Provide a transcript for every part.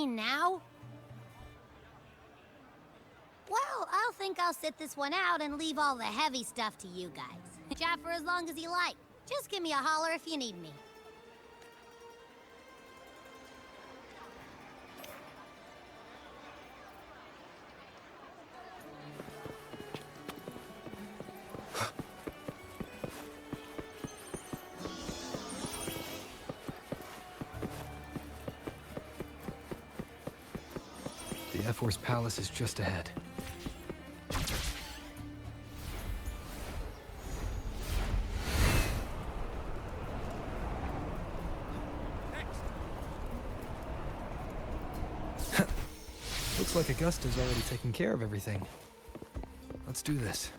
mean now? Well, I'll sit this one out and leave all the heavy stuff to you guys. Chat for as long as you like. Just give me a holler if you need me. The Air Force Palace is just ahead. Looks like Augusta's already taken care of everything. Let's do this.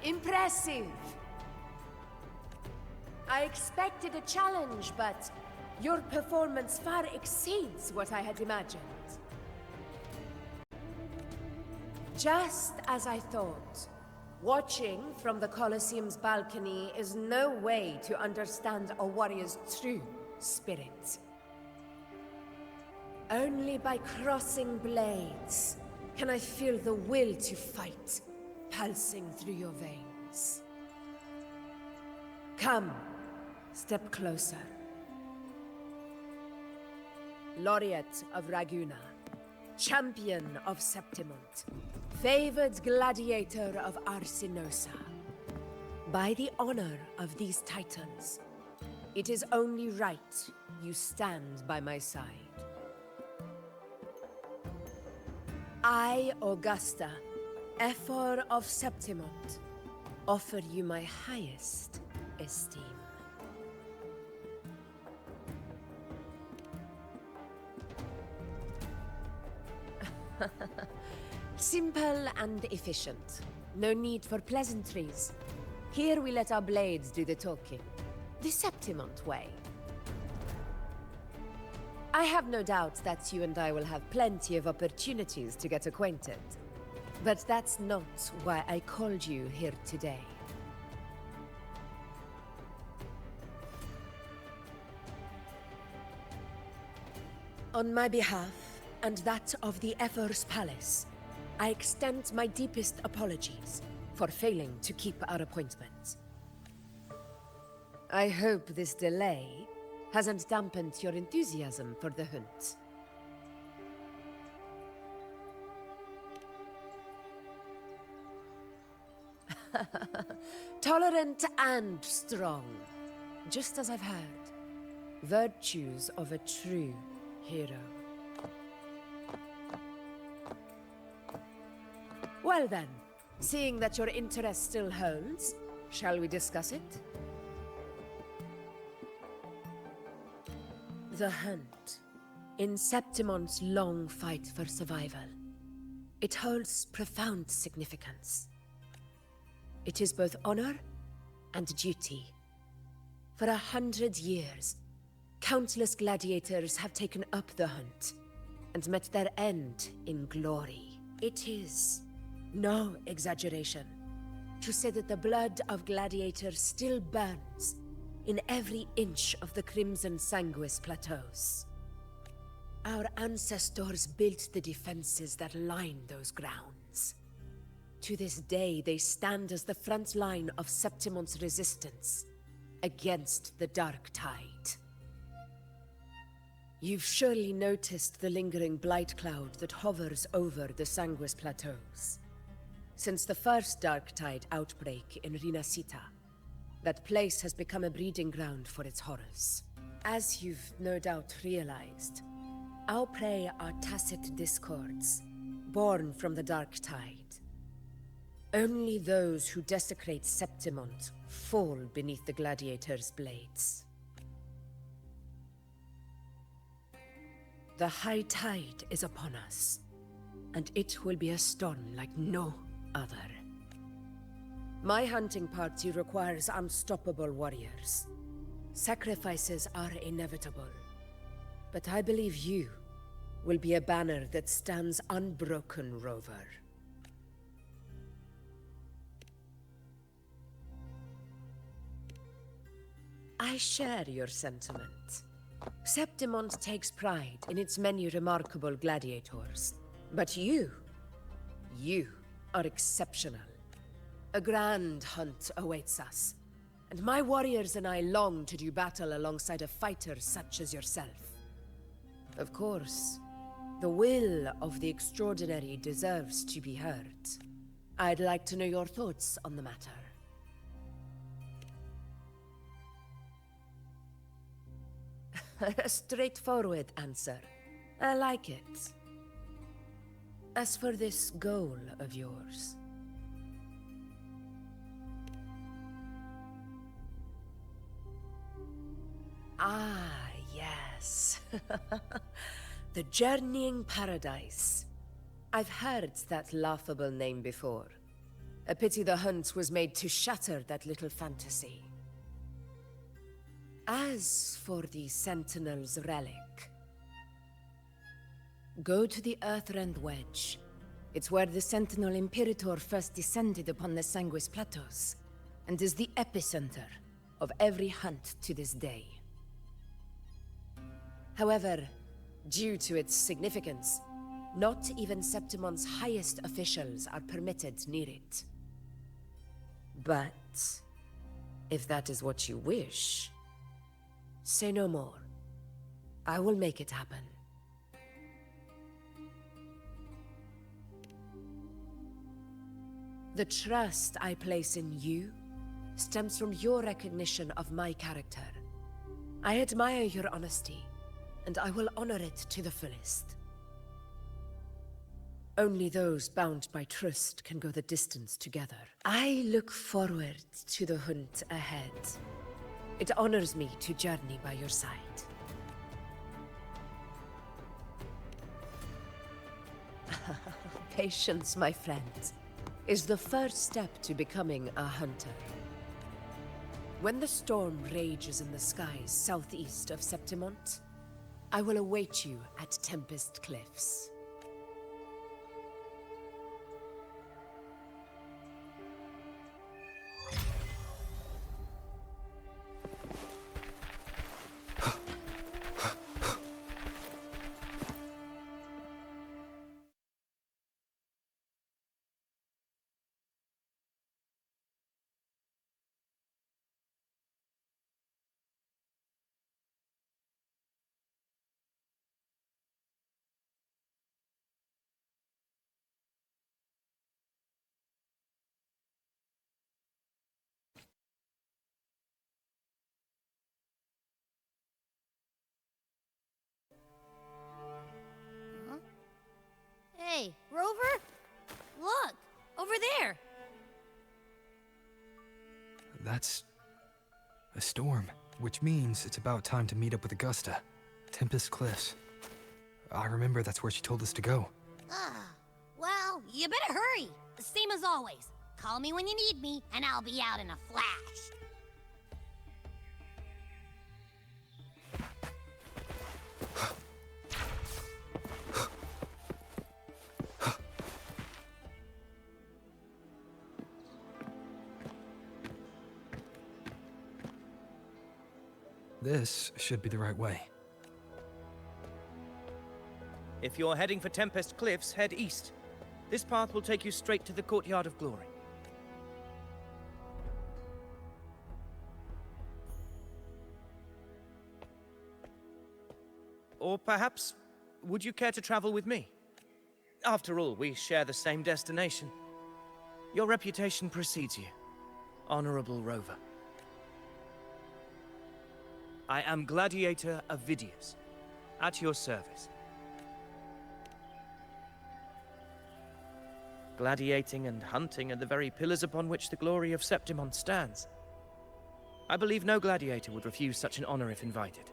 Impressive! I expected a challenge, but your performance far exceeds what I had imagined. Just as I thought, watching from the Colosseum's balcony is no way to understand a warrior's true spirit. Only by crossing blades can I feel the will to fight pulsing through your veins. Come, step closer. Laureate of Raguna, champion of Septimont, favored gladiator of Arsinosa. By the honor of these titans, it is only right you stand by my side. I, Augusta, Ephor of Septimont, offer you my highest esteem. Simple and efficient. No need for pleasantries. Here we let our blades do the talking. The Septimont way. I have no doubt that you and I will have plenty of opportunities to get acquainted. But that's not why I called you here today. On my behalf, and that of the Ephor's Palace, I extend my deepest apologies for failing to keep our appointment. I hope this delay hasn't dampened your enthusiasm for the hunt. Tolerant and strong, just as I've heard. Virtues of a true hero. Well then, seeing that your interest still holds, shall we discuss it? The hunt. In Septimon's long fight for survival, it holds profound significance. It is both honor and duty. For 100 years, countless gladiators have taken up the hunt and met their end in glory. It is no exaggeration to say that the blood of gladiators still burns in every inch of the Crimson Sanguis plateaus. Our ancestors built the defenses that line those grounds. To this day, they stand as the front line of Septimon's resistance against the Dark Tide. You've surely noticed the lingering blight cloud that hovers over the Sanguis plateaus. Since the first Dark Tide outbreak in Rinasita, that place has become a breeding ground for its horrors. As you've no doubt realized, our prey are tacit discords, born from the Dark Tide. Only those who desecrate Septimont fall beneath the gladiators' blades. The high tide is upon us, and it will be a storm like no other. My hunting party requires unstoppable warriors. Sacrifices are inevitable, but I believe you will be a banner that stands unbroken, Rover. I share your sentiment. Septimont takes pride in its many remarkable gladiators. But you are exceptional. A grand hunt awaits us, and my warriors and I long to do battle alongside a fighter such as yourself. Of course, the will of the extraordinary deserves to be heard. I'd like to know your thoughts on the matter. A straightforward answer. I like it. As for this goal of yours... Ah, yes. The Journeying Paradise. I've heard that laughable name before. A pity the hunt was made to shatter that little fantasy. As for the Sentinel's relic, go to the Earthrend Wedge. It's where the Sentinel Imperator first descended upon the Sanguis Plateaus, and is the epicenter of every hunt to this day. However, due to its significance, not even Septimon's highest officials are permitted near it. But if that is what you wish, say no more. I will make it happen. The trust I place in you stems from your recognition of my character. I admire your honesty, and I will honor it to the fullest. Only those bound by trust can go the distance together. I look forward to the hunt ahead. It honors me to journey by your side. Patience, my friend, is the first step to becoming a hunter. When the storm rages in the skies southeast of Septimont, I will await you at Tempest Cliffs. That's a storm, which means it's about time to meet up with Augusta. Tempest Cliffs. I remember that's where she told us to go. Well, you better hurry. The same as always. Call me when you need me, and I'll be out in a flash. This should be the right way. If you're heading for Tempest Cliffs, head east. This path will take you straight to the Courtyard of Glory. Or perhaps, would you care to travel with me? After all, we share the same destination. Your reputation precedes you, Honorable Rover. I am Gladiator Avidius, at your service. Gladiating and hunting are the very pillars upon which the glory of Septimon stands. I believe no gladiator would refuse such an honor if invited.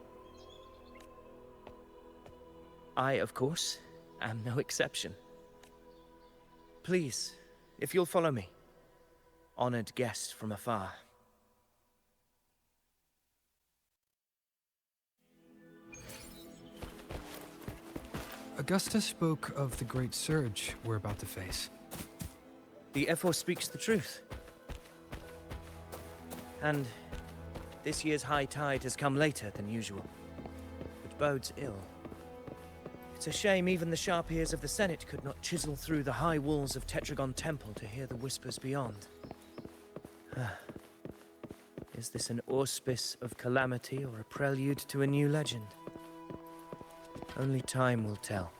I, of course, am no exception. Please, if you'll follow me, honored guest from afar. Augusta spoke of the great surge we're about to face. The Ephor speaks the truth. And this year's high tide has come later than usual, which bodes ill. It's a shame even the sharp ears of the Senate could not chisel through the high walls of Tetragon Temple to hear the whispers beyond. Is this an auspice of calamity or a prelude to a new legend? Only time will tell.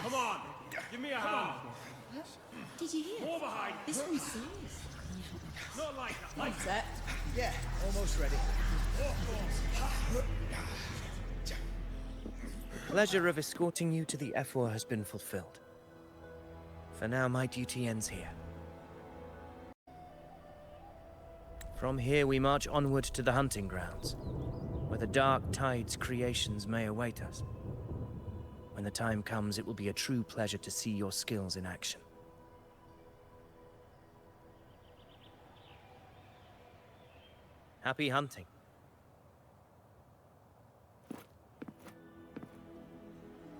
Come on, give me a hand. Did you hear? More behind. This one's serious. Not like that. Set. Yeah, almost ready. Pleasure of escorting you to the Ephor has been fulfilled. For now, my duty ends here. From here, we march onward to the hunting grounds, where the dark tide's creations may await us. When the time comes, it will be a true pleasure to see your skills in action. Happy hunting.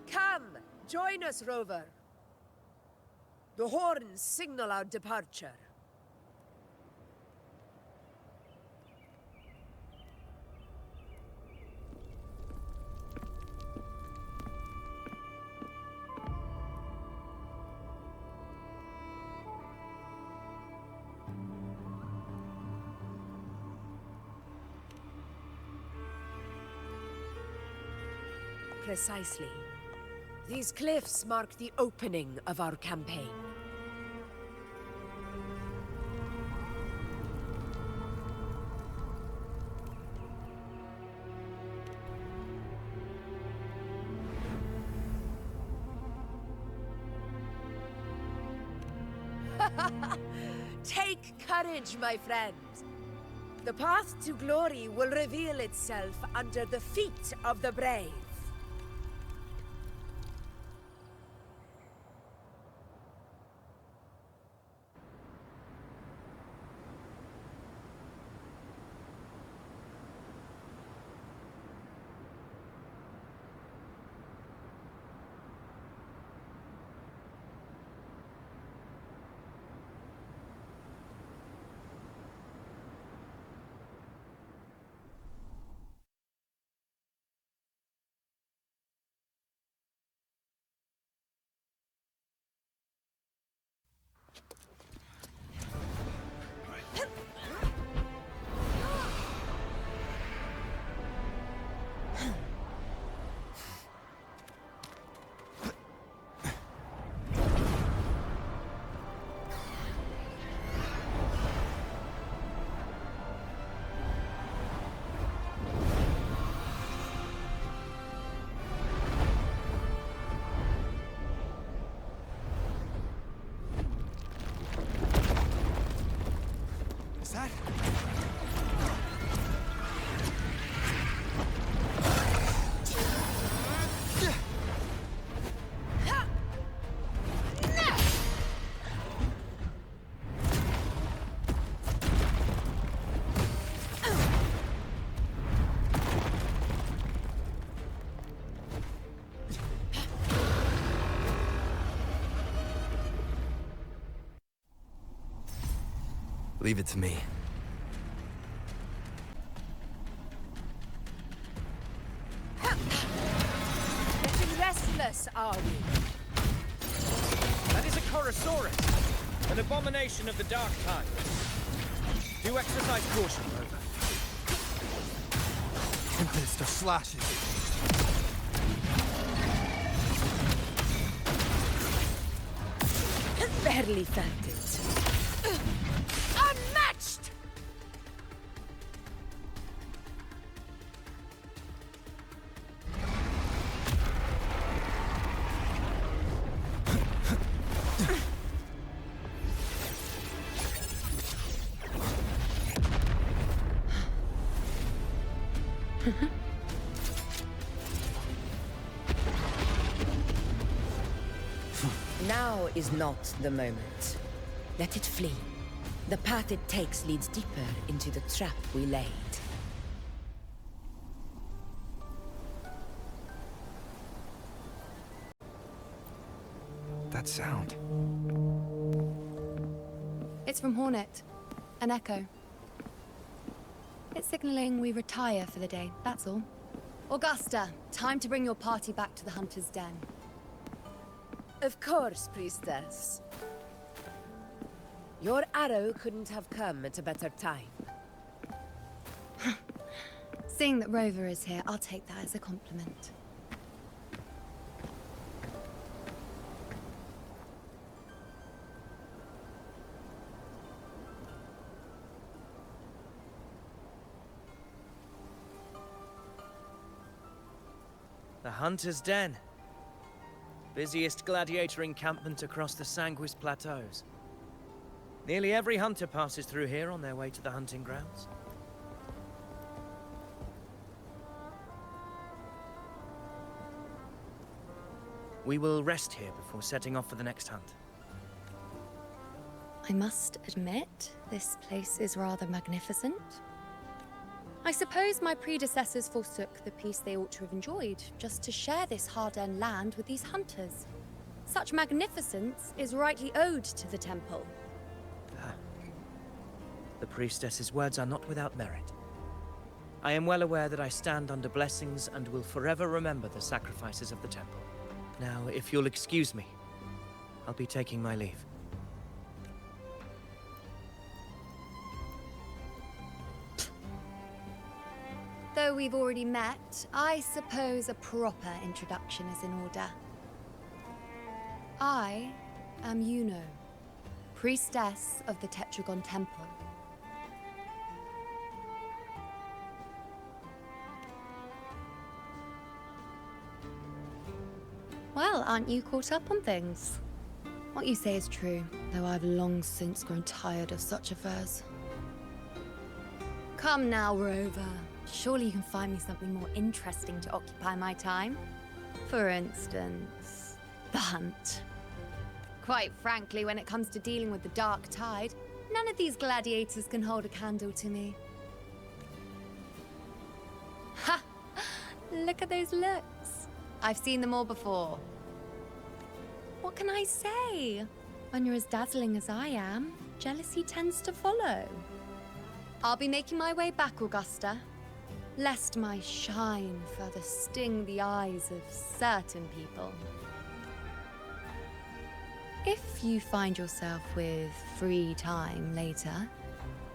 Come, join us, Rover. The horns signal our departure. Precisely. These cliffs mark the opening of our campaign. Take courage, my friends. The path to glory will reveal itself under the feet of the brave. Leave it to me. Getting restless, are we? That is a Chorosaurus, an abomination of the dark tide. Do exercise caution, Rover. Tempest or slashes. Barely felt it. Unmatched! Now is not the moment. Let it flee. The path it takes leads deeper into the trap we laid. That sound. It's from Hornet. An echo. It's signaling we retire for the day, that's all. Augusta, time to bring your party back to the Hunter's Den. Of course, priestess. Your arrow couldn't have come at a better time. Seeing that Rover is here, I'll take that as a compliment. The Hunter's Den. Busiest gladiator encampment across the Sanguis Plateaus. Nearly every hunter passes through here on their way to the hunting grounds. We will rest here before setting off for the next hunt. I must admit, this place is rather magnificent. I suppose my predecessors forsook the peace they ought to have enjoyed, just to share this hard-earned land with these hunters. Such magnificence is rightly owed to the temple. The priestess's words are not without merit. I am well aware that I stand under blessings and will forever remember the sacrifices of the temple. Now, if you'll excuse me, I'll be taking my leave. Though we've already met, I suppose a proper introduction is in order. I am Yuno, priestess of the Tetragon Temple. Well, aren't you caught up on things? What you say is true, though I've long since grown tired of such affairs. Come now, Rover. Surely you can find me something more interesting to occupy my time. For instance, the hunt. Quite frankly, when it comes to dealing with the dark tide, none of these gladiators can hold a candle to me. Ha! Look at those looks. I've seen them all before. What can I say? When you're as dazzling as I am, jealousy tends to follow. I'll be making my way back, Augusta, lest my shine further sting the eyes of certain people. If you find yourself with free time later,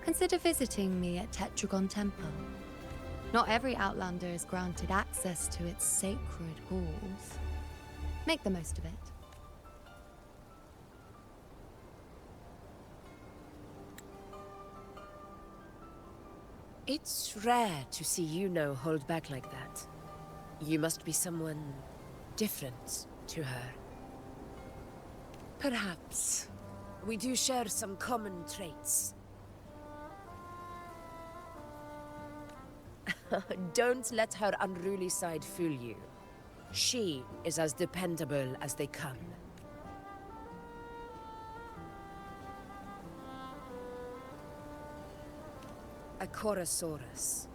consider visiting me at Tetragon Temple. Not every Outlander is granted access to its sacred halls. Make the most of it. It's rare to see Yuno hold back like that. You must be someone different to her. Perhaps we do share some common traits. Don't let her unruly side fool you. She is as dependable as they come. A Chorosaurus.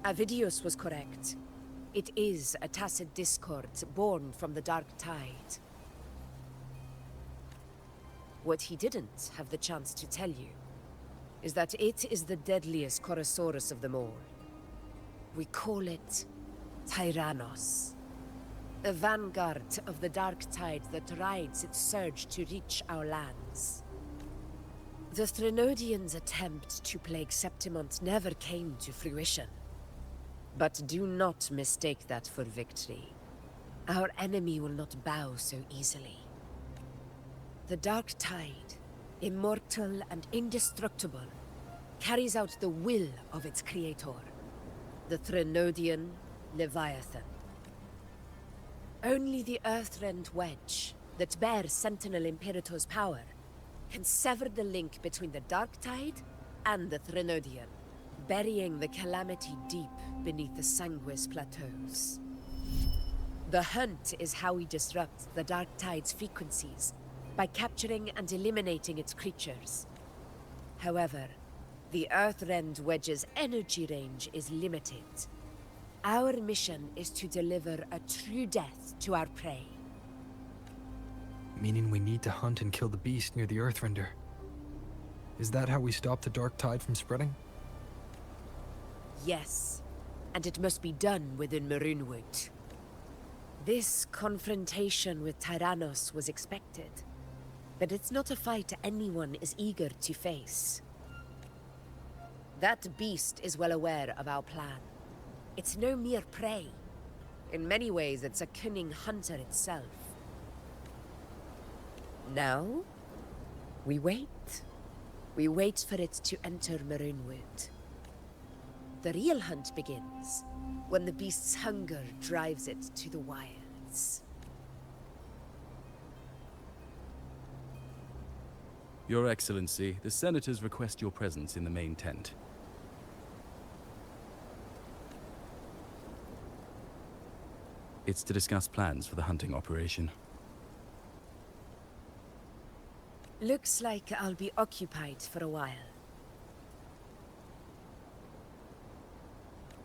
Avidius was correct. It is a tacit discord born from the dark tide. What he didn't have the chance to tell you is that it is the deadliest Chorosaurus of them all. We call it Tyrannos, a vanguard of the dark tide that rides its surge to reach our lands. The Threnodians' attempt to plague Septimont never came to fruition. But do not mistake that for victory. Our enemy will not bow so easily. The dark tide, immortal and indestructible, carries out the will of its creator, the Threnodian Leviathan. Only the Earthrend Wedge, that bears Sentinel Imperator's power, can sever the link between the dark tide and the Threnodian, burying the calamity deep beneath the Sanguis plateaus. The hunt is how we disrupt the dark tide's frequencies, by capturing and eliminating its creatures. However, the Earthrend Wedge's energy range is limited. Our mission is to deliver a true death to our prey. Meaning we need to hunt and kill the beast near the Earthrender. Is that how we stop the dark tide from spreading? Yes, and it must be done within Maroonwood. This confrontation with Tyrannos was expected, but it's not a fight anyone is eager to face. That beast is well aware of our plan. It's no mere prey. In many ways, it's a cunning hunter itself. Now, we wait. We wait for it to enter Maroonwood. The real hunt begins when the beast's hunger drives it to the wilds. Your Excellency, the Senators request your presence in the main tent. It's to discuss plans for the hunting operation. Looks like I'll be occupied for a while.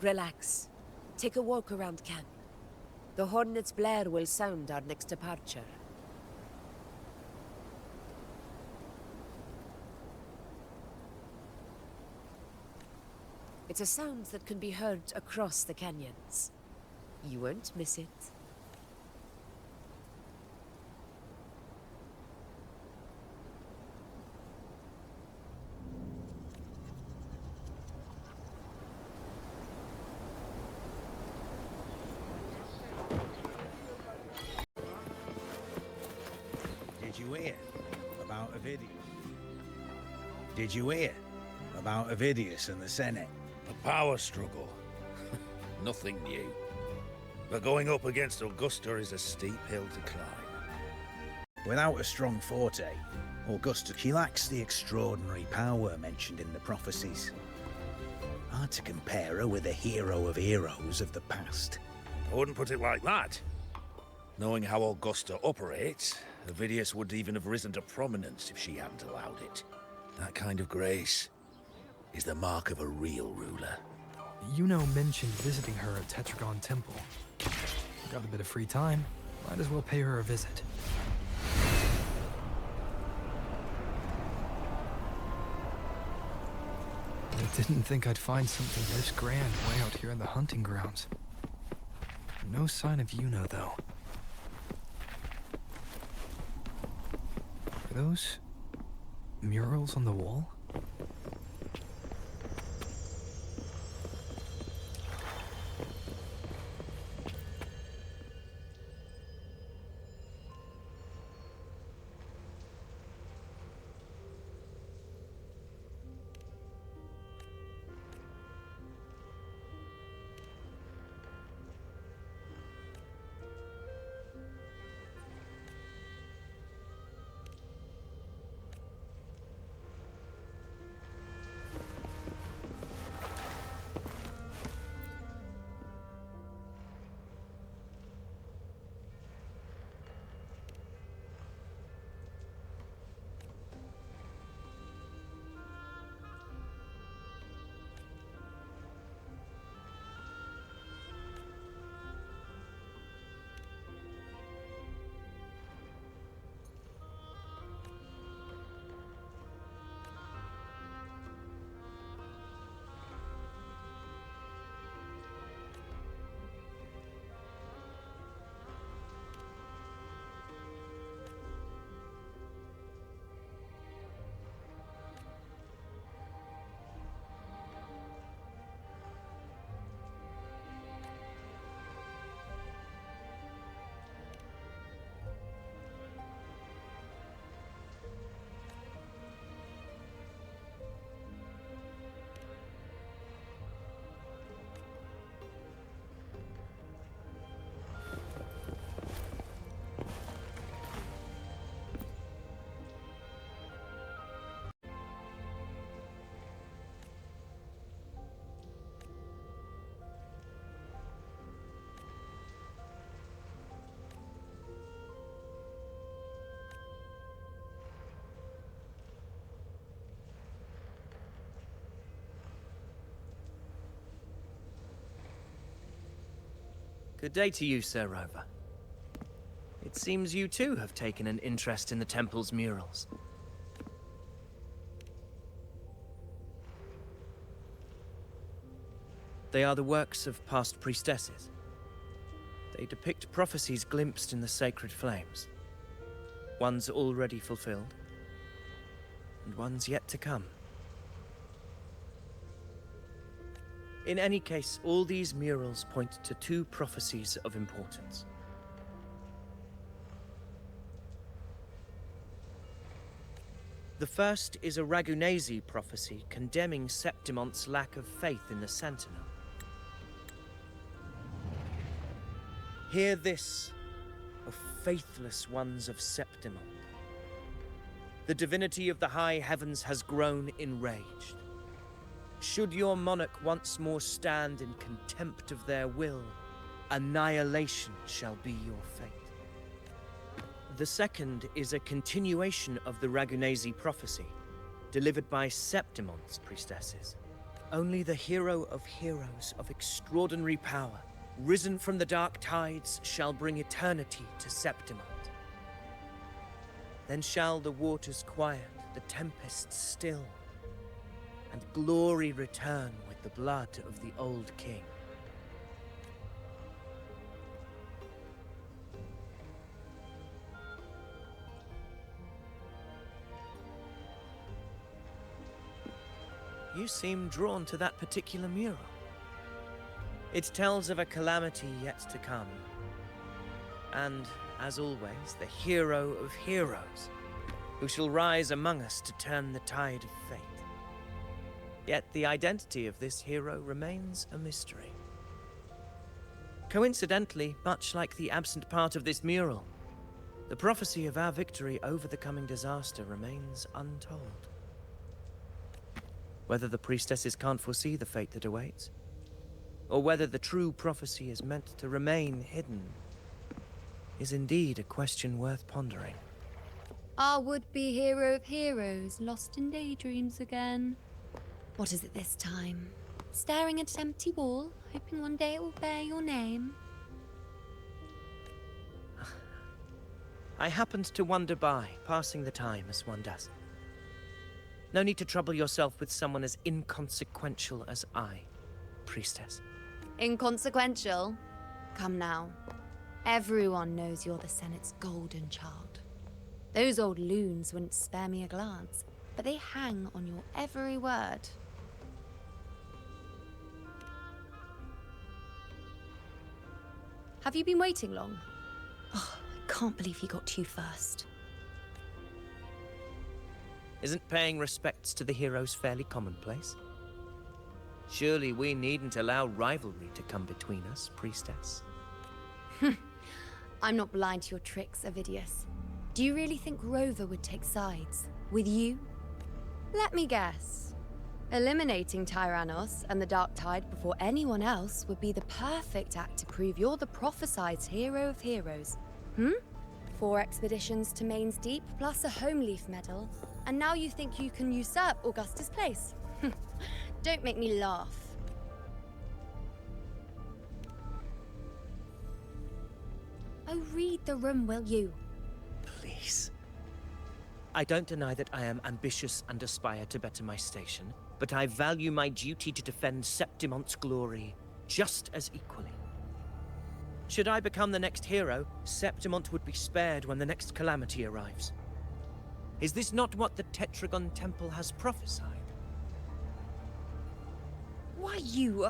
Relax. Take a walk around camp. The Hornet's blare will sound our next departure. It's a sound that can be heard across the canyons. You won't miss it. Did you hear about Avidius? Did you hear about Avidius and the Senate? A power struggle. Nothing new. But going up against Augusta is a steep hill to climb. Without a strong forte, Augusta, she lacks the extraordinary power mentioned in the prophecies. Hard to compare her with a hero of heroes of the past. I wouldn't put it like that. Knowing how Augusta operates, Avidius would even have risen to prominence if she hadn't allowed it. That kind of grace is the mark of a real ruler. Yuno mentioned visiting her at Tetragon Temple. Got a bit of free time, might as well pay her a visit. I didn't think I'd find something this grand way out here in the hunting grounds. No sign of Yuno, though. Are those murals on the wall? Good day to you, Sir Rover. It seems you too have taken an interest in the temple's murals. They are the works of past priestesses. They depict prophecies glimpsed in the sacred flames. Ones already fulfilled, and ones yet to come. In any case, all these murals point to two prophecies of importance. The first is a Ragunasi prophecy condemning Septimon's lack of faith in the Sentinel. Hear this, O faithless ones of Septimon. The divinity of the high heavens has grown enraged. Should your monarch once more stand in contempt of their will, annihilation shall be your fate. The second is a continuation of the Ragunasi prophecy, delivered by Septimon's priestesses. Only the hero of heroes of extraordinary power, risen from the dark tides, shall bring eternity to Septimon. Then shall the waters quiet, the tempests still, and glory return with the blood of the old king. You seem drawn to that particular mural. It tells of a calamity yet to come. And, as always, the hero of heroes, who shall rise among us to turn the tide of fate. Yet the identity of this hero remains a mystery. Coincidentally, much like the absent part of this mural, the prophecy of our victory over the coming disaster remains untold. Whether the priestesses can't foresee the fate that awaits, or whether the true prophecy is meant to remain hidden, is indeed a question worth pondering. Our would-be hero of heroes, lost in daydreams again. What is it this time? Staring at an empty wall, hoping one day it will bear your name? I happened to wander by, passing the time as one does. No need to trouble yourself with someone as inconsequential as I, priestess. Inconsequential? Come now. Everyone knows you're the Senate's golden child. Those old loons wouldn't spare me a glance, but they hang on your every word. Have you been waiting long? Oh, I can't believe you got to you first. Isn't paying respects to the heroes fairly commonplace? Surely we needn't allow rivalry to come between us, priestess. I'm not blind to your tricks, Avidius. Do you really think Rover would take sides? With you? Let me guess. Eliminating Tyrannos and the Dark Tide before anyone else would be the perfect act to prove you're the prophesied hero of heroes. 4 expeditions to Main's Deep, plus a Home Leaf medal. And now you think you can usurp Augustus' place? Don't make me laugh. Oh, read the room, will you? Please. I don't deny that I am ambitious and aspire to better my station, but I value my duty to defend Septimon's glory just as equally. Should I become the next hero, Septimont would be spared when the next calamity arrives. Is this not what the Tetragon Temple has prophesied? Why, you...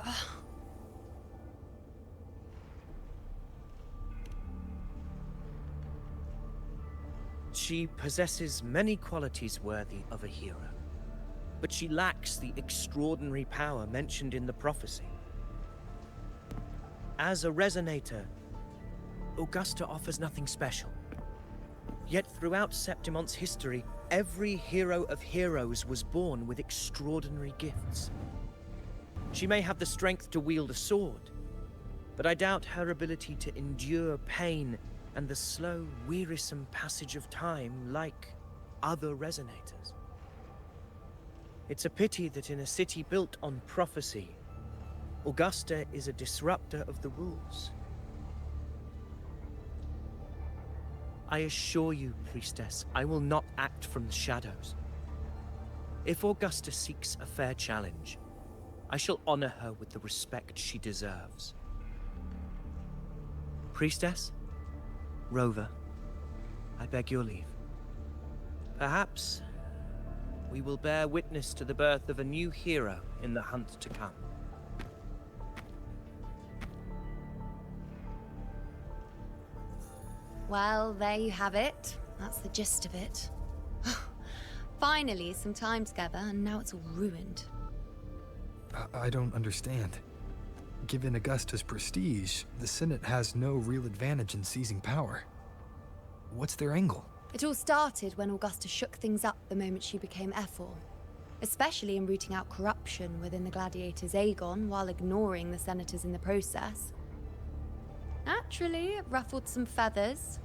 She possesses many qualities worthy of a hero, but she lacks the extraordinary power mentioned in the prophecy. As a resonator, Augusta offers nothing special. Yet throughout Septimon's history, every hero of heroes was born with extraordinary gifts. She may have the strength to wield a sword, but I doubt her ability to endure pain and the slow, wearisome passage of time like other resonators. It's a pity that in a city built on prophecy, Augusta is a disruptor of the rules. I assure you, priestess, I will not act from the shadows. If Augusta seeks a fair challenge, I shall honor her with the respect she deserves. Priestess, Rover, I beg your leave. Perhaps we will bear witness to the birth of a new hero in the hunt to come. Well, there you have it. That's the gist of it. Finally, some time together, and now it's all ruined. I don't understand. Given Augusta's prestige, the Senate has no real advantage in seizing power. What's their angle? It all started when Augusta shook things up the moment she became Ethel, especially in rooting out corruption within the gladiators Aegon while ignoring the senators in the process. Naturally, it ruffled some feathers.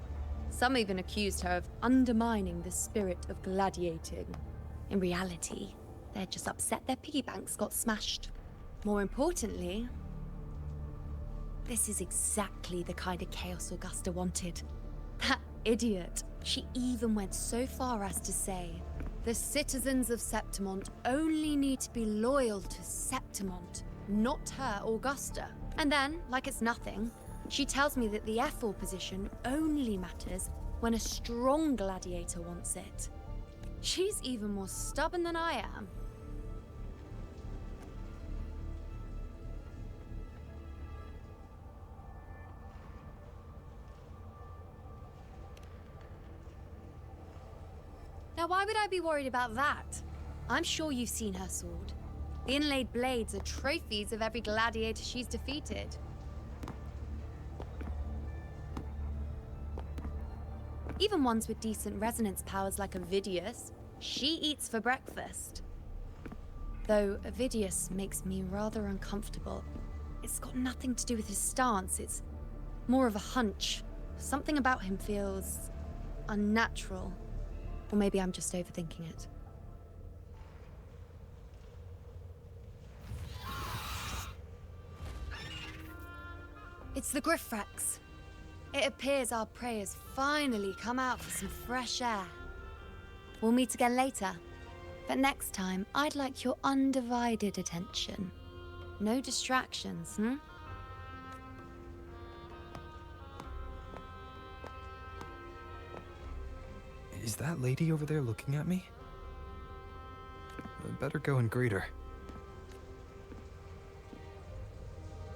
Some even accused her of undermining the spirit of gladiating. In reality, they're just upset their piggy banks got smashed. More importantly, this is exactly the kind of chaos Augusta wanted. That idiot. She even went so far as to say, the citizens of Septimont only need to be loyal to Septimont, not her, Augusta. And then, like it's nothing, she tells me that the Ethel position only matters when a strong gladiator wants it. She's even more stubborn than I am. Now, why would I be worried about that? I'm sure you've seen her sword. The inlaid blades are trophies of every gladiator she's defeated. Even ones with decent resonance powers like Ovidius, she eats for breakfast. Though Ovidius makes me rather uncomfortable. It's got nothing to do with his stance, it's more of a hunch. Something about him feels unnatural. Or maybe I'm just overthinking it. It's the Griffrex. It appears our prey has finally come out for some fresh air. We'll meet again later. But next time, I'd like your undivided attention. No distractions, hmm? Is that lady over there looking at me? I'd better go and greet her.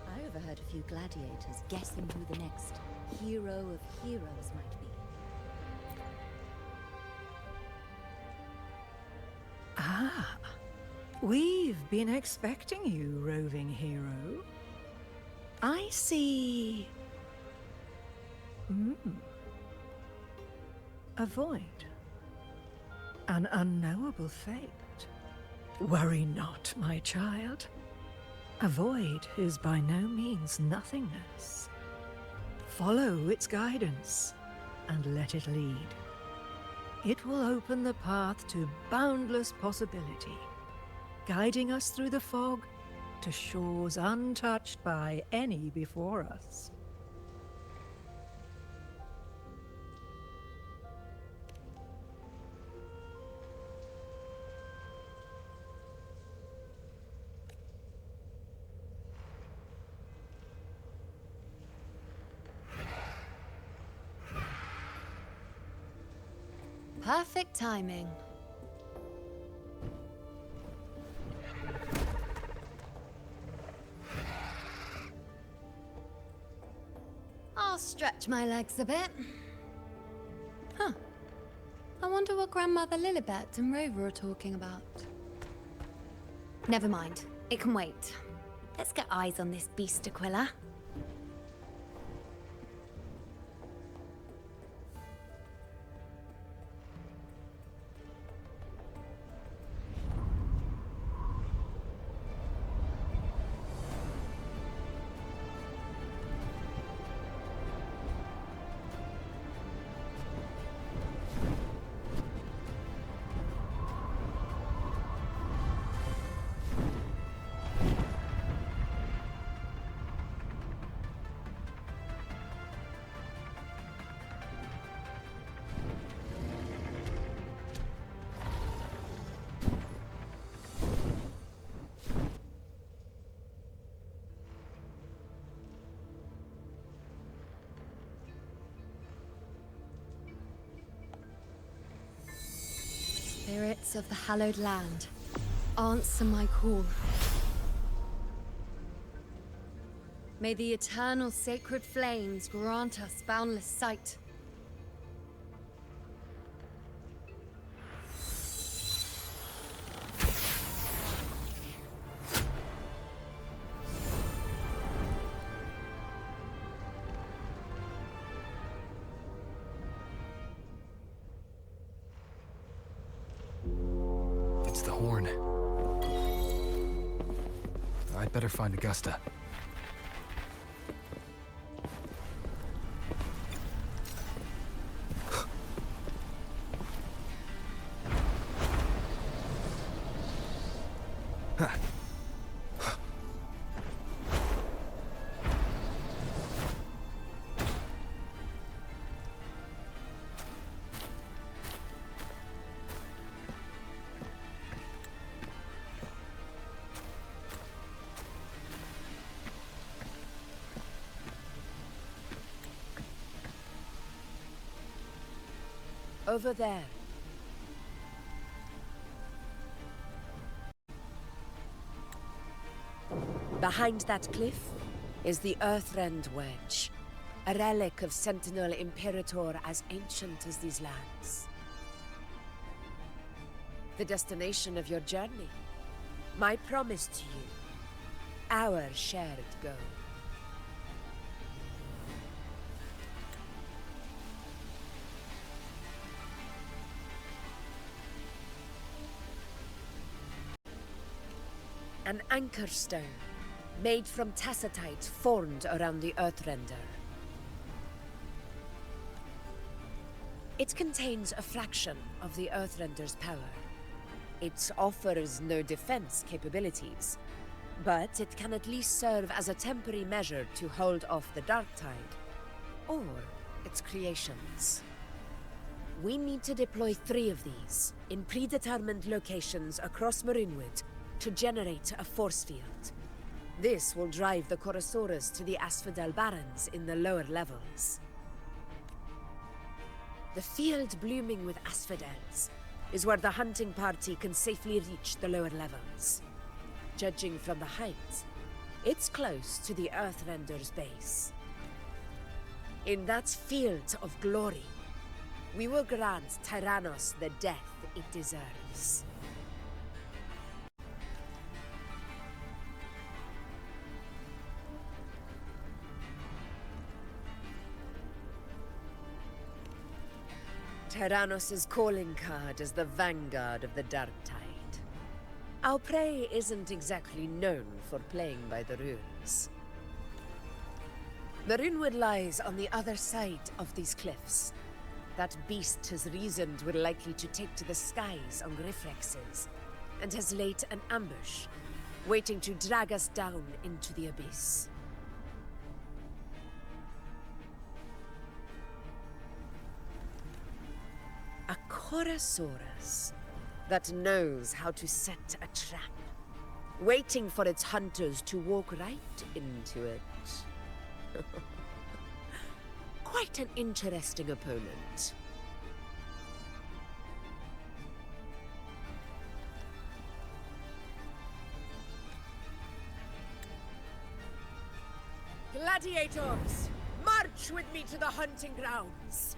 I overheard a few gladiators guessing who the next hero of heroes might be. Ah, we've been expecting you, roving hero. I see. A void. An unknowable fate. Worry not, my child. A void is by no means nothingness. Follow its guidance, and let it lead. It will open the path to boundless possibility, guiding us through the fog to shores untouched by any before us. Perfect timing. I'll stretch my legs a bit. Huh. I wonder what Grandmother Lilibet and Rover are talking about. Never mind. It can wait. Let's get eyes on this beast, Aquila. Spirits of the hallowed land, answer my call. May the eternal sacred flames grant us boundless sight. It's the horn. I'd better find Augusta. Over there. Behind that cliff is the Earthrend Wedge, a relic of Sentinel Imperator as ancient as these lands. The destination of your journey, my promise to you, our shared goal. An anchor stone, made from tacitite formed around the Earthrender. It contains a fraction of the Earthrender's power. It offers no defense capabilities, but it can at least serve as a temporary measure to hold off the dark tide, or its creations. We need to deploy 3 of these in predetermined locations across Marinwood to generate a force field. This will drive the Chorosaurus to the Asphodel Barrens in the lower levels. The field blooming with asphodels is where the hunting party can safely reach the lower levels. Judging from the height, it's close to the Earthrender's base. In that field of glory, we will grant Tyrannos the death it deserves. Tyrannos' calling card is the vanguard of the dark tide. Our prey isn't exactly known for playing by the rules. Marinwood lies on the other side of these cliffs. That beast has reasoned we're likely to take to the skies on Griffrexes, and has laid an ambush, waiting to drag us down into the abyss. A Chorosaurus that knows how to set a trap, waiting for its hunters to walk right into it. Quite an interesting opponent. Gladiators, march with me to the hunting grounds.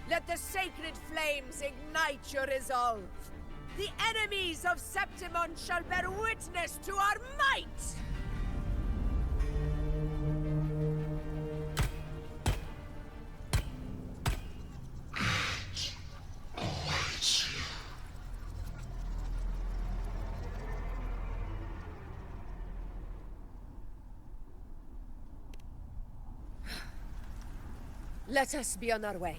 Let the sacred flames ignite your resolve. The enemies of Septimon shall bear witness to our might! Let us be on our way.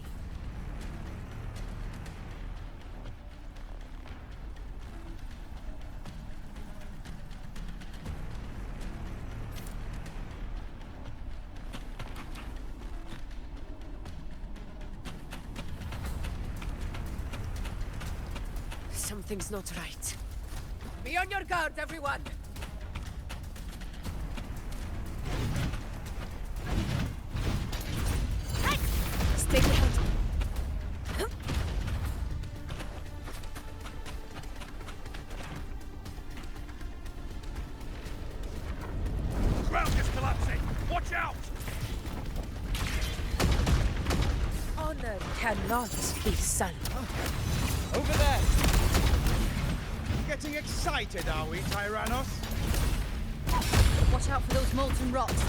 Something's not right. Be on your guard, everyone! Stay behind. cannot be sunk. Over there! Getting excited, are we, Tyrannos? Watch out for those molten rocks.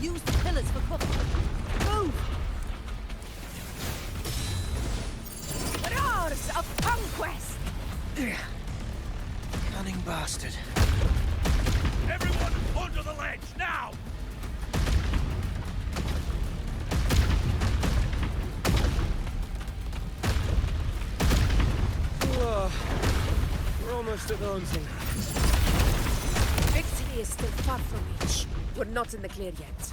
Use the pillars for cover. Move! Roars of conquest! Cunning bastard. Everyone onto the ledge, now! Oh, we're almost at the hunting. Victory is still far from reach. We're not in the clear yet.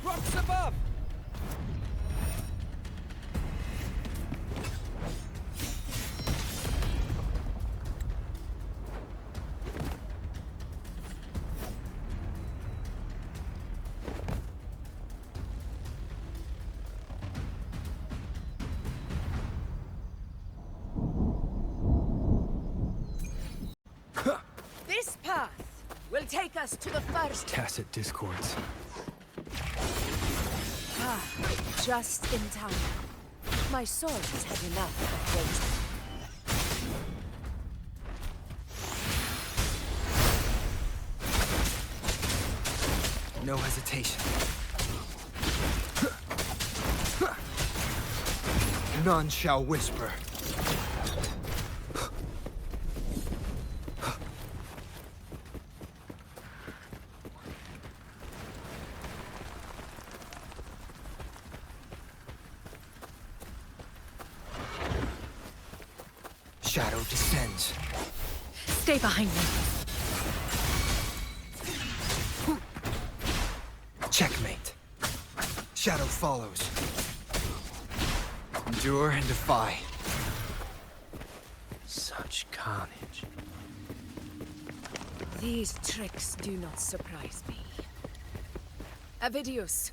Rocks above! This path will take us to the first. Tacit discords. Ah, just in time. My sword has had enough of waiting. No hesitation. None shall whisper. Shadow descends. Stay behind me. Checkmate. Shadow follows. Endure and defy. Such carnage. These tricks do not surprise me. Avidius,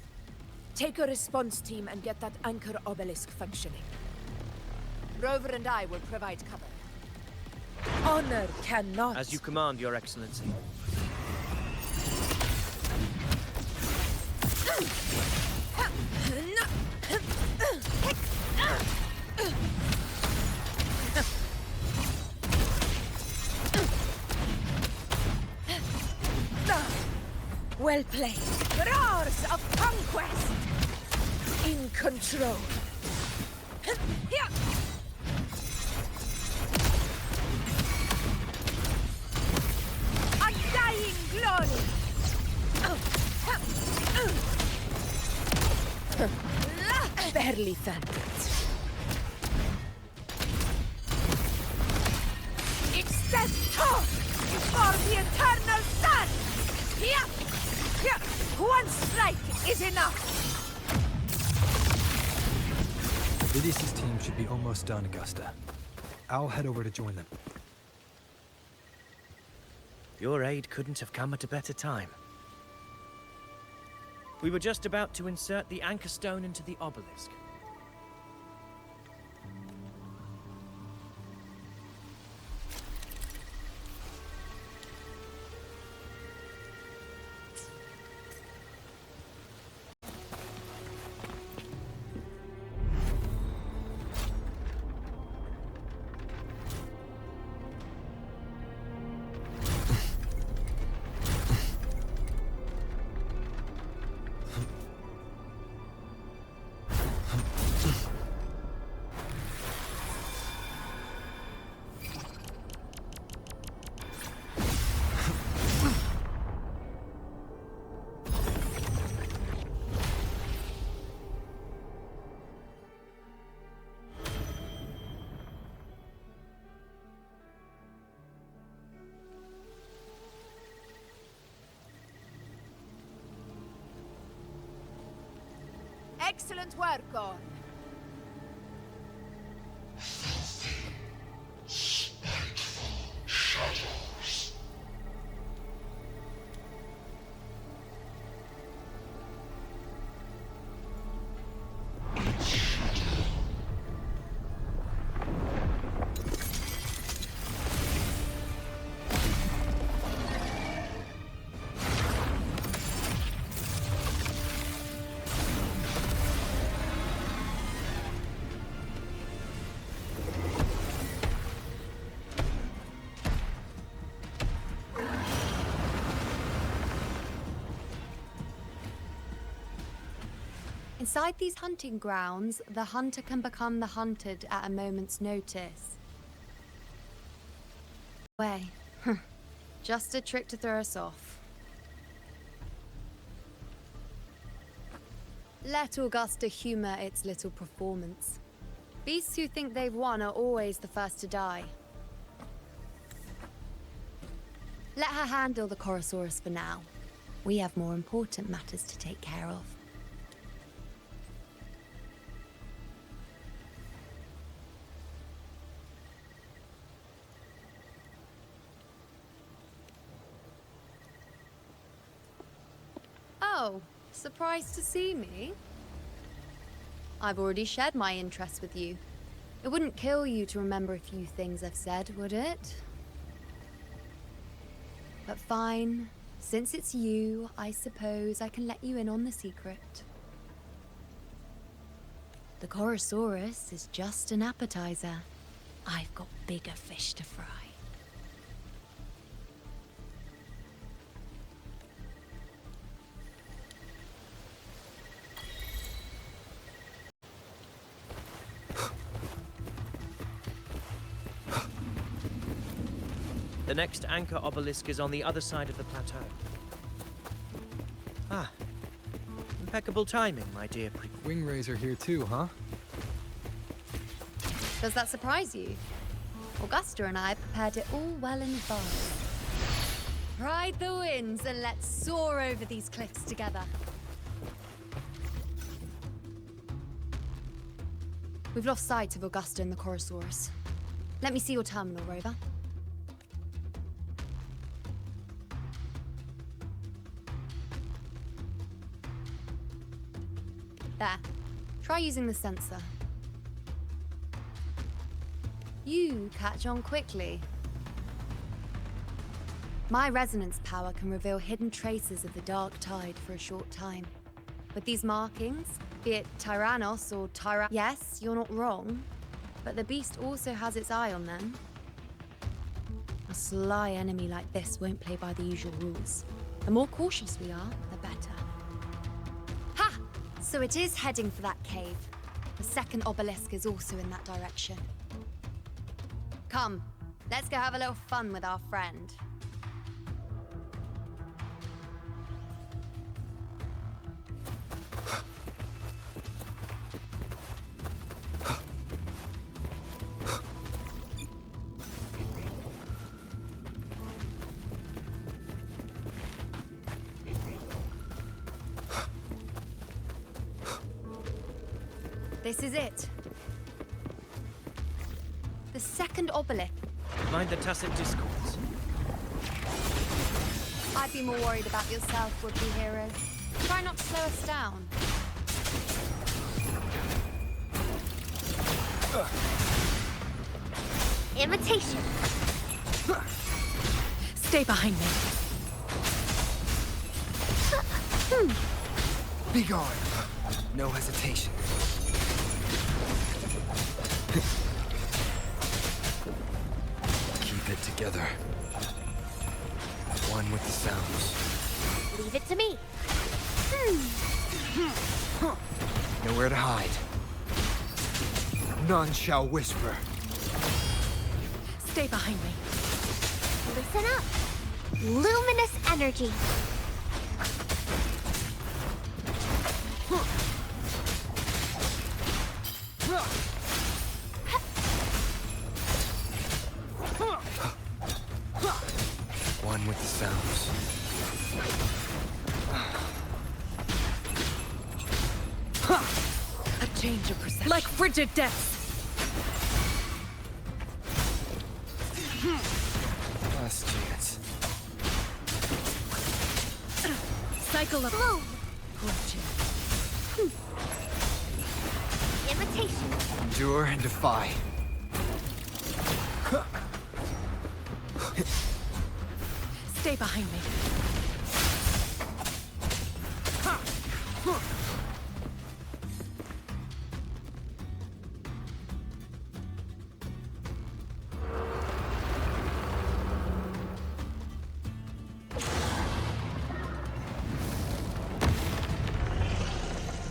take a response team and get that anchor obelisk functioning. Rover and I will provide cover. Honor cannot... As you command, Your Excellency. Well played. Roars of conquest! In control. Undying glory! Barely felt it. It's death talk for the eternal sun! One strike is enough! Vidius' team should be almost done, Augusta. I'll head over to join them. Your aid couldn't have come at a better time. We were just about to insert the anchor stone into the obelisk. Excellent work, Gorn. Inside these hunting grounds, the hunter can become the hunted at a moment's notice. Way. Just a trick to throw us off. Let Augusta humor its little performance. Beasts who think they've won are always the first to die. Let her handle the Chorosaurus for now. We have more important matters to take care of. Oh, surprised to see me? I've already shared my interest with you. It wouldn't kill you to remember a few things I've said, would it? But fine. Since it's you, I suppose I can let you in on the secret. The Chorosaurus is just an appetizer. I've got bigger fish to fry. The next anchor obelisk is on the other side of the plateau. Ah, impeccable timing, my dear Wingrais are here too, huh? Does that surprise you? Augusta and I prepared it all well in advance. Ride the winds and let's soar over these cliffs together. We've lost sight of Augusta and the Chorosaurus. Let me see your terminal, Rover. There. Try using the sensor. You catch on quickly. My resonance power can reveal hidden traces of the dark tide for a short time. With these markings, be it Tyrannos or yes, you're not wrong, but the beast also has its eye on them. A sly enemy like this won't play by the usual rules. The more cautious we are, the better. Ha! So it is heading for that cave. The second obelisk is also in that direction. Come, let's go have a little fun with our friend. This is it. The second obelisk. Mind the tacit discourse. I'd be more worried about yourself, would-be hero. Try not to slow us down. Imitation. Stay behind me. Be gone. No hesitation. Keep it together. One with the sounds. Leave it to me. Nowhere to hide. None shall whisper. Stay behind me. Listen up. Luminous energy. One with the sounds. A change of perception. Like frigid depths. Last chance. Cycle of Bloom. fortune. Imitation. Endure and defy. Stay behind me.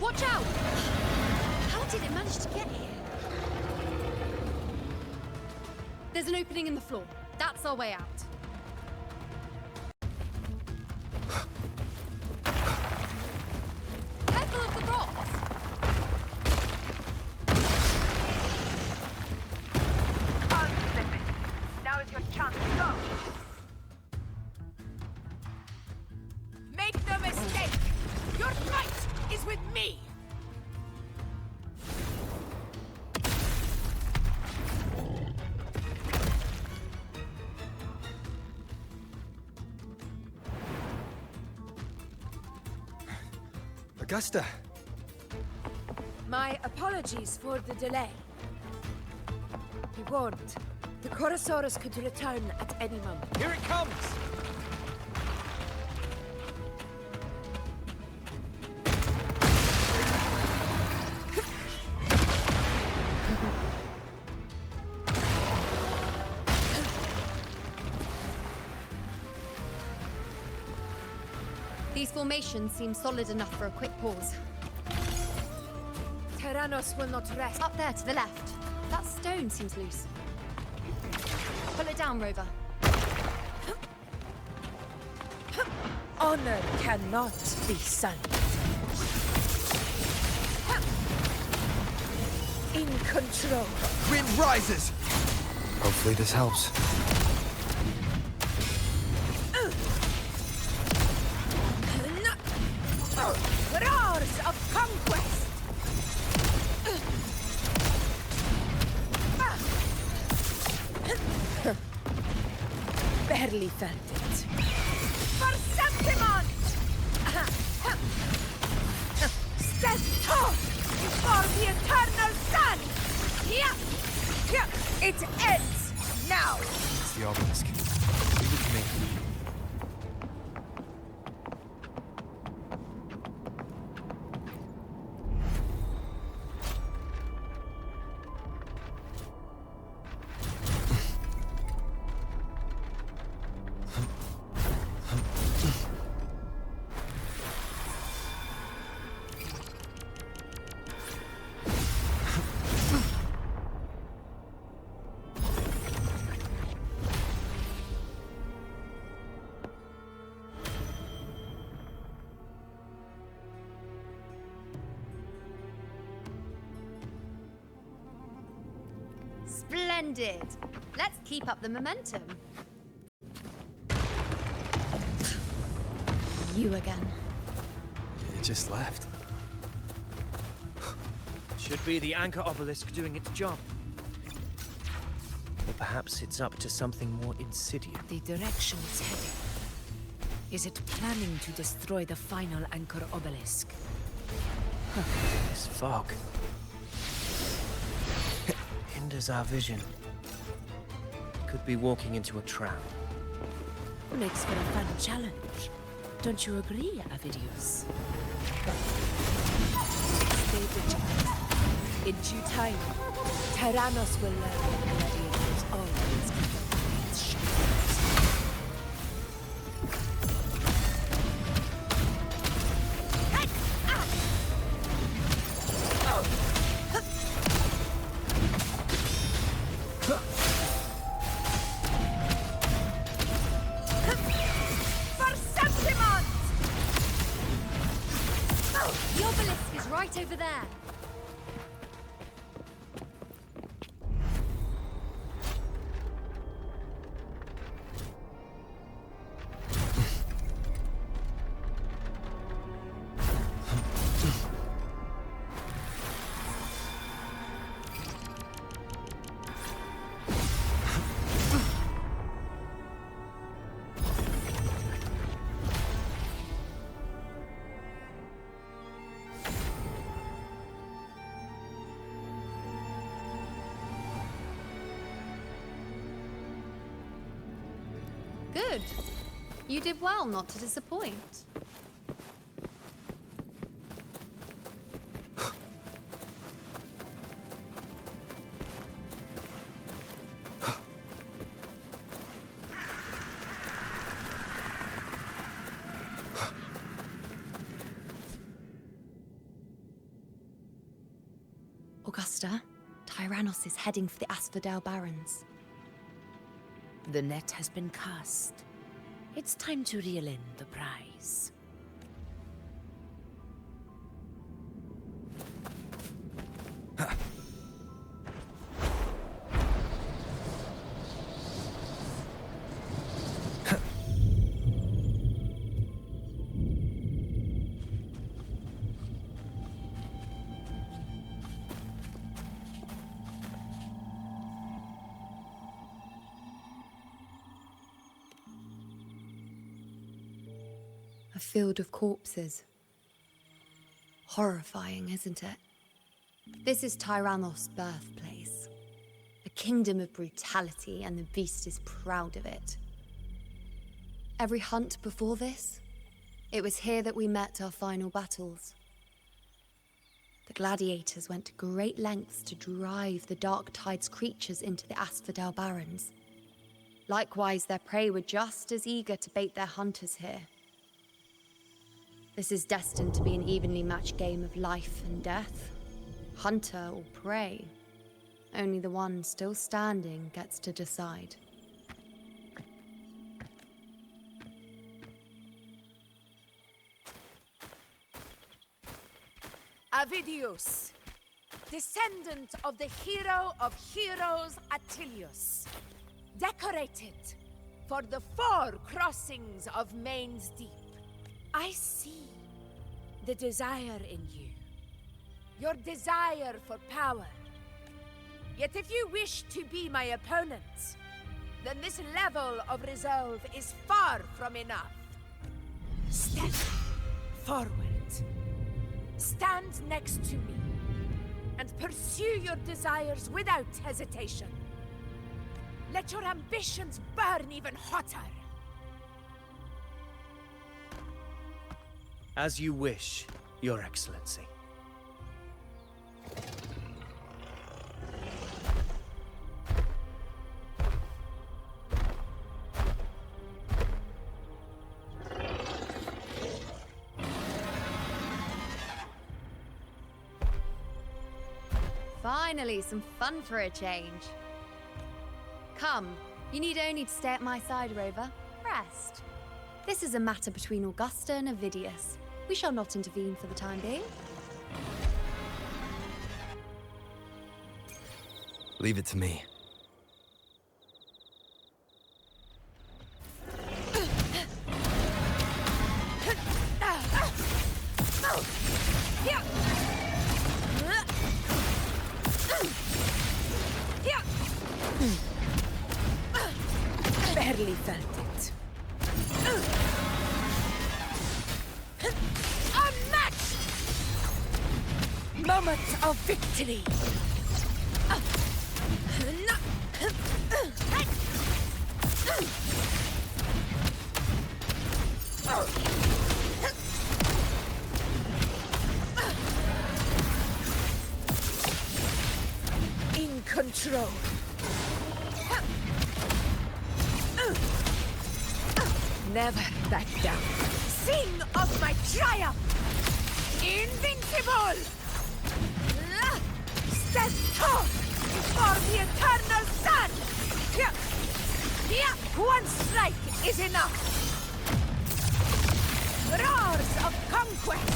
Watch out! managed to get here? There's an opening in the floor. That's our way out. Careful of the rocks! Now is your chance. Go! Make no mistake! Your fight is with me! Augusta! My apologies for the delay. Be warned, the Chorosaurus could return at any moment. Here it comes! These formations seem solid enough for a quick pause. Tyrannos will not rest. Up there to the left. That stone seems loose. Pull it down, Rover. Honor cannot be sullied. In control. Wind rises! Hopefully this helps. Roars of conquest! Barely felt it. For Septimon! Stand tall before the eternal sun! It ends now! It's the obelisk. Leave it to me. Splendid! Let's keep up the momentum. You again. It just left. Should be the anchor obelisk doing its job. Or perhaps it's up to something more insidious. The direction it's heading. Is it planning to destroy the final anchor obelisk? This fog hinders our vision. Could be walking into a trap. Makes for a fun challenge. Don't you agree, Avidius? Stay vigilant. In due time, Tyrannos will learn that gladiators always keep its shadows. The obelisk is right over there. Good. You did well not to disappoint. Tyrannos is heading for the Asphodel Barrens. The net has been cast. It's time to reel in the prize. A field of corpses. Horrifying, isn't it? This is Tyrannos' birthplace. A kingdom of brutality, and the beast is proud of it. Every hunt before this, it was here that we met our final battles. The gladiators went to great lengths to drive the Dark Tide's creatures into the Asphodel Barrens. Likewise, their prey were just as eager to bait their hunters here. This is destined to be an evenly matched game of life and death. Hunter or prey. Only the one still standing gets to decide. Avidius, descendant of the hero of heroes Attilius, decorated for the 4 crossings of Main's Deep. I see the desire in you, your desire for power. Yet if you wish to be my opponent, then this level of resolve is far from enough. Step forward. Stand next to me and pursue your desires without hesitation. Let your ambitions burn even hotter. As you wish, Your Excellency. Finally, some fun for a change. Come, you need only to stay at my side, Rover. Rest. This is a matter between Augusta and Avidius. We shall not intervene for the time being. Leave it to me. Barely felt it. Unmatched! Moment of victory! In control. Never back down. Sing of my triumph! Invincible! Stand tall for the eternal sun! One strike is enough! Roars of conquest!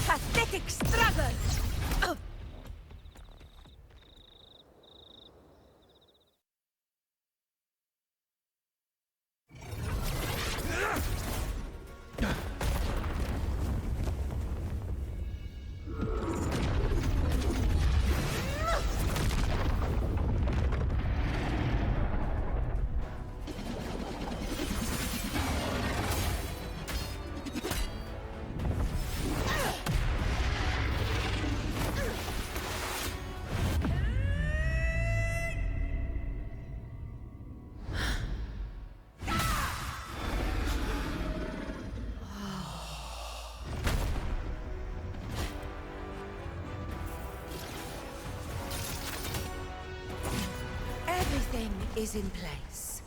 Pathetic struggle! Everything is in place.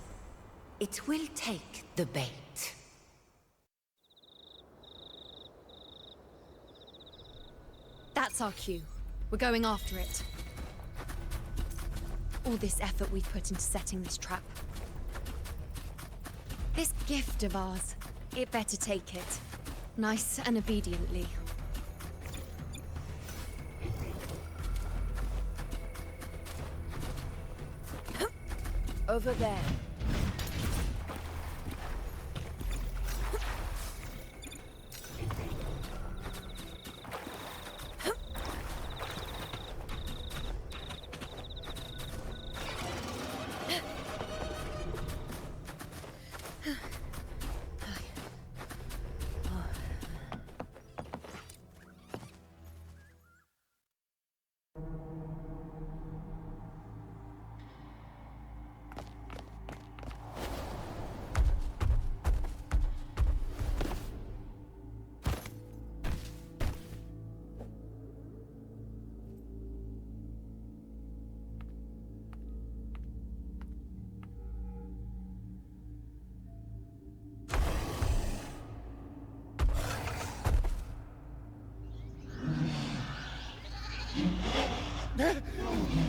It will take the bait. That's our cue. We're going after it. All this effort we've put into setting this trap. This gift of ours, it better take it. Nice and obediently. Over there.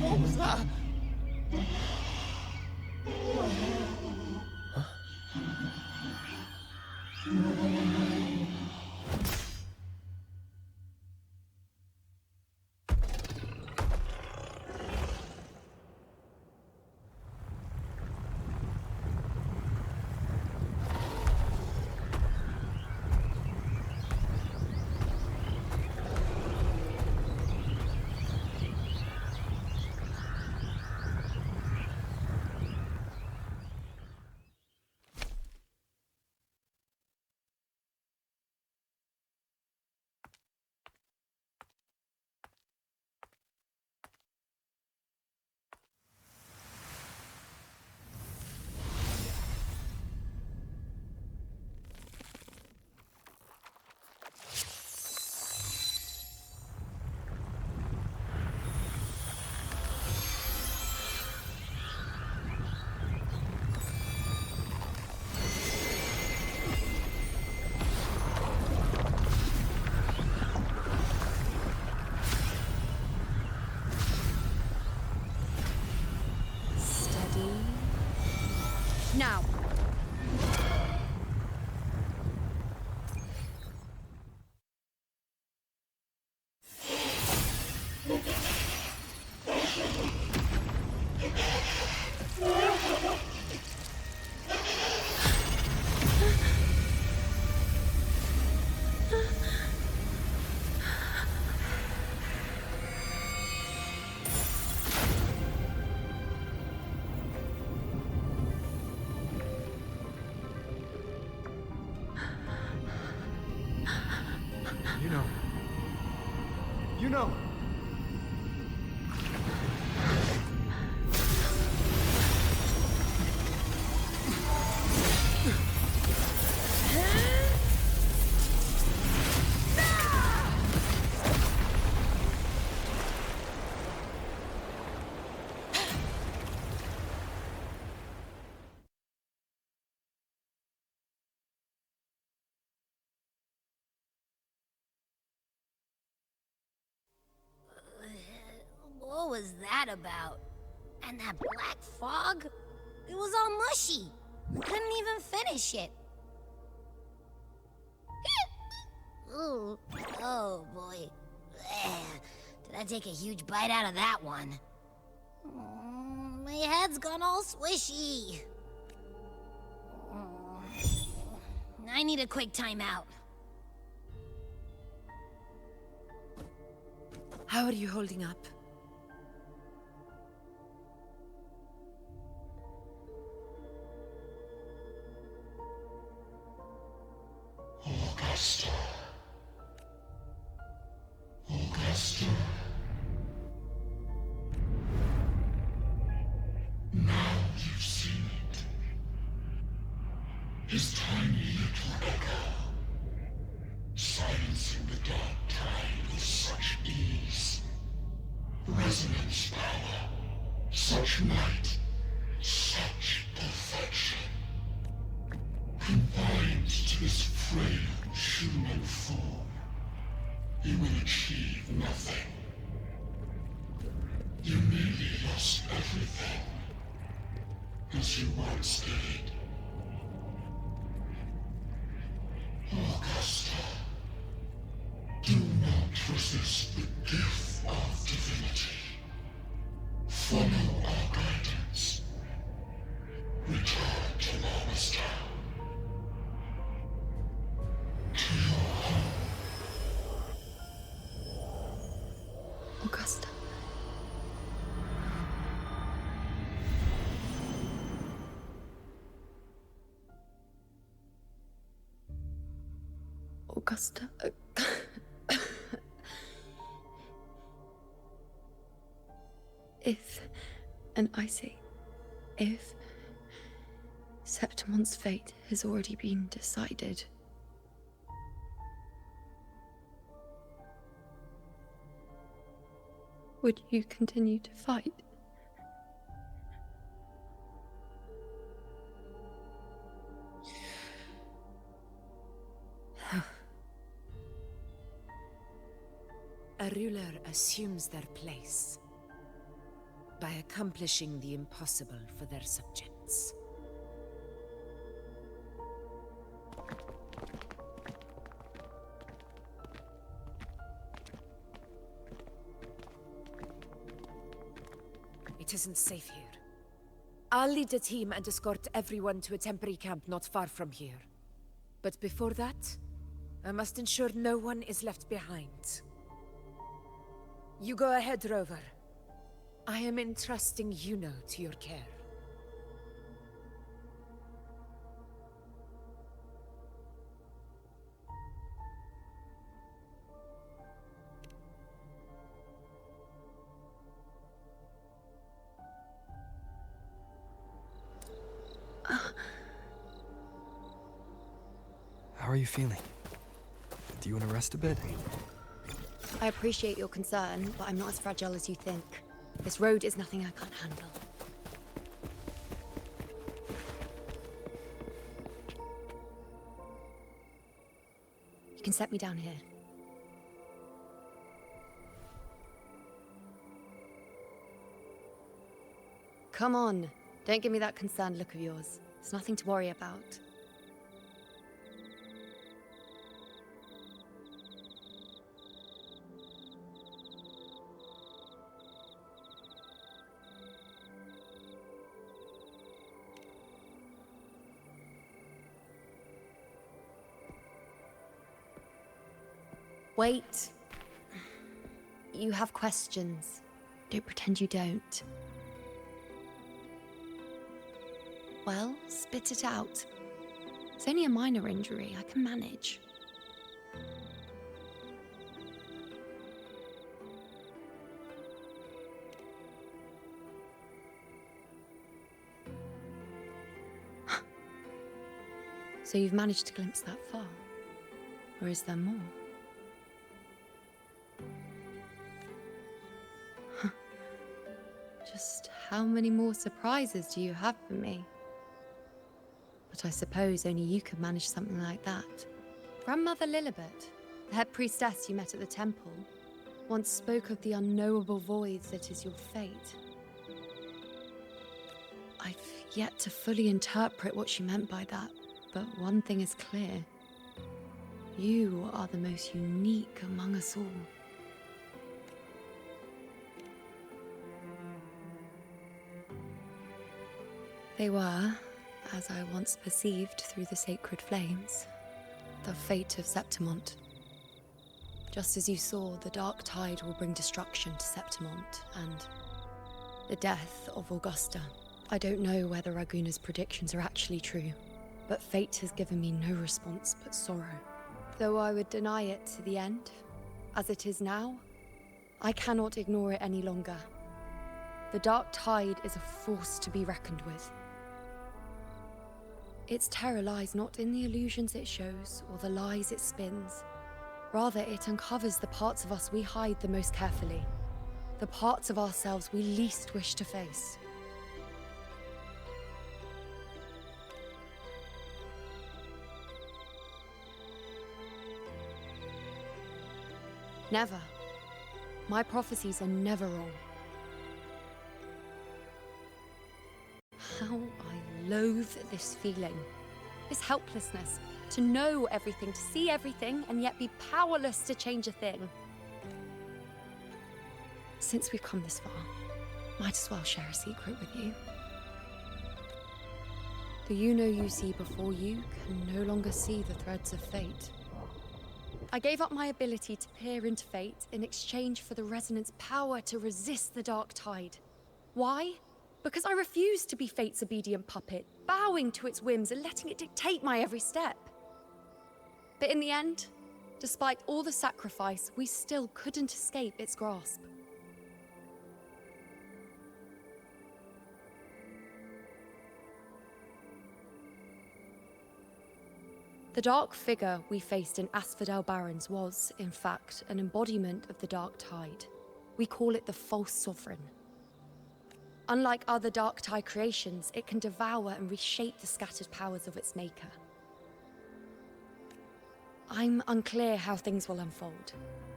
What was that? Now. You know. What was that about? And that black fog? It was all mushy. Couldn't even finish it. Ooh, oh boy. Did I take a huge bite out of that one? My head's gone all swishy. I need a quick timeout. How are you holding up? Augusta. Augusta. Now you've seen it. His tiny little echo, silencing the dark tide with such ease. Resonance power, such might, such perfection. Confined to this frail human form, you will achieve nothing. You nearly lost everything, as you once did. Augusta, do not resist the gift of divinity. Follow our guidance. Return to Loverstown. To your home. Augusta. Augusta. If, and I say, if Septimon's fate has already been decided, would you continue to fight? A ruler assumes their place by accomplishing the impossible for their subjects. It isn't safe here. I'll lead a team and escort everyone to a temporary camp not far from here. But before that, I must ensure no one is left behind. You go ahead, Rover. I am entrusting Yuno to your care. How are you feeling? Do you want to rest a bit? I appreciate your concern, but I'm not as fragile as you think. This road is nothing I can't handle. You can set me down here. Come on, don't give me that concerned look of yours. There's nothing to worry about. Wait. You have questions. Don't pretend you don't. Well, spit it out. It's only a minor injury. I can manage. So you've managed to glimpse that far? Or is there more? Just how many more surprises do you have for me? But I suppose only you could manage something like that. Grandmother Lilibet, the head priestess you met at the temple, once spoke of the unknowable voids that is your fate. I've yet to fully interpret what she meant by that, but one thing is clear. You are the most unique among us all. They were, as I once perceived through the sacred flames, the fate of Septimont. Just as you saw, the dark tide will bring destruction to Septimont, and the death of Augusta. I don't know whether Raguna's predictions are actually true, but fate has given me no response but sorrow. Though I would deny it to the end, as it is now, I cannot ignore it any longer. The dark tide is a force to be reckoned with. Its terror lies not in the illusions it shows or the lies it spins. Rather, it uncovers the parts of us we hide the most carefully, the parts of ourselves we least wish to face. Never. My prophecies are never wrong. How I loathe this feeling. This helplessness. To know everything, to see everything, and yet be powerless to change a thing. Since we've come this far, might as well share a secret with you. The you see before you can no longer see the threads of fate. I gave up my ability to peer into fate in exchange for the resonance power to resist the dark tide. Why? Because I refused to be fate's obedient puppet, bowing to its whims and letting it dictate my every step. But in the end, despite all the sacrifice, we still couldn't escape its grasp. The dark figure we faced in Asphodel Barrens was, in fact, an embodiment of the dark tide. We call it the false sovereign. Unlike other dark tide creations, it can devour and reshape the scattered powers of its maker. I'm unclear how things will unfold,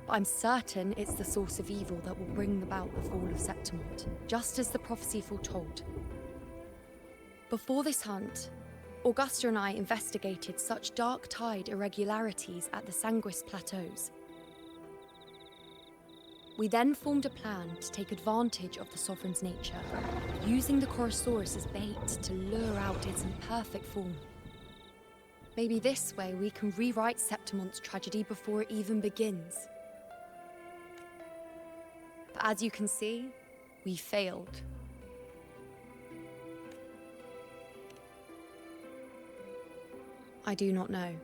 but I'm certain it's the source of evil that will bring about the fall of Septimont, just as the prophecy foretold. Before this hunt, Augusta and I investigated such dark tide irregularities at the Sanguis Plateaus. We then formed a plan to take advantage of the Sovereign's nature, using the Chorosaurus as bait to lure out its imperfect form. Maybe this way we can rewrite Septimont's tragedy before it even begins. But as you can see, we failed. I do not know.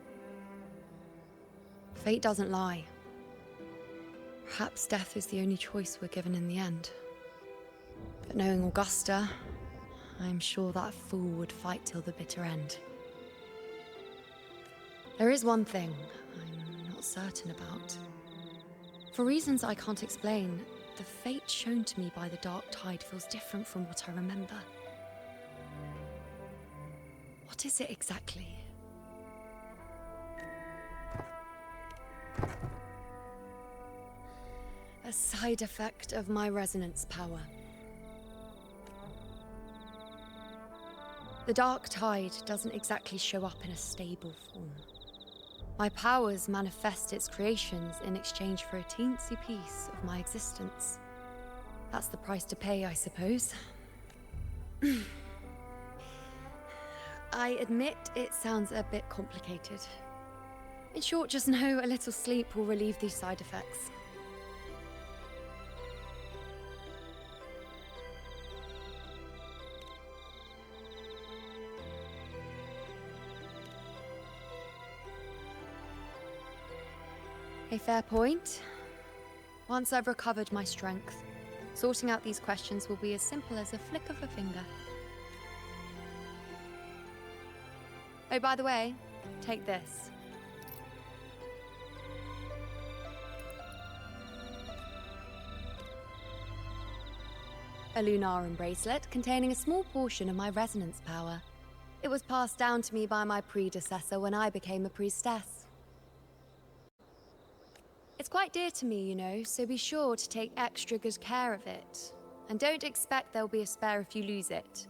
Fate doesn't lie. Perhaps death is the only choice we're given in the end. But knowing Augusta, I'm sure that fool would fight till the bitter end. There is one thing I'm not certain about. For reasons I can't explain, the fate shown to me by the dark tide feels different from what I remember. What is it exactly? A side effect of my resonance power. The dark tide doesn't exactly show up in a stable form. My powers manifest its creations in exchange for a teensy piece of my existence. That's the price to pay, I suppose. I admit it sounds a bit complicated. In short, just know a little sleep will relieve these side effects. A fair point. Once I've recovered my strength, sorting out these questions will be as simple as a flick of a finger. Oh, by the way, take this. A Lunarum bracelet containing a small portion of my resonance power. It was passed down to me by my predecessor when I became a priestess. It's quite dear to me, you know, so be sure to take extra good care of it. And don't expect there'll be a spare if you lose it.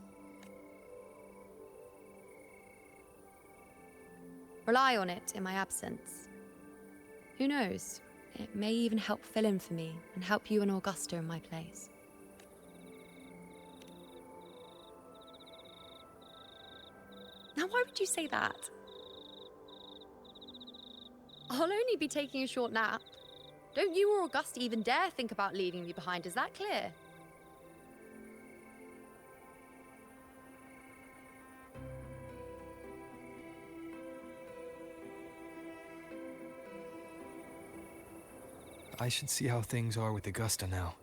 Rely on it in my absence. Who knows? It may even help fill in for me and help you and Augusta in my place. Now, why would you say that? I'll only be taking a short nap. Don't you or Augusta even dare think about leaving me behind, is that clear? I should see how things are with Augusta now.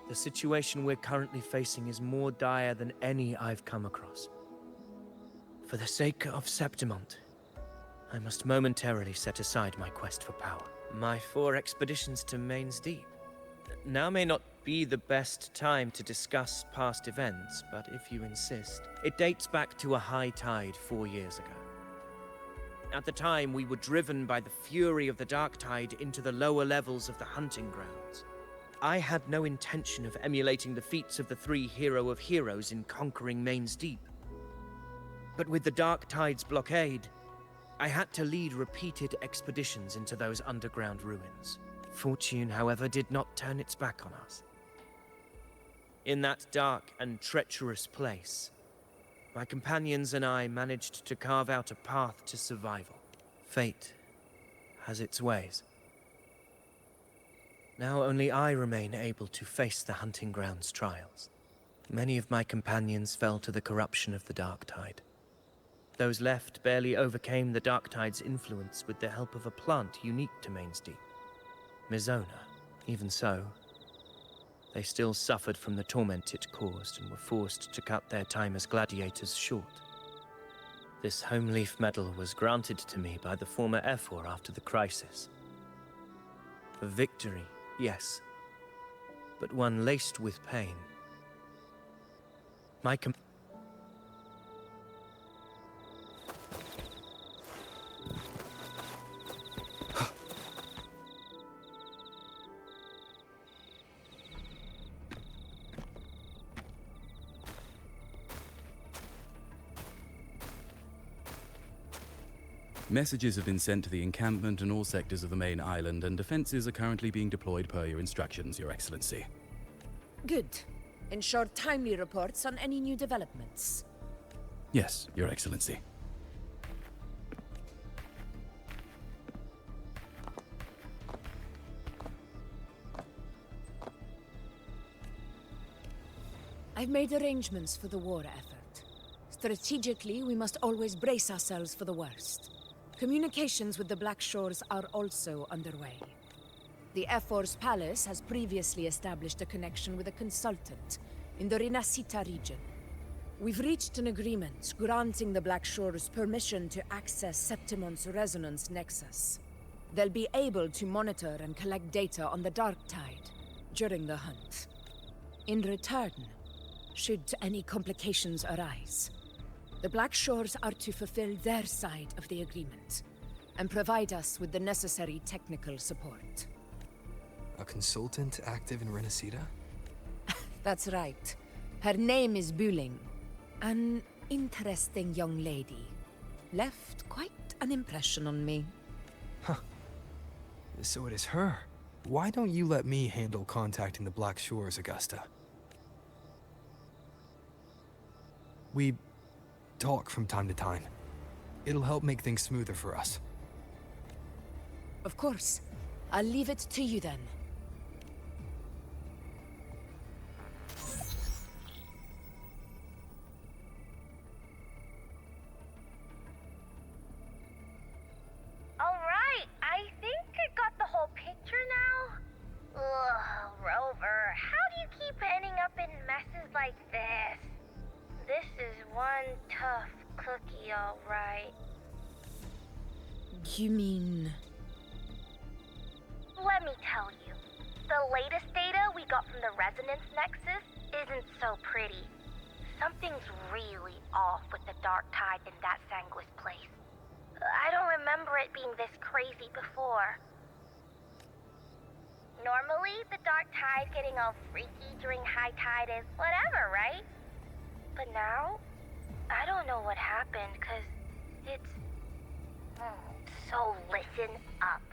The situation we're currently facing is more dire than any I've come across. For the sake of Septimont, I must momentarily set aside my quest for power. My 4 expeditions to Main's Deep now may not be the best time to discuss past events, but if you insist, it dates back to a high tide 4 years ago. At the time, we were driven by the fury of the dark tide into the lower levels of the hunting grounds. I had no intention of emulating the feats of the 3 hero of heroes in conquering Main's Deep. But with the dark tide's blockade, I had to lead repeated expeditions into those underground ruins. Fortune, however, did not turn its back on us. In that dark and treacherous place, my companions and I managed to carve out a path to survival. Fate has its ways. Now only I remain able to face the hunting grounds trials. Many of my companions fell to the corruption of the dark tide. Those left barely overcame the dark tide's influence with the help of a plant unique to Main's Deep, Mizona. Even so, they still suffered from the torment it caused and were forced to cut their time as gladiators short. This home leaf medal was granted to me by the former Ephor after the crisis. For victory, yes, but one laced with pain. My Messages have been sent to the encampment and all sectors of the main island, and defenses are currently being deployed per your instructions, Your Excellency. Good. Ensure timely reports on any new developments. Yes, Your Excellency. I've made arrangements for the war effort. Strategically, we must always brace ourselves for the worst. Communications with the Black Shores are also underway. The Ephor's palace has previously established a connection with a consultant in the Rinascita region. We've reached an agreement granting the Black Shores permission to access Septimon's resonance nexus. They'll be able to monitor and collect data on the Dark Tide during the hunt. In return, should any complications arise, the Black Shores are to fulfill their side of the agreement and provide us with the necessary technical support. A consultant active in Rinascita? That's right. Her name is Buling. An interesting young lady. Left quite an impression on me. Huh. So it is her. Why don't you let me handle contacting the Black Shores, Augusta? We talk from time to time. It'll help make things smoother for us. Of course. I'll leave it to you then. Alright, I think I got the whole picture now. Ugh, Rover, how do you keep ending up in messes like this? This is one tough cookie, alright. You mean... Let me tell you. The latest data we got from the Resonance Nexus isn't so pretty. Something's really off with the Dark Tide in that Sanguis place. I don't remember it being this crazy before. Normally, the Dark Tide getting all freaky during high tide is whatever, right? But now, I don't know what happened, cause it's... So listen up.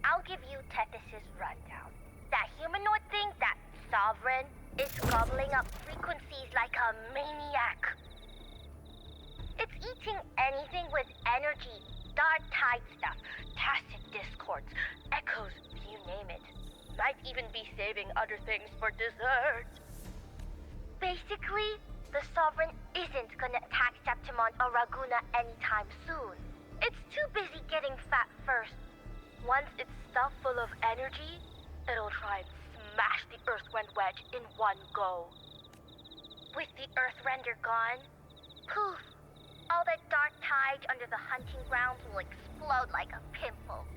I'll give you Tethys' rundown. That humanoid thing, that Sovereign, is gobbling up frequencies like a maniac. It's eating anything with energy, dark tide stuff, tacit discords, echoes, you name it. Might even be saving other things for dessert. Basically, the Sovereign isn't gonna attack Septimon or Raguna anytime soon. It's too busy getting fat first. Once it's stuffed full of energy, it'll try and smash the Earthwind Wedge in one go. With the Earthrender gone, poof, all the dark tide under the hunting grounds will explode like a pimple.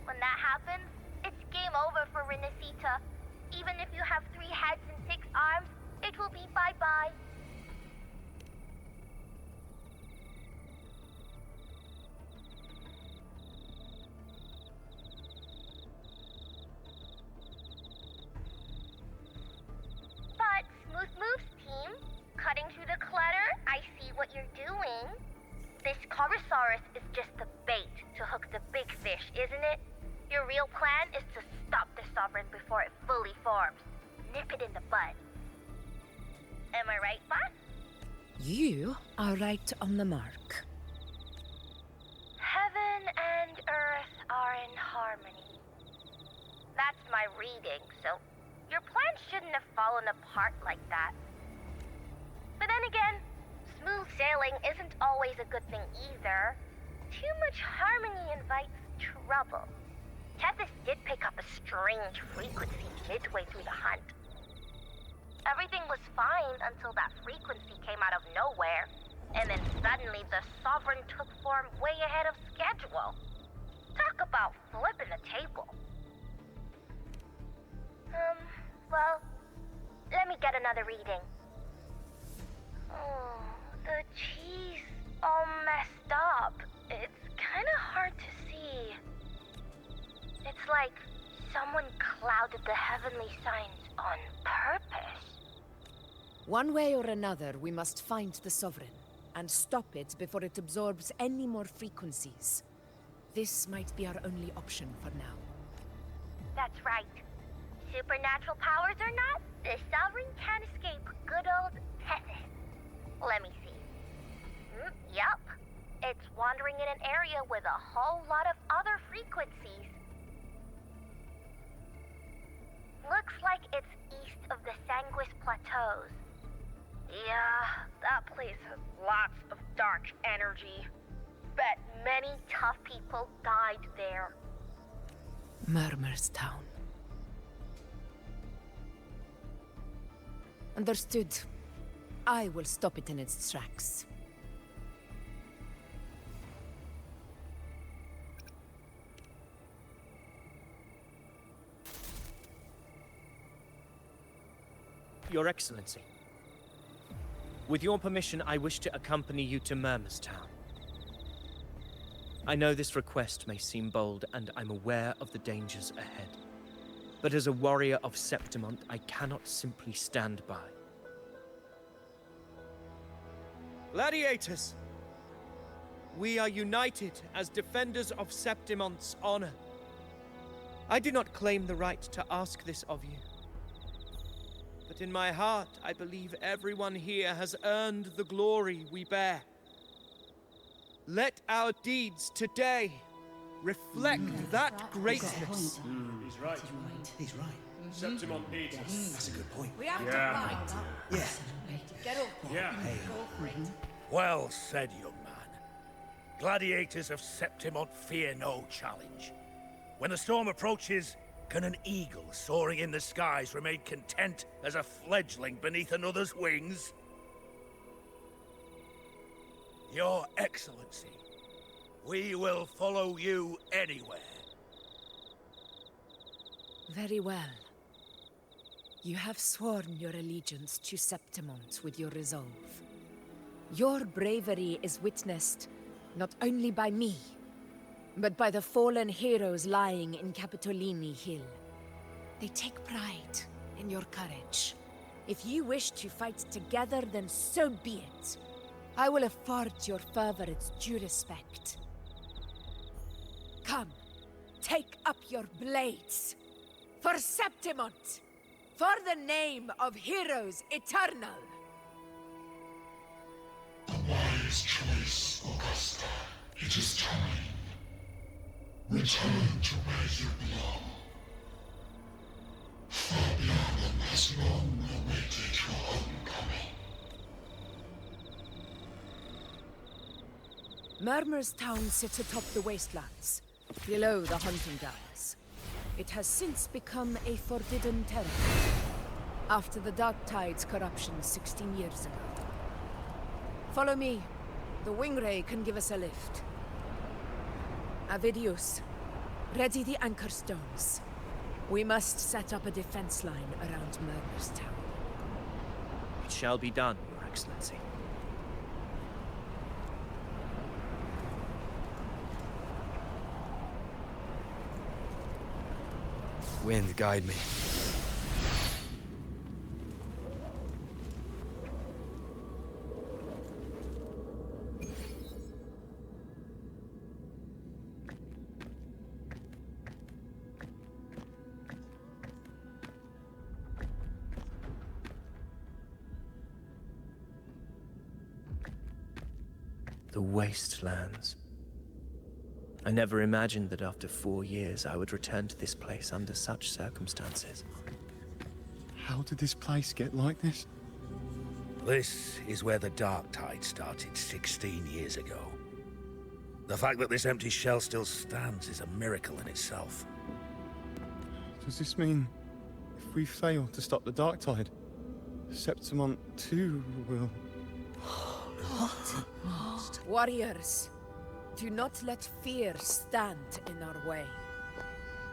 When that happens, it's game over for Rinascita. Even Even if you have 3 heads and 6 arms, it will be bye-bye. But, Smooth Moves team, cutting through the clutter, I see what you're doing. This Corosaurus is just the bait to hook the big fish, isn't it? Your real plan is to stop the Sovereign before it fully forms. Nip it in the bud. Am I right, boss? You are right on the mark. Heaven and earth are in harmony. That's my reading, so your plan shouldn't have fallen apart like that. But then again, smooth sailing isn't always a good thing either. Too much harmony invites trouble. Tethys did pick up a strange frequency midway through the hunt. Everything was fine until that frequency came out of nowhere, and then suddenly the Sovereign took form way ahead of schedule. Talk about flipping the table. Well, let me get another reading. Oh, the cheese all messed up. It's kind of hard to see. It's like someone clouded the heavenly signs on purpose. One way or another, we must find the Sovereign and stop it before it absorbs any more frequencies. This might be our only option for now. That's right. Supernatural powers or not, the Sovereign can't escape good old Tethys. Let me see. Yup. It's wandering in an area with a whole lot of other frequencies. Looks like it's east of the Sanguis Plateaus. Yeah, that place has lots of dark energy. Bet many tough people died there. Murmur's Town. Understood. I will stop it in its tracks. Your Excellency. With your permission, I wish to accompany you to Murmur's Town. I know this request may seem bold, and I'm aware of the dangers ahead. But as a warrior of Septimont, I cannot simply stand by. Gladiators! We are united as defenders of Septimont's honor. I do not claim the right to ask this of you. But in my heart, I believe everyone here has earned the glory we bear. Let our deeds today reflect that greatness. He's right. He's right. Septimont needs us. That's a good point. We have Yeah. to fight. Yeah. Get up. Yeah. Well said, young man. Gladiators of Septimont fear no challenge. When the storm approaches, can an eagle soaring in the skies remain content as a fledgling beneath another's wings? Your Excellency, we will follow you anywhere. Very well. You have sworn your allegiance to Septimont with your resolve. Your bravery is witnessed not only by me, but by the fallen heroes lying in Capitolini Hill. They take pride in your courage. If you wish to fight together, then so be it. I will afford your fervor its due respect. Come, take up your blades. For Septimont! For the name of heroes eternal! A wise choice, Augusta. It is time. Return to where you belong. Fabianum has long awaited your homecoming. Murmur's Town sits atop the wastelands, below the hunting grounds. It has since become a forbidden territory, after the Dark Tide's corruption 16 years ago. Follow me. The Wingray can give us a lift. Avidius, ready the anchor stones. We must set up a defense line around Murder's Town. It shall be done, Your Excellency. Wind, guide me. The wastelands. I never imagined that after 4 years I would return to this place under such circumstances. How did this place get like this? This is where the Dark Tide started 16 years ago. The fact that this empty shell still stands is a miracle in itself. Does this mean if we fail to stop the Dark Tide, Septimont too will... Warriors, do not let fear stand in our way.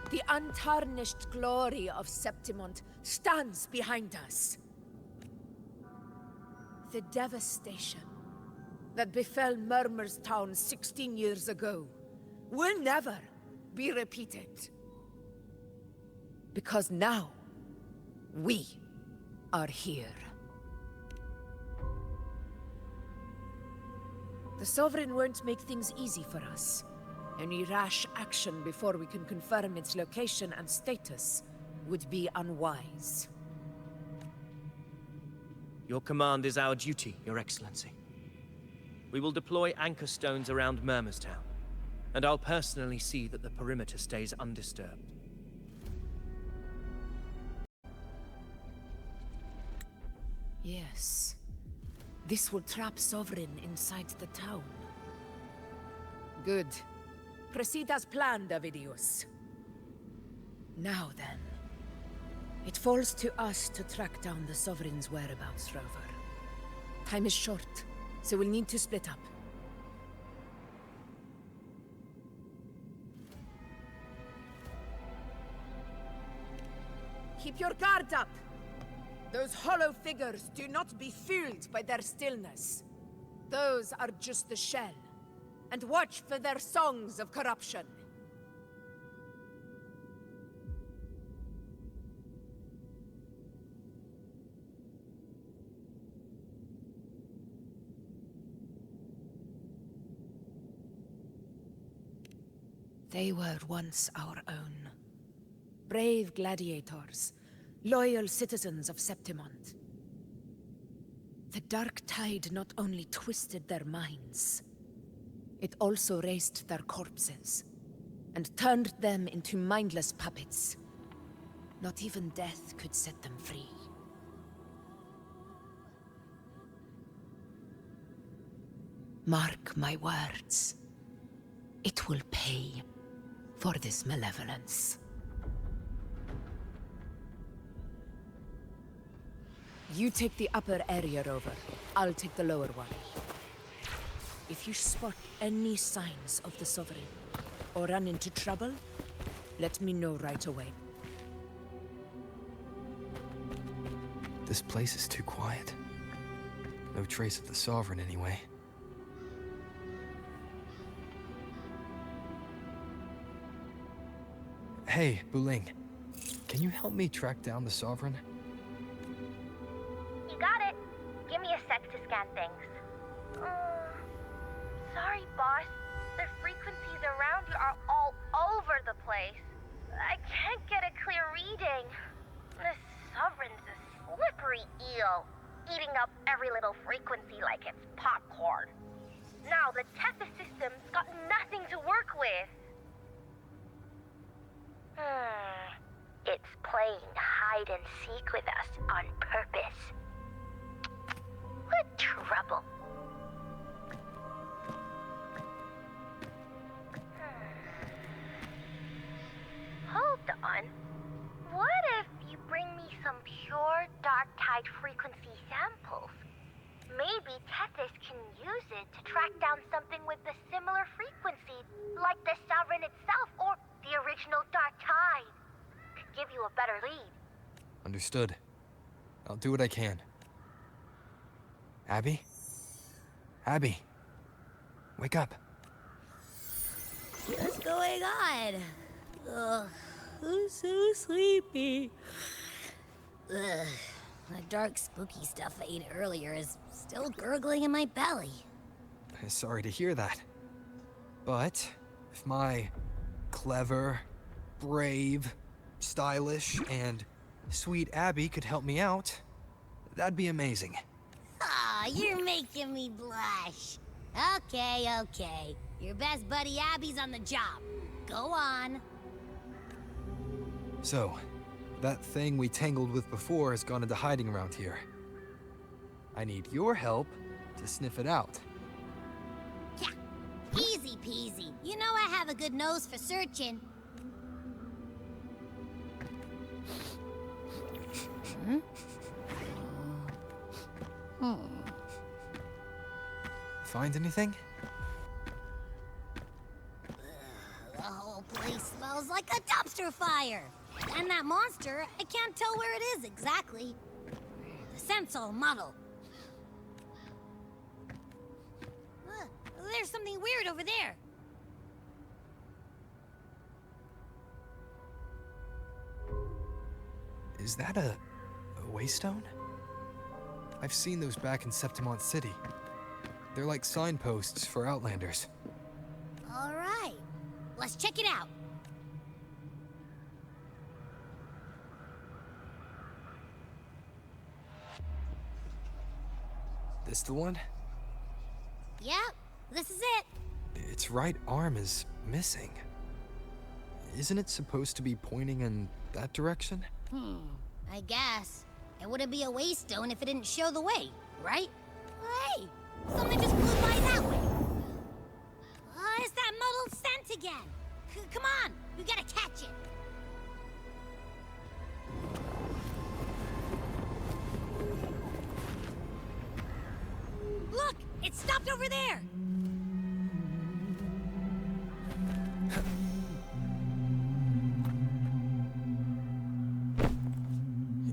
The untarnished glory of Septimont stands behind us. The devastation that befell Murmur's Town 16 years ago will never be repeated. Because now, we are here. The Sovereign won't make things easy for us. Any rash action before we can confirm its location and status would be unwise. Your command is our duty, Your Excellency. We will deploy anchor stones around Murmur's Town, and I'll personally see that the perimeter stays undisturbed. Yes. This will trap Sovereign inside the town. Good. Proceed as planned, Avidius. Now then. It falls to us to track down the Sovereign's whereabouts, Rover. Time is short, so we'll need to split up. Keep your guard up! Those hollow figures do not be fooled by their stillness. Those are just the shell. And watch for their songs of corruption. They were once our own. Brave gladiators. Loyal citizens of Septimont. The Dark Tide not only twisted their minds, it also raised their corpses, and turned them into mindless puppets. Not even death could set them free. Mark my words. It will pay for this malevolence. You take the upper area, Rover. I'll take the lower one. If you spot any signs of the Sovereign, or run into trouble, let me know right away. This place is too quiet. No trace of the Sovereign, anyway. Hey, Buling. Can you help me track down the Sovereign? Got it. Give me a sec to scan things. Sorry, boss. The frequencies around you are all over the place. I can't get a clear reading. The Sovereign's a slippery eel, eating up every little frequency like it's popcorn. Now the Tethys system's got nothing to work with. It's playing hide and seek with us on purpose. What trouble. Hold on. What if you bring me some pure Dark Tide frequency samples? Maybe Tethys can use it to track down something with a similar frequency, like the Sovereign itself or the original Dark Tide. Could give you a better lead. Understood. I'll do what I can. Abby? Abby! Wake up. What's going on? Ugh, I'm so sleepy. Ugh, the dark, spooky stuff I ate earlier is still gurgling in my belly. Sorry to hear that. But if my clever, brave, stylish, and sweet Abby could help me out, that'd be amazing. Aw, you're making me blush. Okay. Your best buddy Abby's on the job. Go on. So, that thing we tangled with before has gone into hiding around here. I need your help to sniff it out. Yeah, easy peasy. You know I have a good nose for searching. Find anything? The whole place smells like a dumpster fire. And that monster, I can't tell where it is exactly. The scent's all muddled. There's something weird over there. Is that a waystone? I've seen those back in Septimont City. They're like signposts for Outlanders. All right, let's check it out. This the one? Yep, this is it. Its right arm is missing. Isn't it supposed to be pointing in that direction? I guess. It wouldn't be a waystone if it didn't show the way, right? Hey, something just flew by that way. It's that muddled scent again. Come on, we gotta catch it. Look, it stopped over there.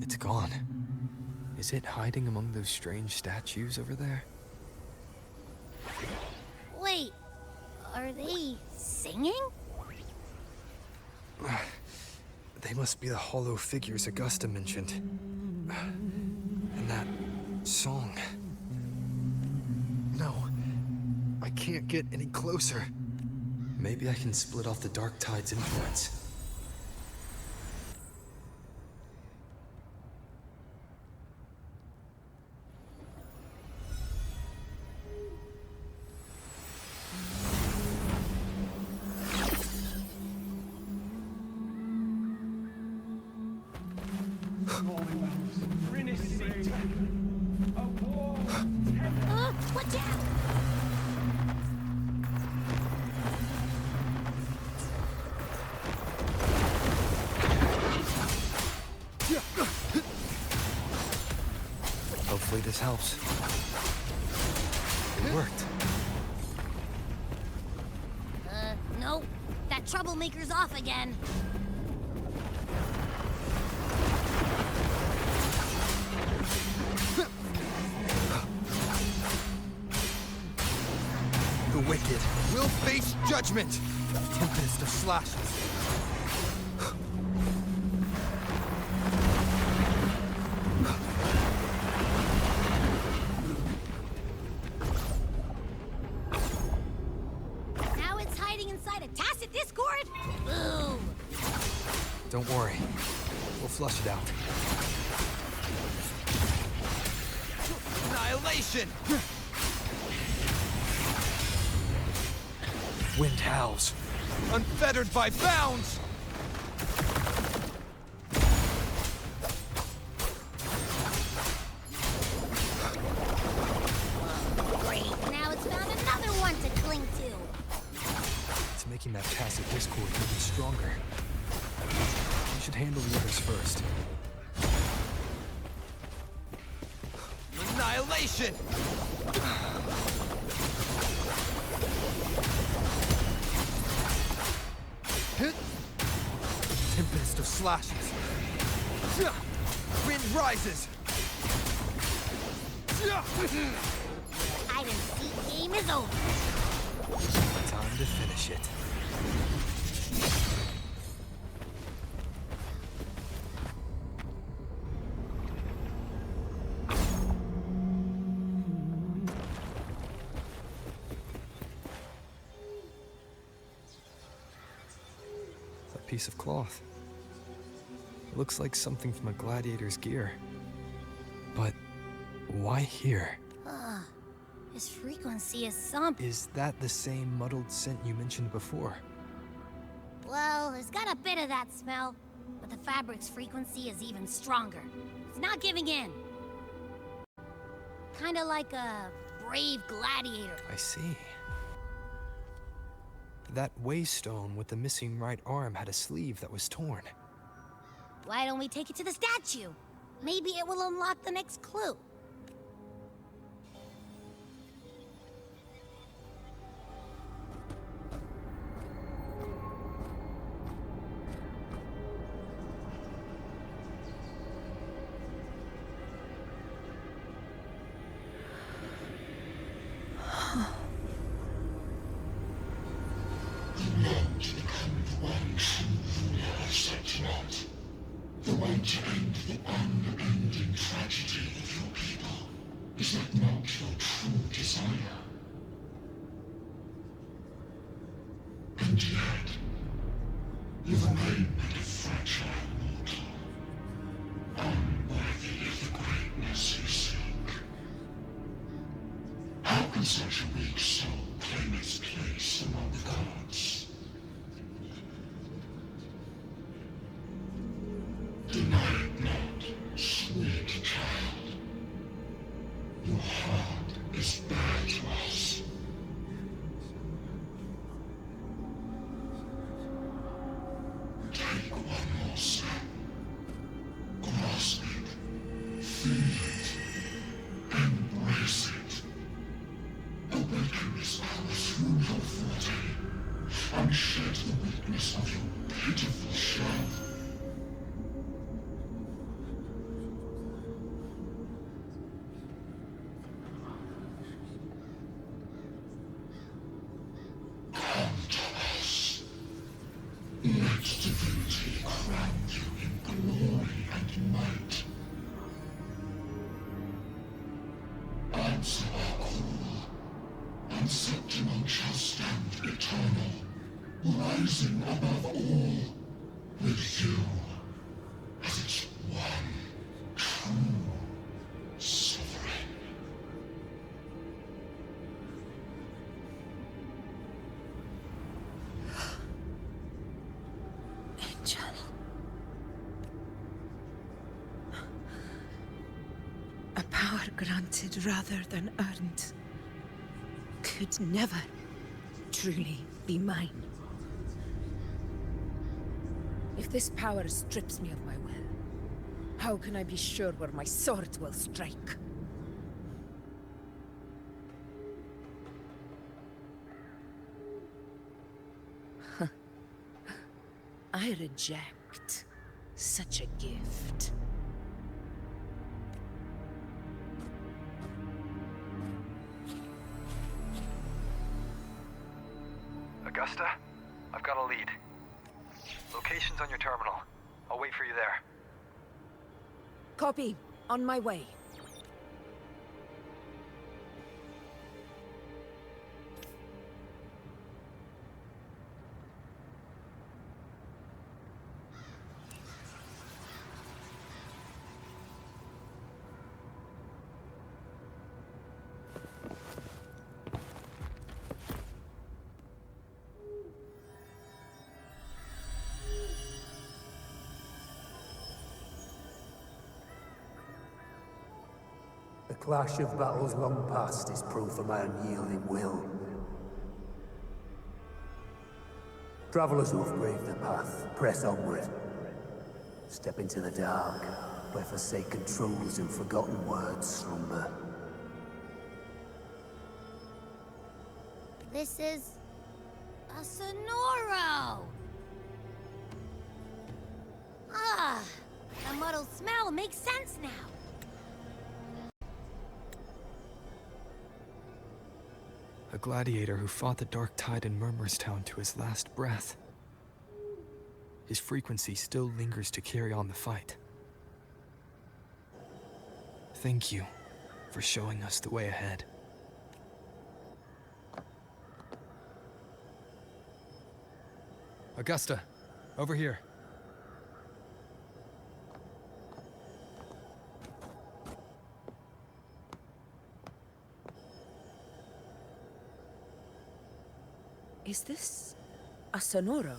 It's gone. Is it hiding among those strange statues over there? Wait, are they singing? They must be the hollow figures Augusta mentioned. And that song. No, I can't get any closer. Maybe I can split off the Dark Tide's influence. Watch out! Hopefully this helps. It worked. Nope. That troublemaker's off again. The wicked will face judgment! Tempest of slashes. Now it's hiding inside a tacit discord? Boom! Don't worry. We'll flush it out. Annihilation! Wind howls, unfettered by bounds! Great, now it's found another one to cling to. It's making that tacit discord even stronger. We should handle the others first. Annihilation! Tempest of slashes. Wind rises. Hide and seek game is over. Time to finish it. That piece of cloth. It looks like something from a gladiator's gear. But why here? This frequency is something. Is that the same muddled scent you mentioned before? Well, it's got a bit of that smell, but the fabric's frequency is even stronger. It's not giving in. Kinda like a brave gladiator. I see. That waystone with the missing right arm had a sleeve that was torn. Why don't we take it to the statue? Maybe it will unlock the next clue. The way to end the unending tragedy of your people. Is that not your true desire? And yet, you remain but a fragile mortal, unworthy of the greatness you seek. How can such a weak soul claim its place among the gods? Deny it not, sweet child. Your heart is bare to us. Take one more step. Grasp it. Feel it. Embrace it. Awaken its power through your forte, and shed the weakness of your pitiful shell. Rising above all, with you as its one true sovereign. Angel. A power granted rather than earned could never truly be mine. If this power strips me of my will, how can I be sure where my sword will strike? I reject such a gift. Augusta, I've got a lead. Location's on your terminal. I'll wait for you there. Copy. On my way. The clash of battles long past is proof of my unyielding will. Travelers who have braved the path, press onward. Step into the dark, where forsaken truths and forgotten words slumber. This is a Sonoro! Ah, the muddled smell makes sense now. A gladiator who fought the dark tide in Murmurstown to his last breath. His frequency still lingers to carry on the fight. Thank you for showing us the way ahead. Augusta, over here. Is this a Sonoro?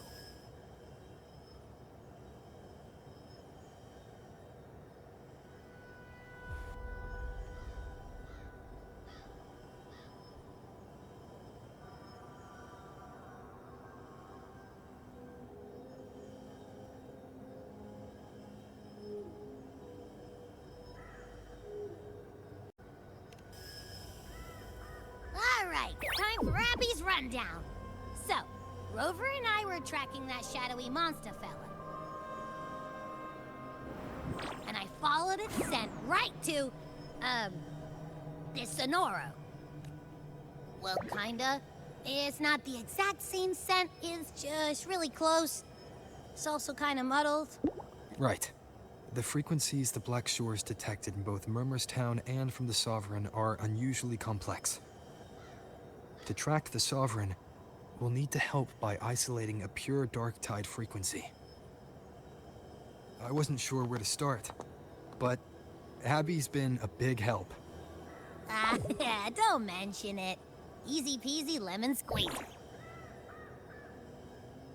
All right, time for Abby's rundown. So, Rover and I were tracking that shadowy monster fella. And I followed its scent right to, this Sonoro. Well, kinda. It's not the exact same scent, it's just really close. It's also kinda muddled. Right. The frequencies the Black Shores detected in both Murmurstown and from the Sovereign are unusually complex. To track the Sovereign, we'll need to help by isolating a pure dark tide frequency. I wasn't sure where to start, but Abby's been a big help. Ah, don't mention it. Easy peasy lemon squeezy.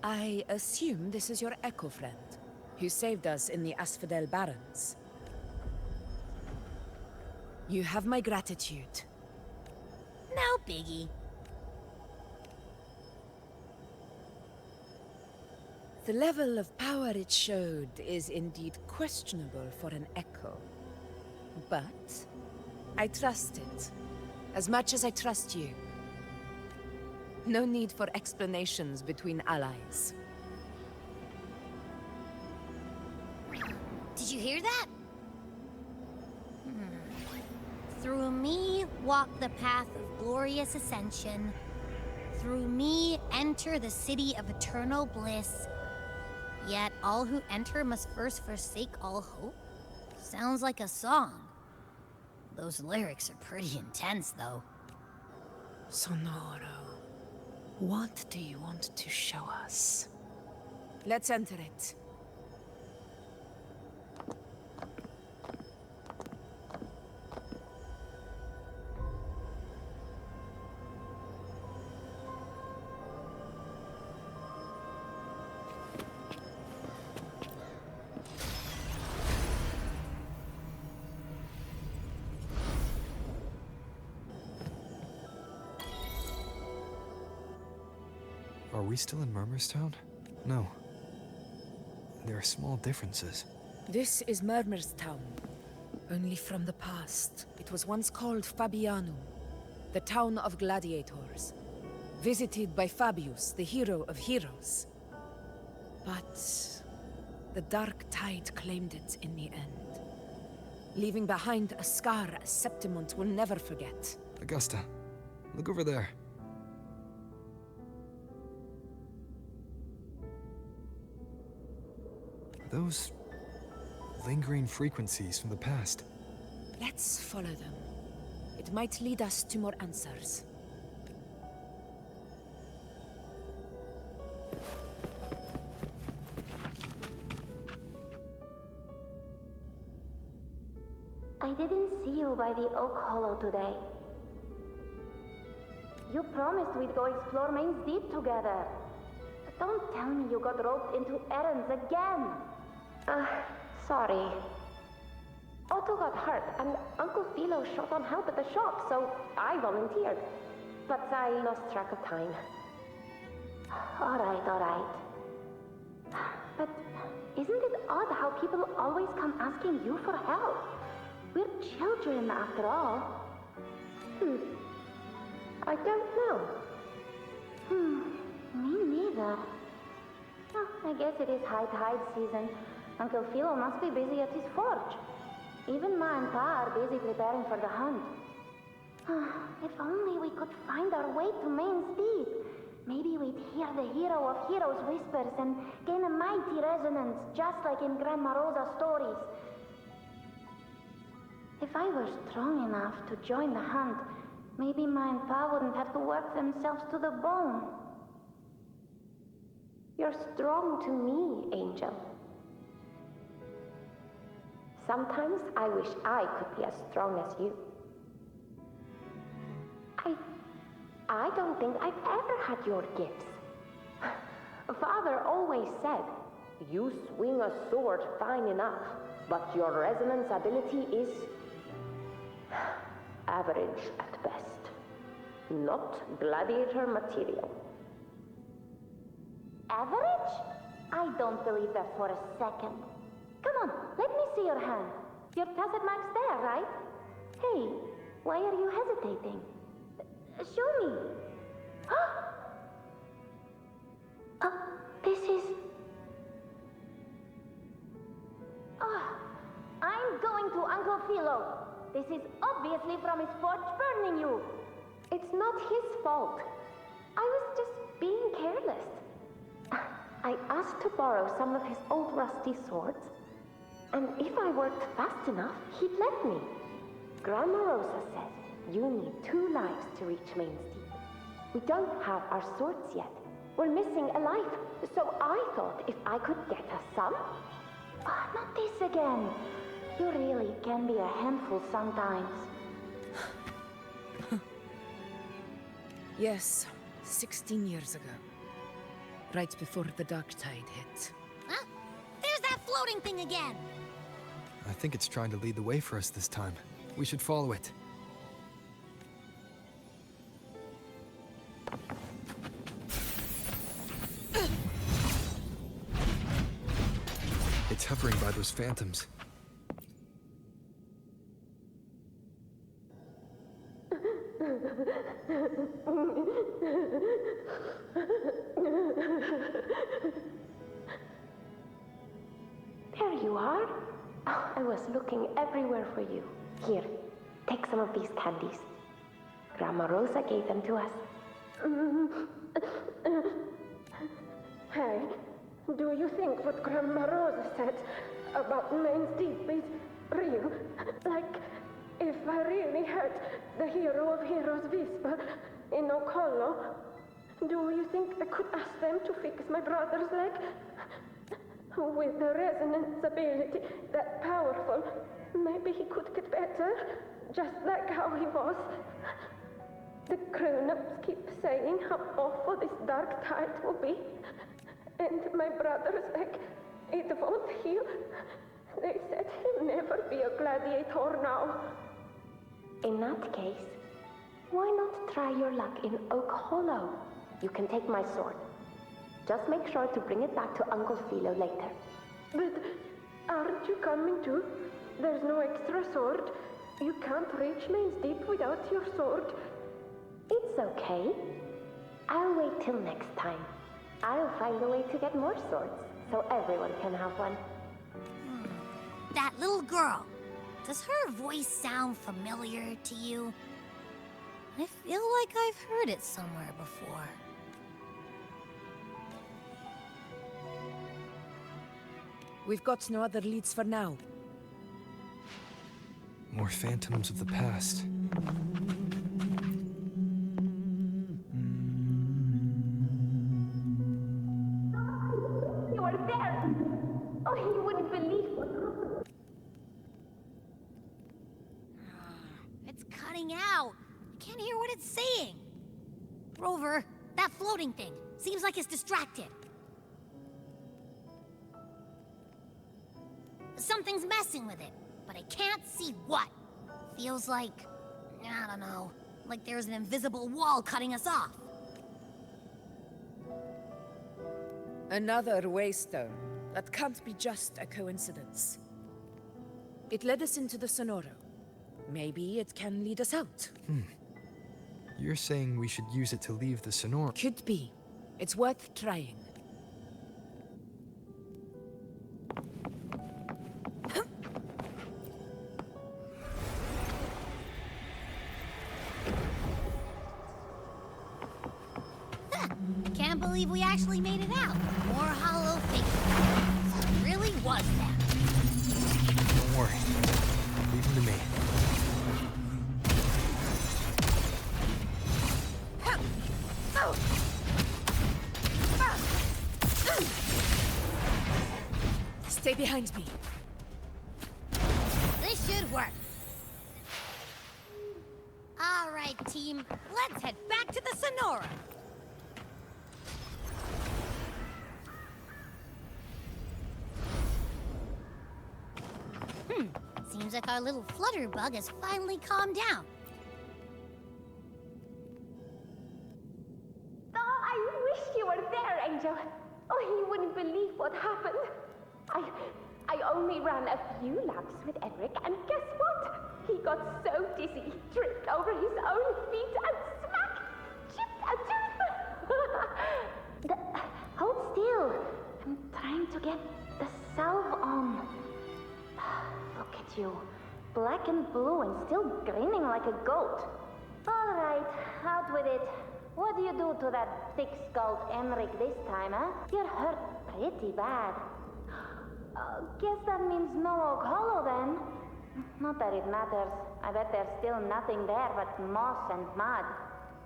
I assume this is your Echo friend, who saved us in the Asphodel Barrens. You have my gratitude. No biggie. The level of power it showed is indeed questionable for an Echo. But I trust it, as much as I trust you. No need for explanations between allies. Did you hear that? Through me walk the path of glorious ascension. Through me enter the city of eternal bliss. Yet all who enter must first forsake all hope? Sounds like a song. Those lyrics are pretty intense, though. Sonoro, what do you want to show us? Let's enter it. Are we still in Murmurstown? No. There are small differences. This is Murmurstown, only from the past. It was once called Fabianum, the town of gladiators, visited by Fabius, the hero of heroes. But the dark tide claimed it in the end, leaving behind a scar Septimont will never forget. Augusta, look over there. Those lingering frequencies from the past. Let's follow them. It might lead us to more answers. I didn't see you by the Oak Hollow today. You promised we'd go explore Main's Deep together. But don't tell me you got roped into errands again. Sorry. Otto got hurt, and Uncle Philo shot on help at the shop, so I volunteered. But I lost track of time. Alright. But isn't it odd how people always come asking you for help? We're children, after all. I don't know. Me neither. Well, I guess it is high tide season. Uncle Philo must be busy at his forge. Even Ma and Pa are busy preparing for the hunt. If only we could find our way to Main's Deep. Maybe we'd hear the hero of heroes whispers and gain a mighty resonance, just like in Grandma Rosa's stories. If I were strong enough to join the hunt, maybe Ma and Pa wouldn't have to work themselves to the bone. You're strong to me, Angel. Sometimes I wish I could be as strong as you. I don't think I've ever had your gifts. Father always said, you swing a sword fine enough, but your resonance ability is average at best. Not gladiator material. Average? I don't believe that for a second. Come on, let me see your hand. Your tacet mark's there, right? Hey, why are you hesitating? Show me. This is... I'm going to Uncle Philo. This is obviously from his forge burning you. It's not his fault. I was just being careless. I asked to borrow some of his old rusty swords, and if I worked fast enough, he'd let me. Grandma Rosa said you need 2 lives to reach Main's Deep. We don't have our swords yet. We're missing a life, so I thought if I could get us some... Not this again. You really can be a handful sometimes. Yes, 16 years ago. Right before the dark tide hit. Huh? There's that floating thing again! I think it's trying to lead the way for us this time. We should follow it. It's hovering by those phantoms. There you are. I was looking everywhere for you. Here, take some of these candies. Grandma Rosa gave them to us. Hey, do you think what Grandma Rosa said about Main's Deep is real? Like, if I really heard the hero of heroes whisper in Okolo, do you think I could ask them to fix my brother's leg? With the resonance ability that powerful, maybe he could get better, just like how he was. The grown-ups keep saying how awful this dark tide will be. And my brother's leg, it won't heal. They said he'll never be a gladiator now. In that case, why not try your luck in Oak Hollow? You can take my sword. Just make sure to bring it back to Uncle Philo later. But aren't you coming too? There's no extra sword. You can't reach Main's Deep without your sword. It's okay. I'll wait till next time. I'll find a way to get more swords, so everyone can have one. That little girl. Does her voice sound familiar to you? I feel like I've heard it somewhere before. We've got no other leads for now. More phantoms of the past. You are there! Oh, you wouldn't believe what... It's cutting out. I can't hear what it's saying. Rover, that floating thing. Seems like it's distracted. Something's messing with it, but I can't see what. Feels like, I don't know, like there's an invisible wall cutting us off. Another waystone. That can't be just a coincidence. It led us into the Sonoro. Maybe it can lead us out. You're saying we should use it to leave the Sonoro? Could be. It's worth trying. believe we actually made it out. More hollow figures. So it really was them. Don't worry. Leave them to me. Stay behind me. This should work. All right, team. Let's head back to the Sonora. Seems like our little flutterbug has finally calmed down. Oh, I wish you were there, Angel. Oh, you wouldn't believe what happened. I only ran a few laps with Edric, and guess what? He got so dizzy, he tripped over his own feet and smack! Chipped a tooth! Hold still. I'm trying to get the salve on. Look at you. Black and blue and still grinning like a goat. All right, out with it. What do you do to that thick-skulled Emmerich this time, huh? You're hurt pretty bad. Guess that means no Oak Hollow then. Not that it matters. I bet there's still nothing there but moss and mud.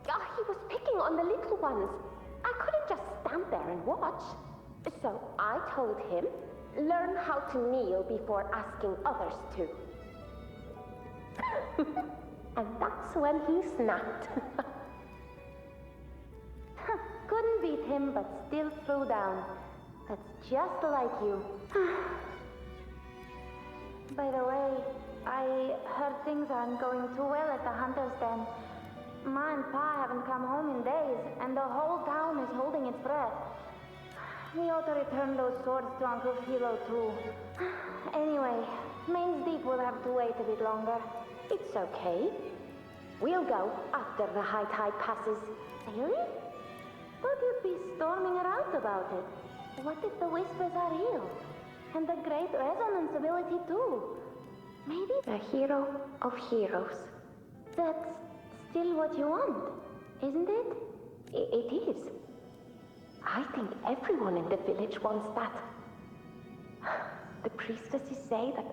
Oh, he was picking on the little ones. I couldn't just stand there and watch. So I told him, learn how to kneel before asking others to. And that's when he snapped. Couldn't beat him, but still threw down. That's just like you. By the way, I heard things aren't going too well at the Hunter's Den. Ma and Pa haven't come home in days, and the whole town is holding its breath. We ought to return those swords to Uncle Philo, too. Anyway, Main's Deep will have to wait a bit longer. It's okay. We'll go after the high tide passes. Really? Thought you'd be storming around about it. What if the whispers are real? And the great resonance ability, too? Maybe the hero of heroes. That's still what you want, isn't it? It is. I think everyone in the village wants that. The priestesses say that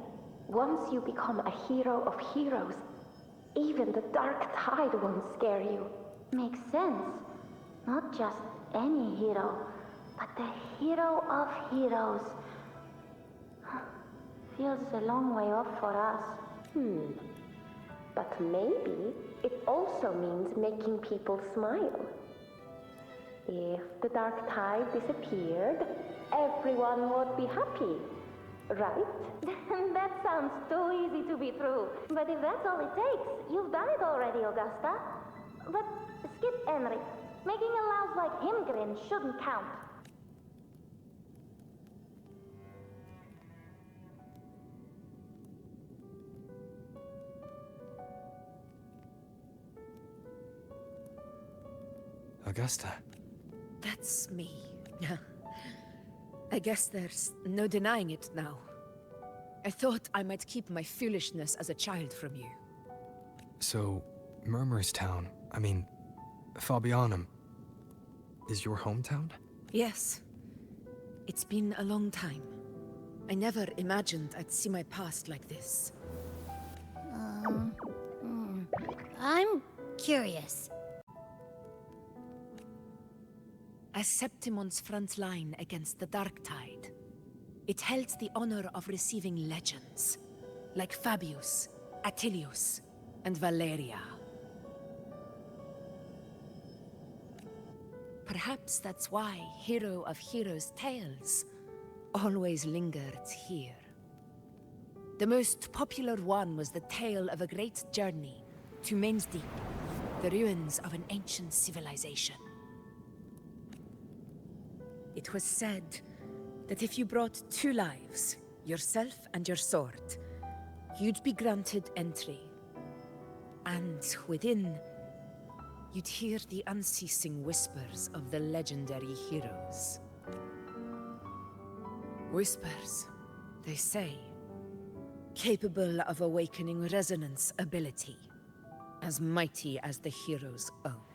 once you become a hero of heroes, even the dark tide won't scare you. Makes sense. Not just any hero, but the hero of heroes. Feels a long way off for us. But maybe it also means making people smile. If the dark tide disappeared, everyone would be happy, right? That sounds too easy to be true. But if that's all it takes, you've done it already, Augusta. But skip Enric. Making a louse like him grin shouldn't count. Augusta. That's me. I guess there's no denying it now. I thought I might keep my foolishness as a child from you. So, Murmurstown, Fabianum, is your hometown? Yes. It's been a long time. I never imagined I'd see my past like this. I'm curious. As Septimon's front line against the Dark Tide, it held the honor of receiving legends, like Fabius, Attilius, and Valeria. Perhaps that's why Hero of Heroes' tales always lingered here. The most popular one was the tale of a great journey to Main's Deep, the ruins of an ancient civilization. It was said that if you brought 2 lives, yourself and your sword, you'd be granted entry. And within, you'd hear the unceasing whispers of the legendary heroes. Whispers, they say, capable of awakening resonance ability, as mighty as the hero's own.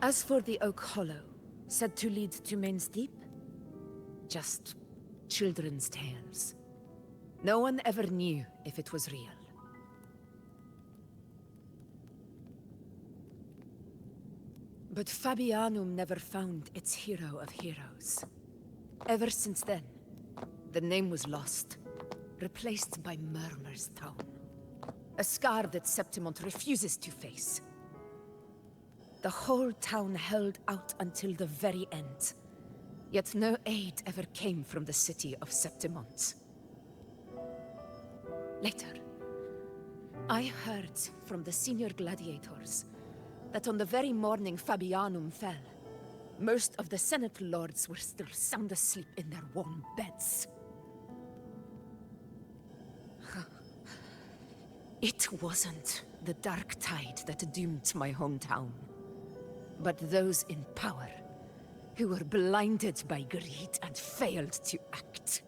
As for the Oak Hollow, said to lead to Main's Deep, just children's tales. No one ever knew if it was real. But Fabianum never found its hero of heroes. Ever since then, the name was lost, replaced by Murmur's Tone. A scar that Septimont refuses to face. The whole town held out until the very end. Yet no aid ever came from the city of Septimont. Later, I heard from the senior gladiators that on the very morning Fabianum fell, most of the Senate lords were still sound asleep in their warm beds. It wasn't the dark tide that doomed my hometown, but those in power who were blinded by greed and failed to act.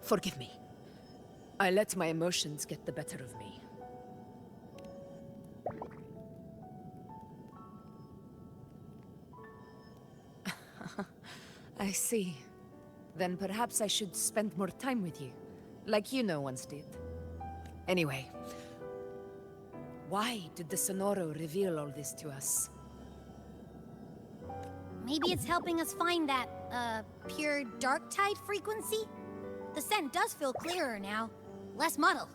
Forgive me. I let my emotions get the better of me. I see. Then perhaps I should spend more time with you, like you once did. Anyway, why did the Sonoro reveal all this to us? Maybe it's helping us find that, pure dark tide frequency? The scent does feel clearer now, less muddled.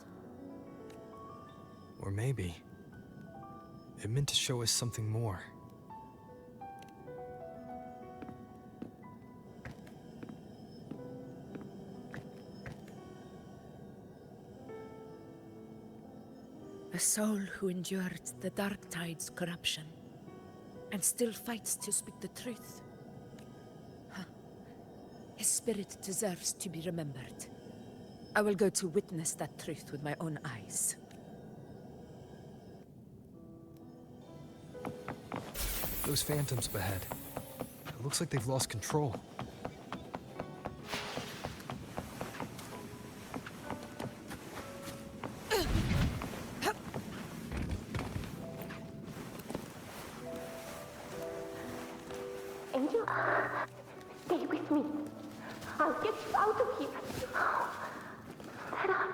Or maybe it meant to show us something more. A soul who endured the dark tide's corruption and still fights to speak the truth. Huh. His spirit deserves to be remembered. I will go to witness that truth with my own eyes. Those phantoms ahead. It looks like they've lost control. Angel, stay with me. I'll get you out of here. There are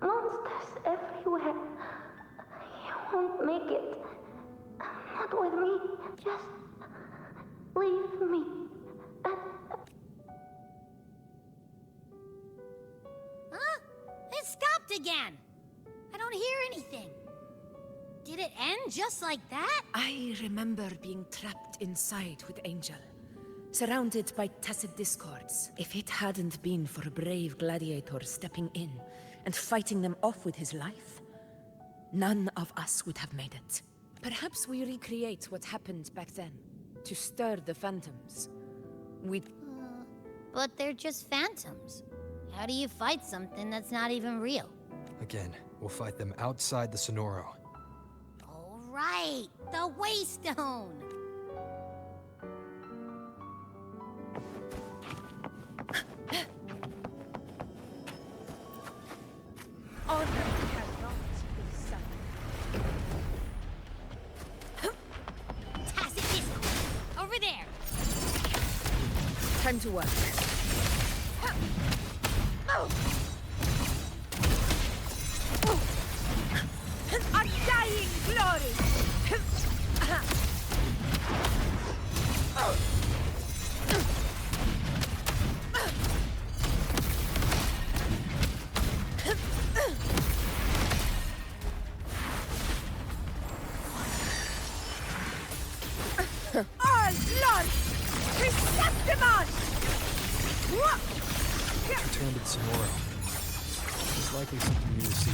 monsters everywhere. You won't make it. Not with me. Just leave me. Huh? It stopped again. I don't hear anything. Did it end just like that? I remember being trapped inside with Angel, surrounded by tacit discords. If it hadn't been for a brave gladiator stepping in and fighting them off with his life, none of us would have made it. Perhaps we recreate what happened back then, to stir the phantoms. But they're just phantoms. How do you fight something that's not even real? Again, we'll fight them outside the Sonoro. Right, the Waystone! Honor cannot be sung. Tacit discord! Over there! Time to work. Undying glory! All blood! Receptimon! Return to the Sonoro. There's likely something new to see.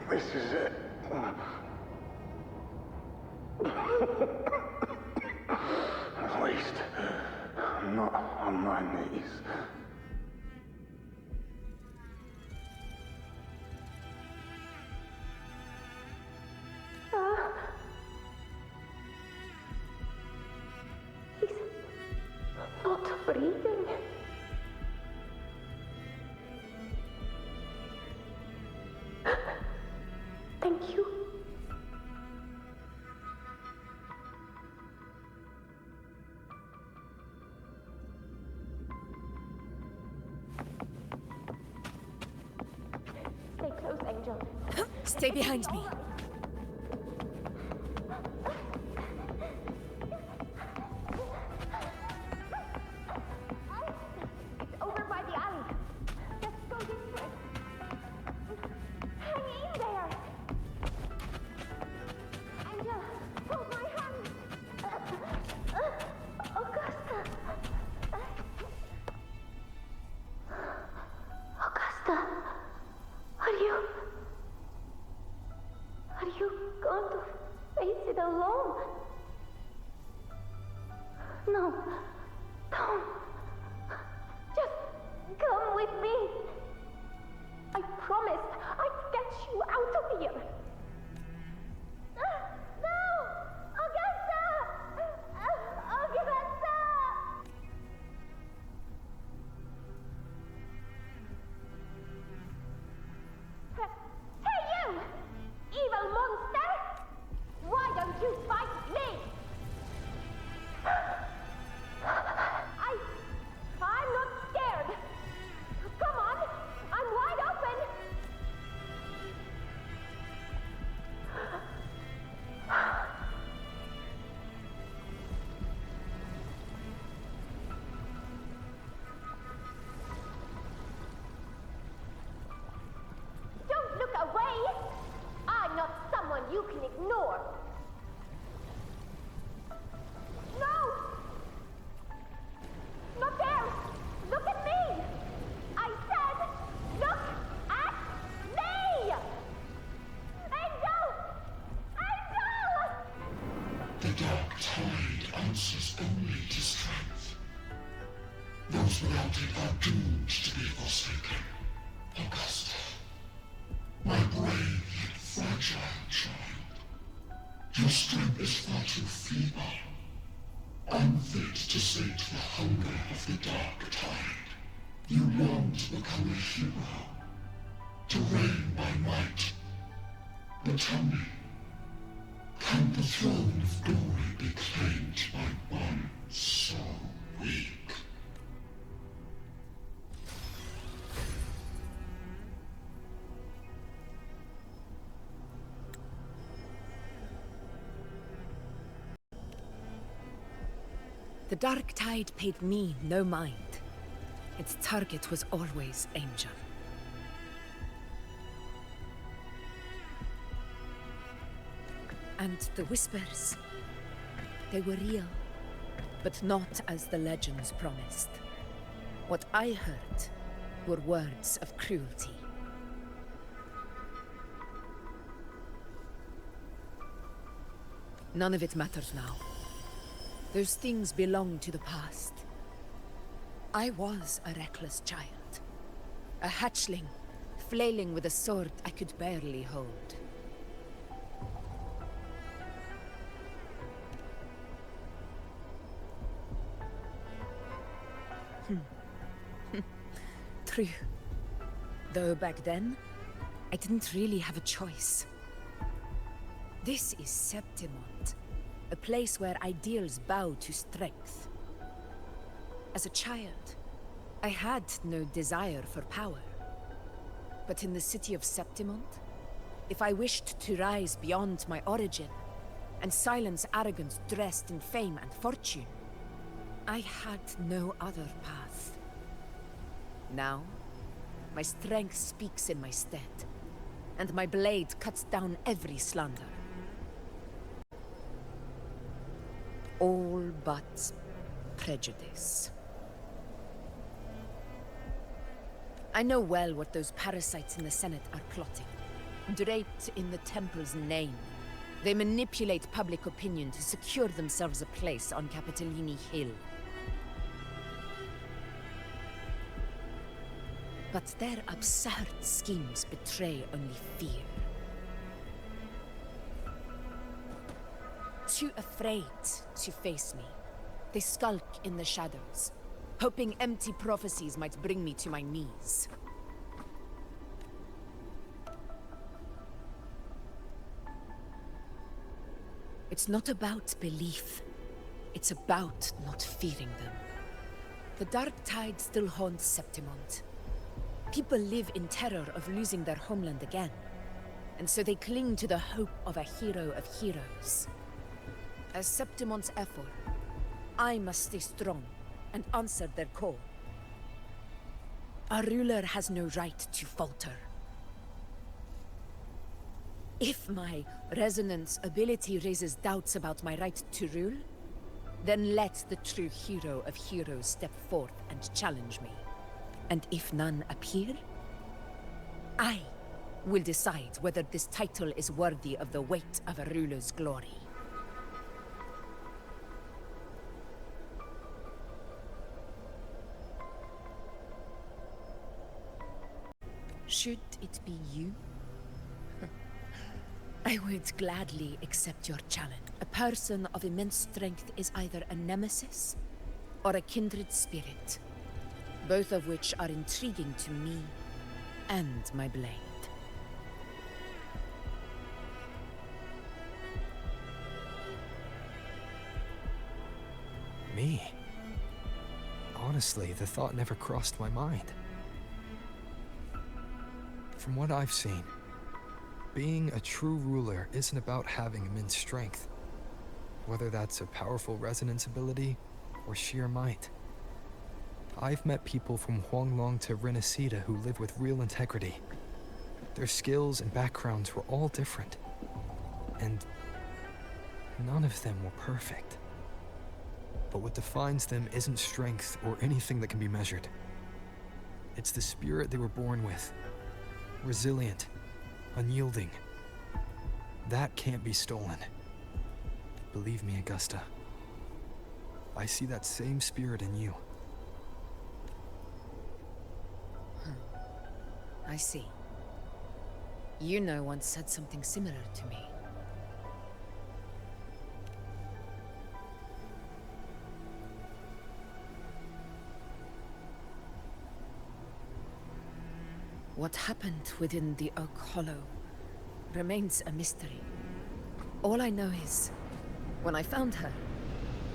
This is it. not on my knees. He's not breathing. Thank you. Stay close, Angel. Stay behind me. It's over by the alley. Let's go this way. Hang in there. Angel, hold my hand. Augusta. Augusta, are you going to face it alone? No, don't. Just come with me. I promised I'd get you out of here. No! Augusta! Augusta! Hey you! Evil monster! Why don't you fight me? I'm not scared. Come on, I'm wide open. Don't look away. I'm not someone you can ignore. No! Not there! Look at me! I said, look at me! Angel! Angel! The dark tide answers only to strength. Those without it are doomed to be forsaken. Augusta, my brave yet fragile child. Your strength is far too feeble. Unfit to sate the hunger of the dark tide. You long to become a hero, to reign by might. But tell me, can the throne of glory be claimed by one so weak? The dark tide paid me no mind. Its target was always Angel. And the whispers, they were real, but not as the legends promised. What I heard were words of cruelty. None of it matters now. Those things belong to the past. I was a reckless child. A hatchling, flailing with a sword I could barely hold. True. Though back then, I didn't really have a choice. This is Septimont. A place where ideals bow to strength. As a child, I had no desire for power. But in the city of Septimont, if I wished to rise beyond my origin and silence arrogance dressed in fame and fortune, I had no other path. Now, my strength speaks in my stead, and my blade cuts down every slander. All but prejudice. I know well what those parasites in the Senate are plotting. Draped in the Temple's name, they manipulate public opinion to secure themselves a place on Capitolini Hill. But their absurd schemes betray only fear. Too afraid to face me, they skulk in the shadows, hoping empty prophecies might bring me to my knees. It's not about belief. It's about not fearing them. The dark tide still haunts Septimont. People live in terror of losing their homeland again, and so they cling to the hope of a hero of heroes. As Septimont's effort, I must stay strong and answer their call. Our ruler has no right to falter. If my resonance ability raises doubts about my right to rule, then let the true hero of heroes step forth and challenge me. And if none appear, I will decide whether this title is worthy of the weight of a ruler's glory. Should it be you? I would gladly accept your challenge. A person of immense strength is either a nemesis or a kindred spirit, both of which are intriguing to me and my blade. Me? Honestly, the thought never crossed my mind. From what I've seen, being a true ruler isn't about having immense strength, whether that's a powerful resonance ability or sheer might. I've met people from Huanglong to Renacida who live with real integrity. Their skills and backgrounds were all different, and none of them were perfect. But what defines them isn't strength or anything that can be measured. It's the spirit they were born with. Resilient, unyielding. That can't be stolen. Believe me, Augusta. I see that same spirit in you. I see. Yuno once said something similar to me. What happened within the Oak Hollow remains a mystery. All I know is, when I found her,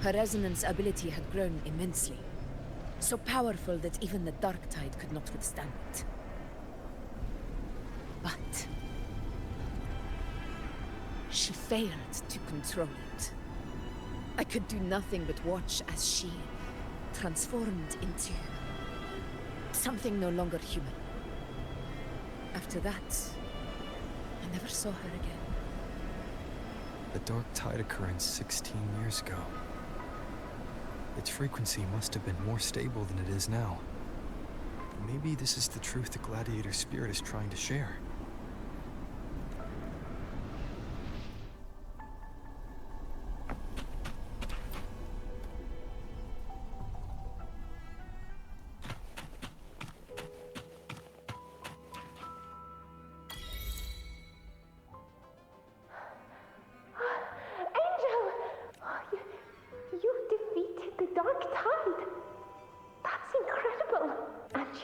her resonance ability had grown immensely. So powerful that even the Dark Tide could not withstand it. But she failed to control it. I could do nothing but watch as she transformed into something no longer human. After that, I never saw her again. The Dark Tide occurrence 16 years ago. Its frequency must have been more stable than it is now. Maybe this is the truth the Gladiator spirit is trying to share.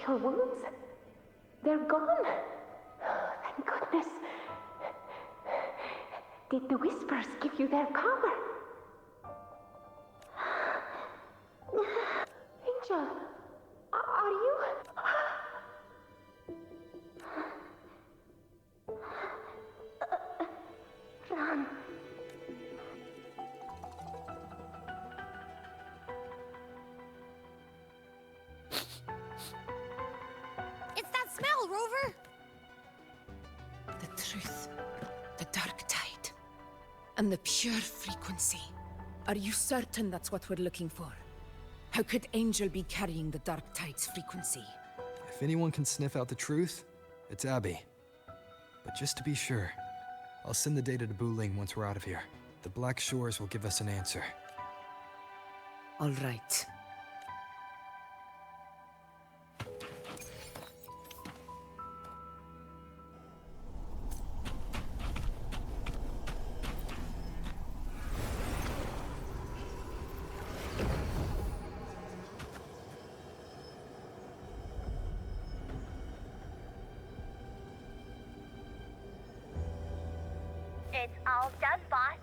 Her wounds? They're gone? Oh, thank goodness. Did the Whispers give you their power? Angel, are you... Run. Smell, Rover! The truth, the Dark Tide, and the pure frequency. Are you certain that's what we're looking for? How could Angel be carrying the Dark Tide's frequency? If anyone can sniff out the truth, it's Abby. But just to be sure, I'll send the data to Buling once we're out of here. The Black Shores will give us an answer. All right. All done, boss.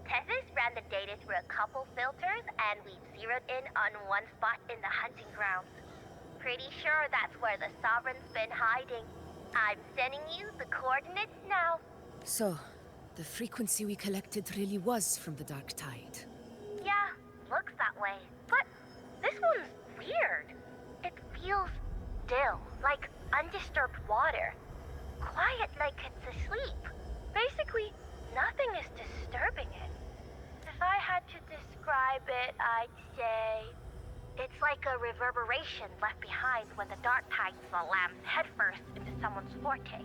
Tethys ran the data through a couple filters, and we zeroed in on one spot in the hunting grounds. Pretty sure that's where the Sovereign's been hiding. I'm sending you the coordinates now. So, the frequency we collected really was from the Dark Tide. Yeah, looks that way. But this one's weird. It feels still, like undisturbed water. Quiet like it's asleep. Basically, nothing is disturbing it. If I had to describe it, I'd say it's like a reverberation left behind when the dark tide slams headfirst into someone's forte.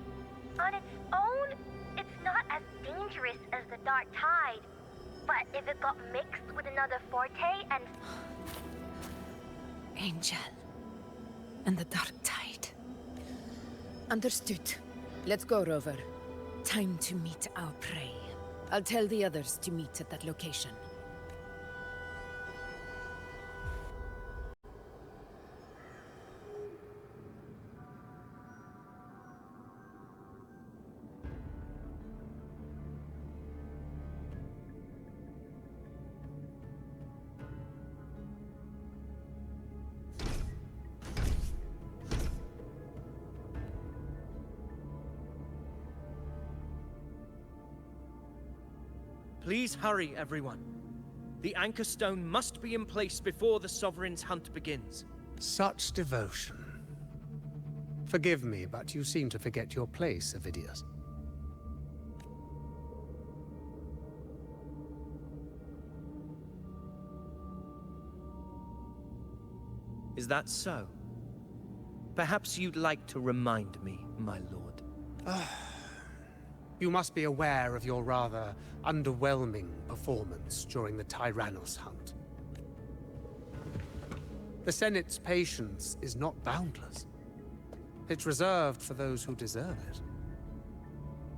On its own, it's not as dangerous as the dark tide, but if it got mixed with another forte and... Angel. And the Dark Tide. Understood. Let's go, Rover. Time to meet our prey. I'll tell the others to meet at that location. Please hurry, everyone. The anchor stone must be in place before the Sovereign's hunt begins. Such devotion. Forgive me, but you seem to forget your place, Avidius. Is that so? Perhaps you'd like to remind me, my lord. You must be aware of your rather underwhelming performance during the Tyrannos hunt. The Senate's patience is not boundless. It's reserved for those who deserve it.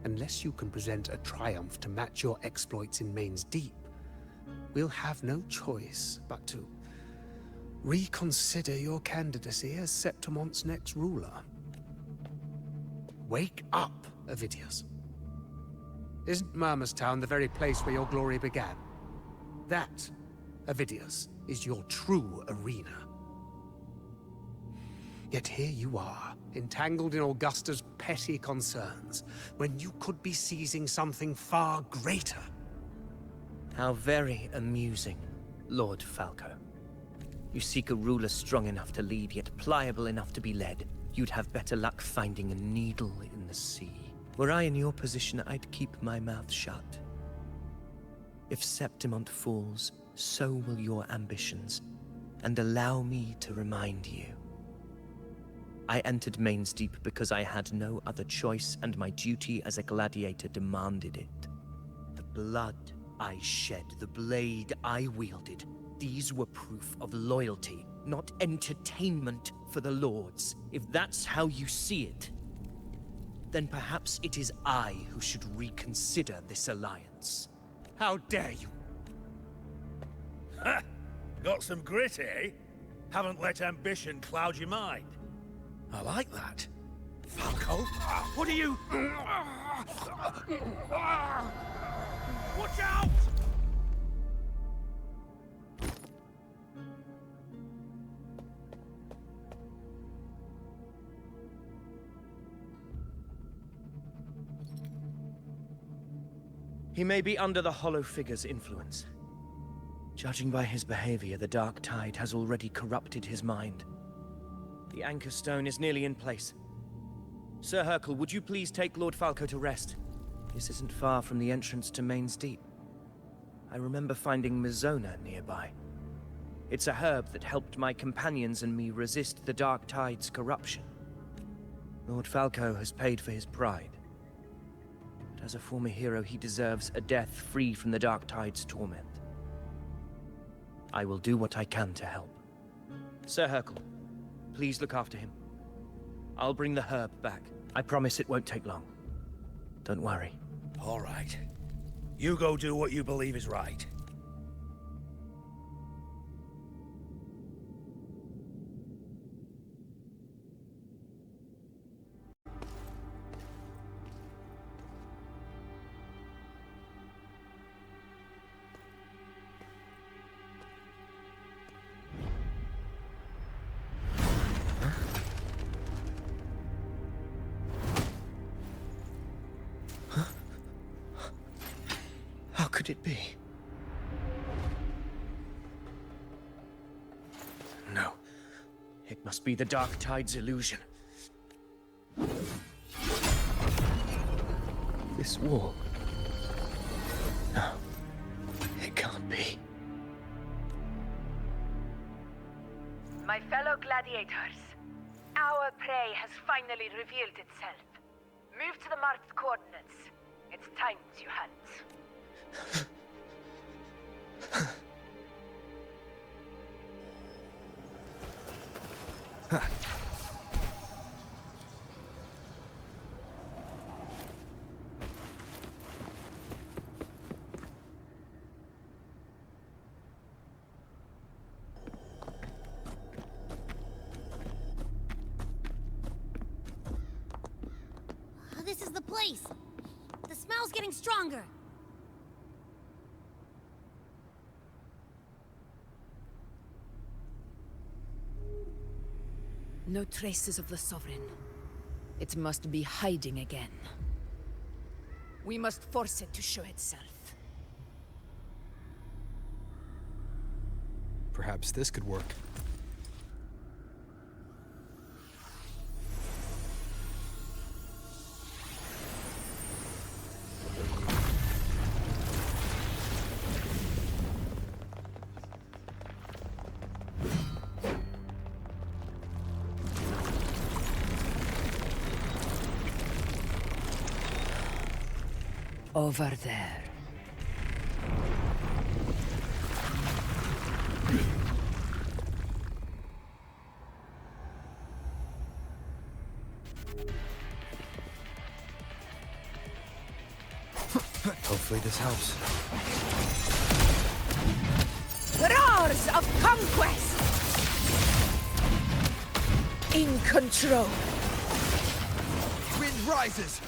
Unless you can present a triumph to match your exploits in Main's Deep, we'll have no choice but to reconsider your candidacy as Septimon's next ruler. Wake up, Avidius. Isn't Murmurstown the very place where your glory began? That, Avidius, is your true arena. Yet here you are, entangled in Augusta's petty concerns, when you could be seizing something far greater. How very amusing, Lord Falco. You seek a ruler strong enough to lead, yet pliable enough to be led. You'd have better luck finding a needle in the sea. Were I in your position, I'd keep my mouth shut. If Septimont falls, so will your ambitions. And allow me to remind you. I entered Main's Deep because I had no other choice, and my duty as a gladiator demanded it. The blood I shed, the blade I wielded, these were proof of loyalty, not entertainment for the lords. If that's how you see it, then perhaps it is I who should reconsider this alliance. How dare you? Ha! Got some grit, eh? Haven't let ambition cloud your mind. I like that. Falco, what are you... Watch out! He may be under the Hollow Figure's influence. Judging by his behavior, the Dark Tide has already corrupted his mind. The anchor stone is nearly in place. Sir Hercule, would you please take Lord Falco to rest? This isn't far from the entrance to Main's Deep. I remember finding Mizona nearby. It's a herb that helped my companions and me resist the Dark Tide's corruption. Lord Falco has paid for his pride. But as a former hero, he deserves a death free from the Dark Tide's torment. I will do what I can to help. Sir Hercule, please look after him. I'll bring the herb back. I promise it won't take long. Don't worry. All right. You go do what you believe is right. could it be? No. It must be the Dark Tide's illusion. This wall. No. It can't be. My fellow gladiators, our prey has finally revealed itself. Move to the marked coordinates. It's time to hunt. This is the place. The smell's getting stronger. No traces of the Sovereign. It must be hiding again. We must force it to show itself. Perhaps this could work. Over there. Hopefully this helps. Roars of conquest! In control. Wind rises!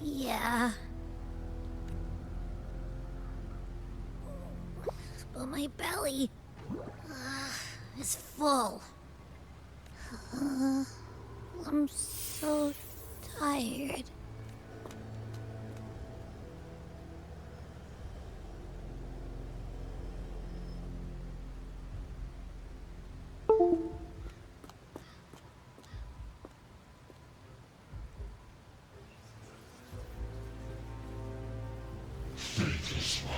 Yeah. But my belly is full. I'm so tired. Faithless one.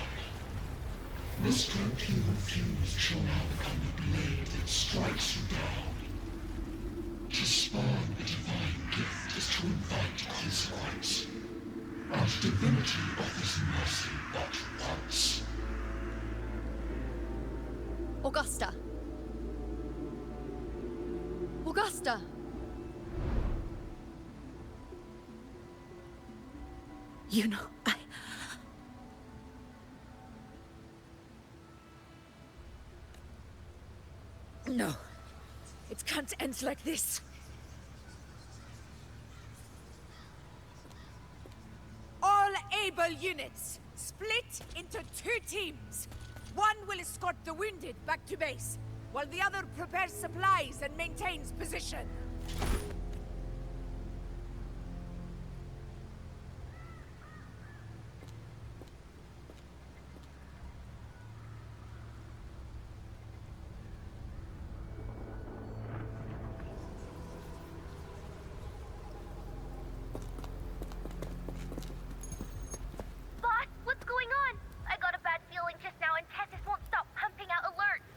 The strength you refuse shall now become the blade that strikes you down. To spawn a divine gift is to invite consequence. And divinity offers mercy but once. Augusta! Augusta! You know, No. It can't end like this. All Able units, split into 2 teams. One will escort the wounded back to base, while the other prepares supplies and maintains position. Boss, what's going on? I got a bad feeling just now and Tessus won't stop pumping out alerts.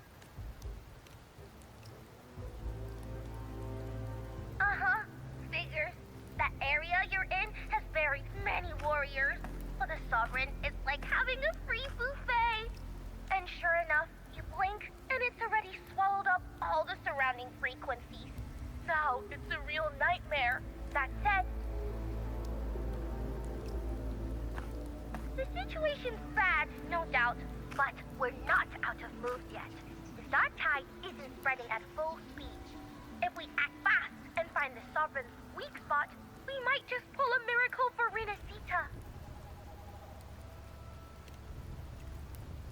Uh-huh. Figures. That area you're in has buried many warriors. But the Sovereign is like having a free buffet. And sure enough, you blink and it's already swallowed up all the surrounding frequencies. Now it's a real nightmare. That said, the situation's bad, no doubt, but we're not out of moves yet. The dark tide isn't spreading at full speed. If we act fast and find the Sovereign's weak spot, we might just pull a miracle for Renacita.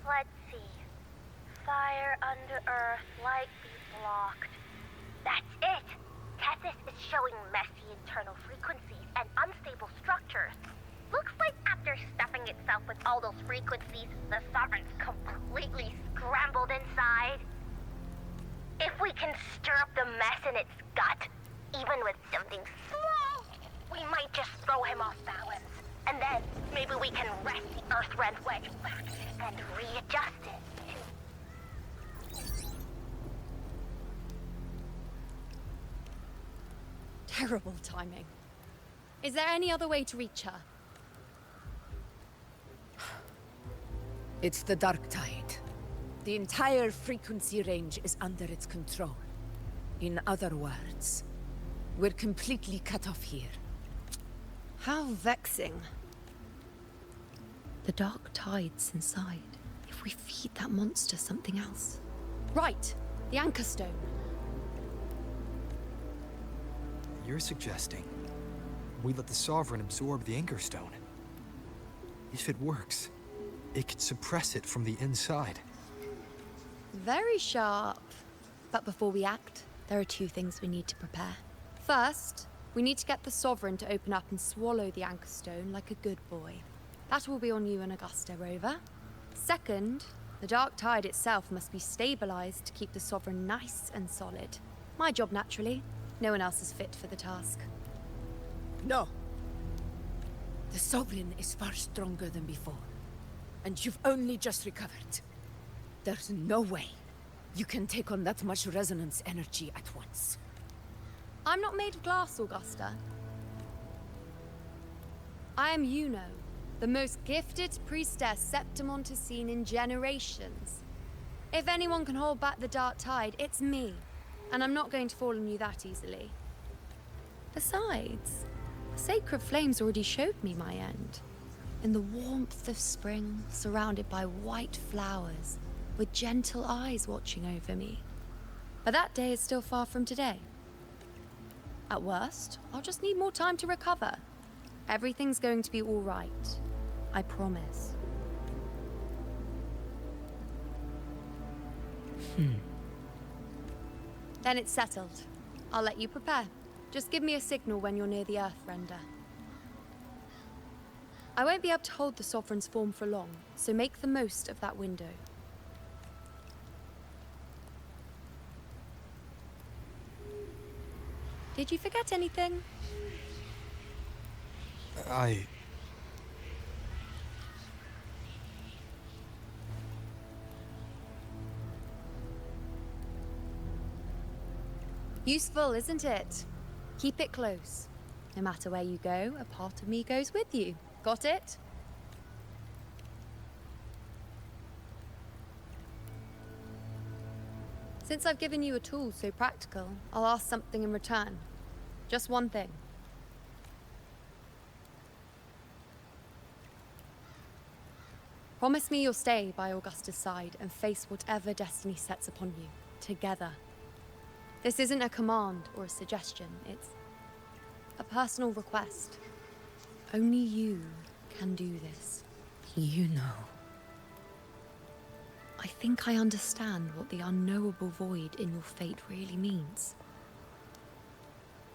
Let's see. Fire under earth, light be blocked. That's it! Tessus is showing messy internal frequencies and unstable structures. Looks like after stuffing itself with all those frequencies, the Sovereign's completely scrambled inside. If we can stir up the mess in its gut, even with something small, we might just throw him off balance. And then maybe we can wrest the Earth-rent wedge back and readjust it. Terrible timing. Is there any other way to reach her? It's the dark tide. The entire frequency range is under its control. In other words, we're completely cut off here. How vexing. The dark tide's inside. If we feed that monster something else. Right, the anchor stone. You're suggesting we let the Sovereign absorb the Anchor Stone. If it works, it could suppress it from the inside. Very sharp. But before we act, there are 2 things we need to prepare. First, we need to get the Sovereign to open up and swallow the Anchor Stone like a good boy. That will be on you and Augusta, Rover. Second, the dark tide itself must be stabilized to keep the Sovereign nice and solid. My job, naturally. No one else is fit for the task. No. The Sovereign is far stronger than before. And you've only just recovered. There's no way you can take on that much resonance energy at once. I'm not made of glass, Augusta. I am Yuno, the most gifted priestess Septimont has seen in generations. If anyone can hold back the dark tide, it's me. And I'm not going to fall on you that easily. Besides, the sacred flames already showed me my end. In the warmth of spring, surrounded by white flowers, with gentle eyes watching over me. But that day is still far from today. At worst, I'll just need more time to recover. Everything's going to be all right. I promise. Then it's settled. I'll let you prepare. Just give me a signal when you're near the Earth-render. I won't be able to hold the Sovereign's form for long, so make the most of that window. Did you forget anything? Useful, isn't it? Keep it close. No matter where you go, a part of me goes with you. Got it? Since I've given you a tool so practical, I'll ask something in return. Just one thing. Promise me you'll stay by Augusta's side and face whatever destiny sets upon you, together. This isn't a command or a suggestion, it's a personal request. Only you can do this. You know. I think I understand what the unknowable void in your fate really means.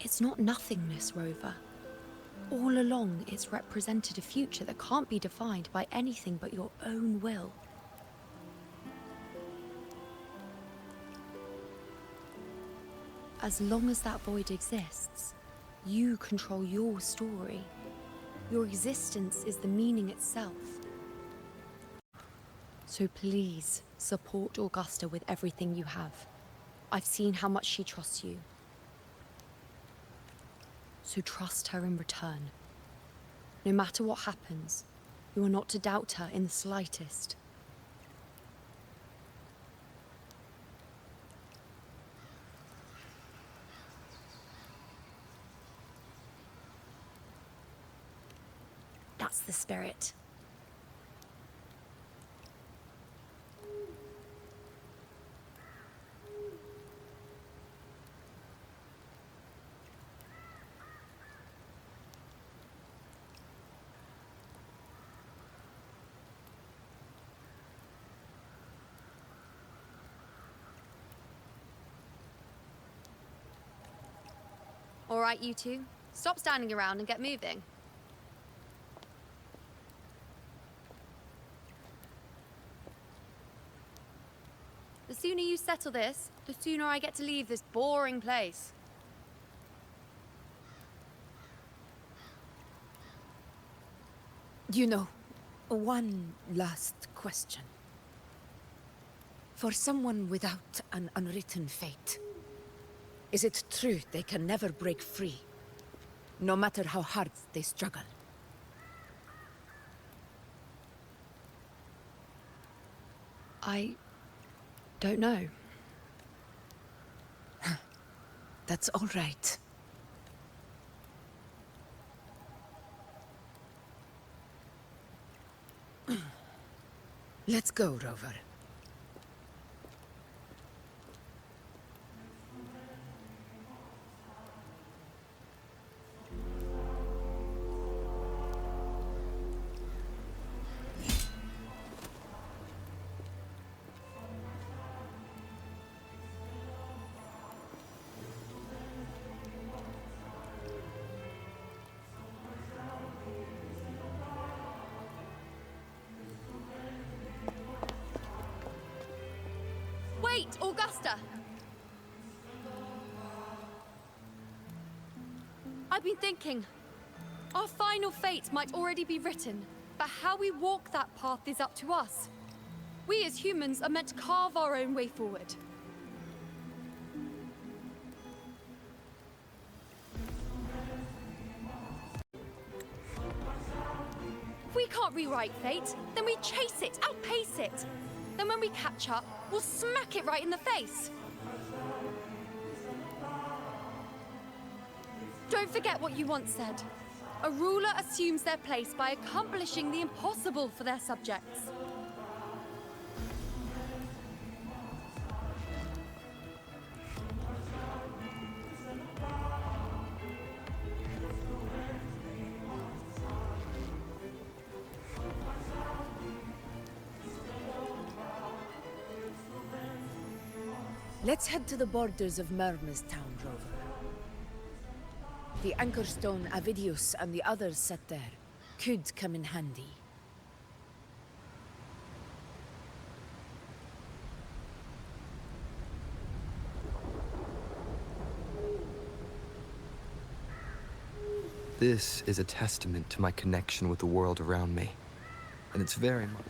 It's not nothingness, Rover. All along, it's represented a future that can't be defined by anything but your own will. As long as that void exists, you control your story. Your existence is the meaning itself. So please, support Augusta with everything you have. I've seen how much she trusts you. So trust her in return. No matter what happens, you are not to doubt her in the slightest. That's the spirit. All right, you two. Stop standing around and get moving. The sooner you settle this, the sooner I get to leave this boring place. You know, one last question. For someone without an unwritten fate, is it true they can never break free, no matter how hard they struggle? I don't know. That's all right. Let's go, Rover. Wait, Augusta! I've been thinking. Our final fate might already be written, but how we walk that path is up to us. We as humans are meant to carve our own way forward. If we can't rewrite fate, then we chase it, outpace it. Then when we catch up, we'll smack it right in the face. Don't forget what you once said. A ruler assumes their place by accomplishing the impossible for their subjects. Let's head to the borders of Mermistown, Rover. The anchor stone Avidius and the others set there could come in handy. This is a testament to my connection with the world around me. And it's very much...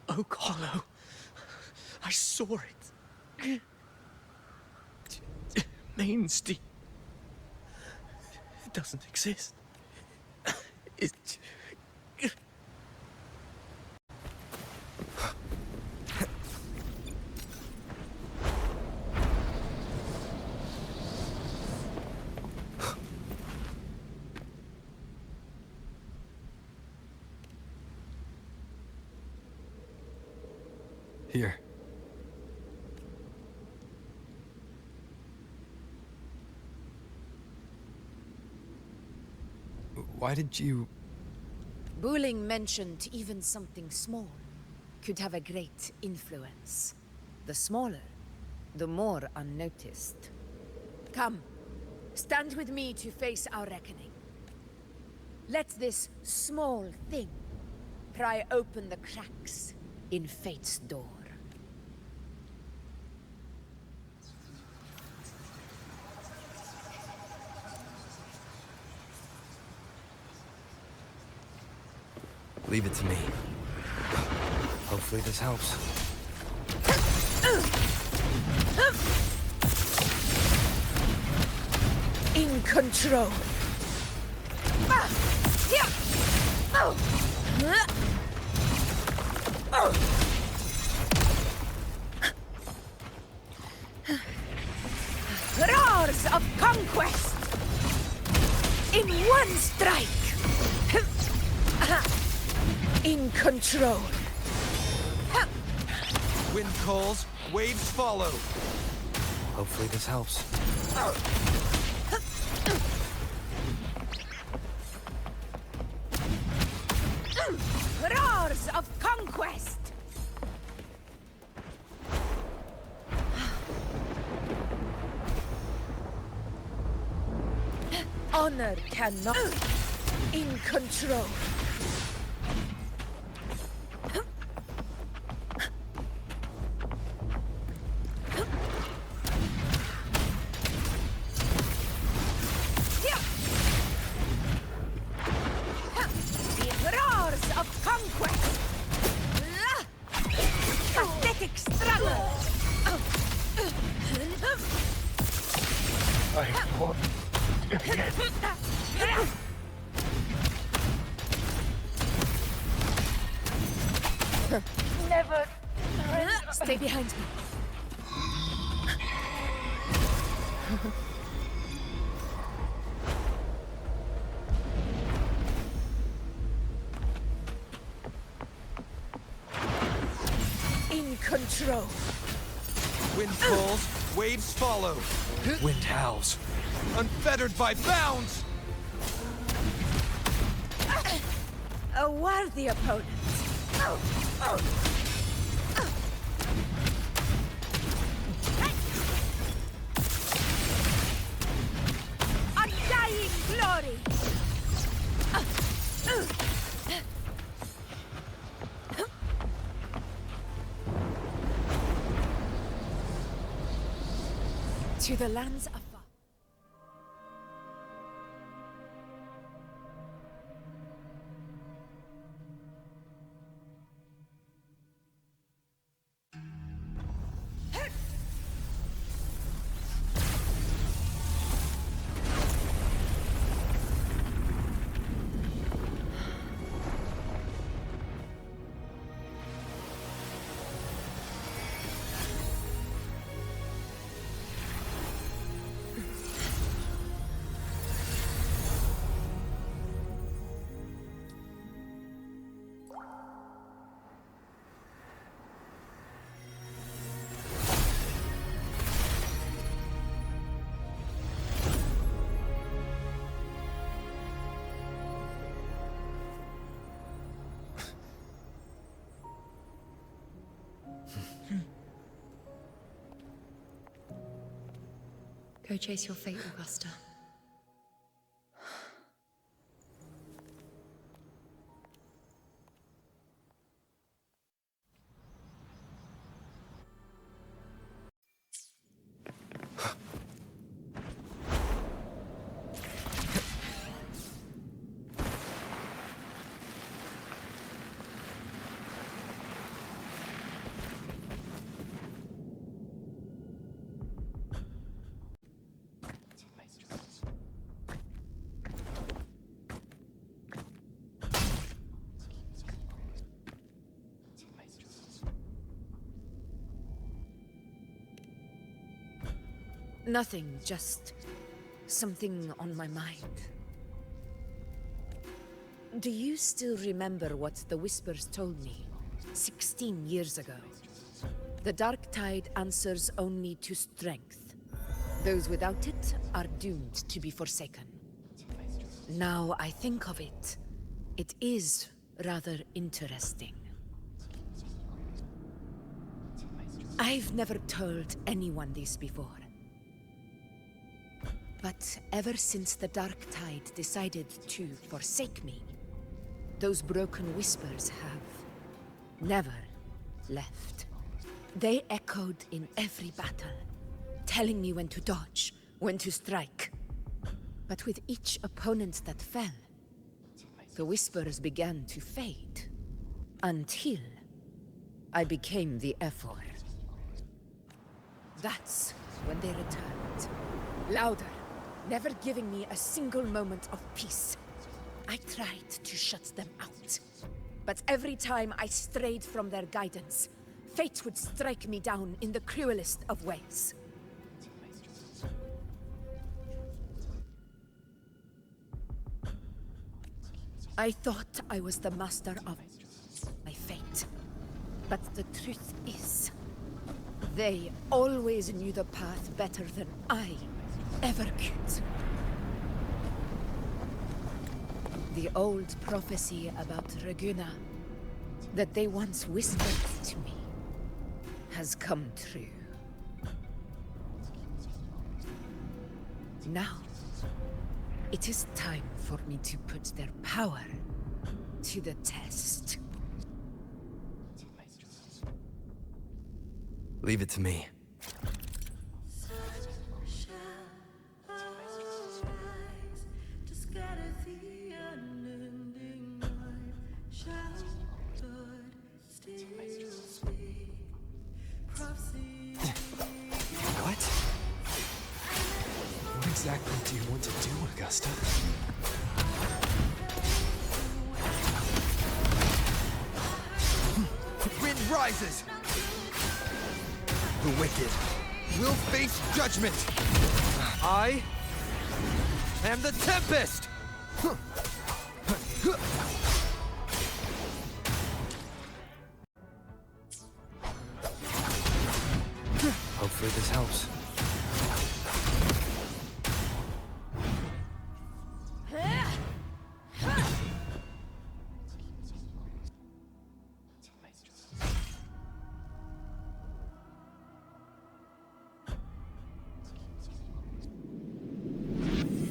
Oak Hollow. I saw it. Main's Deep. It doesn't exist. It... Here. Why did you... Buling mentioned even something small could have a great influence. The smaller, the more unnoticed. Come, stand with me to face our reckoning. Let this small thing pry open the cracks in fate's door. Leave it to me. Hopefully this helps. In control. Roars of conquest! In one strike! In control. Wind calls, waves follow. Hopefully this helps. Roars of conquest! Honor cannot... In control. Never. Stay behind me. In control. Wind calls, waves follow. Wind howls. Unfettered by bounds! A worthy opponent. Undying glory! To the lands afar. Go chase your fate, Augusta. Nothing, just something on my mind. Do you still remember what the Whispers told me 16 years ago? The Dark Tide answers only to strength. Those without it are doomed to be forsaken. Now I think of it, it is rather interesting. I've never told anyone this before. But ever since the Dark Tide decided to forsake me, those broken whispers have never left. They echoed in every battle, telling me when to dodge, when to strike. But with each opponent that fell, the whispers began to fade, until I became the Ephor. That's when they returned. Louder, never giving me a single moment of peace. I tried to shut them out. But every time I strayed from their guidance, fate would strike me down in the cruelest of ways. I thought I was the master of my fate. But the truth is, they always knew the path better than I ever could. The old prophecy about Raguna, that they once whispered to me, has come true. Now, it is time for me to put their power to the test. Leave it to me. What? What exactly do you want to do, Augusta? Wind rises! The wicked will face judgment! I am the Tempest! Hopefully this helps.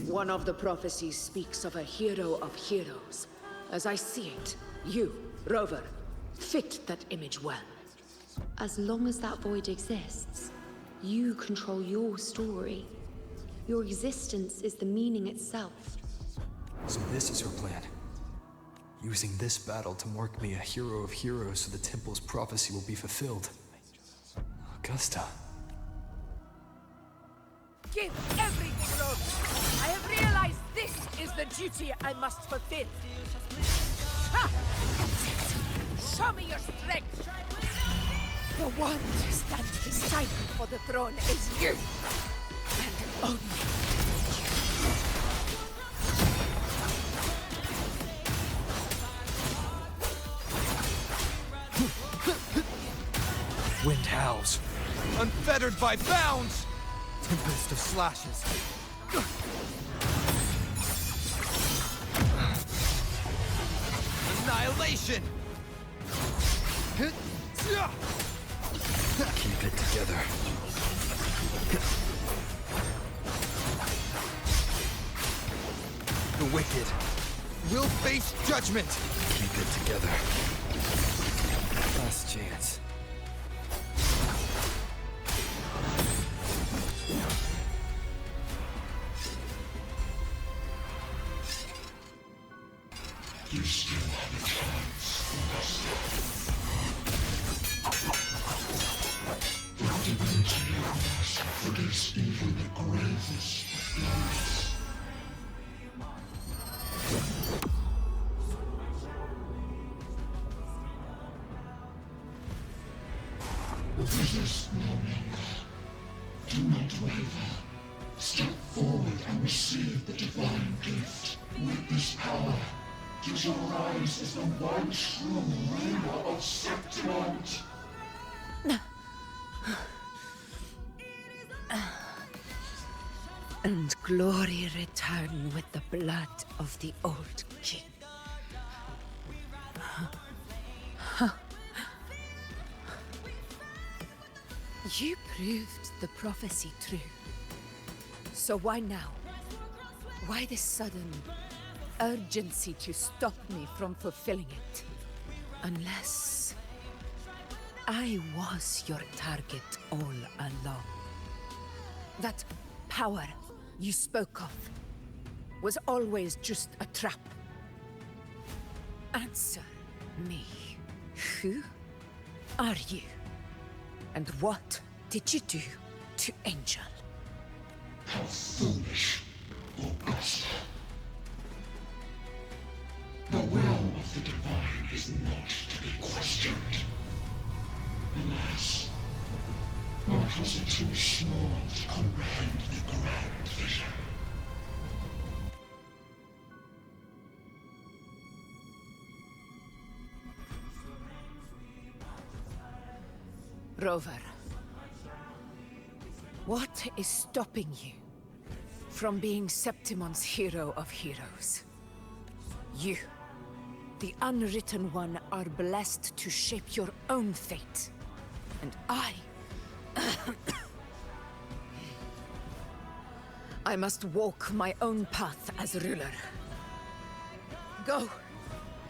One of the prophecies speaks of a hero of heroes. As I see it, you, Rover, fit that image well. As long as that void exists, you control your story. Your existence is the meaning itself. So this is her plan. Using this battle to mark me a hero of heroes so the temple's prophecy will be fulfilled. Augusta. Give everything, Rover! I have realized this is the duty I must fulfill. Ha! Show me your strength! The one to stand beside me for the throne is you! And only you! Wind howls, unfettered by bounds! Tempest of slashes. Annihilation! Keep it together. The wicked will face judgment. Keep it together. Last chance. You still have a chance. The divinity of us forgets even the gravest of fears. Resist no longer. Do not waver. Step forward and receive the divine gift. With this power, you shall rise as the one true ruler of Septimont. And Glory return with the blood of the old king. You proved the prophecy true. So why now? Why this sudden urgency to stop me from fulfilling it? Unless I was your target all along. That power you spoke of was always just a trap. Answer me. Who are you? And what did you do to Angel? How foolish, Augusta. The will of the divine is not to be questioned. Alas, mortals are too small to comprehend the grand vision. Rover, what is stopping you from being Septimon's hero of heroes? You, the Unwritten One, are blessed to shape your own fate. And I must walk my own path as ruler. Go,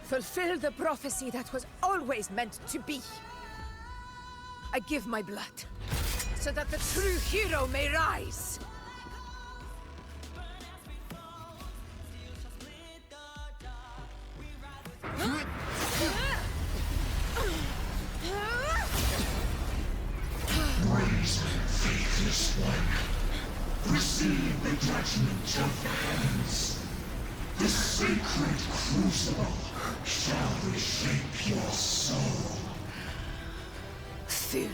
fulfill the prophecy that was always meant to be. I give my blood, so that the true hero may rise! Brazen, faithless one, receive the judgment of the heavens. The sacred crucible shall reshape your soul. Fool.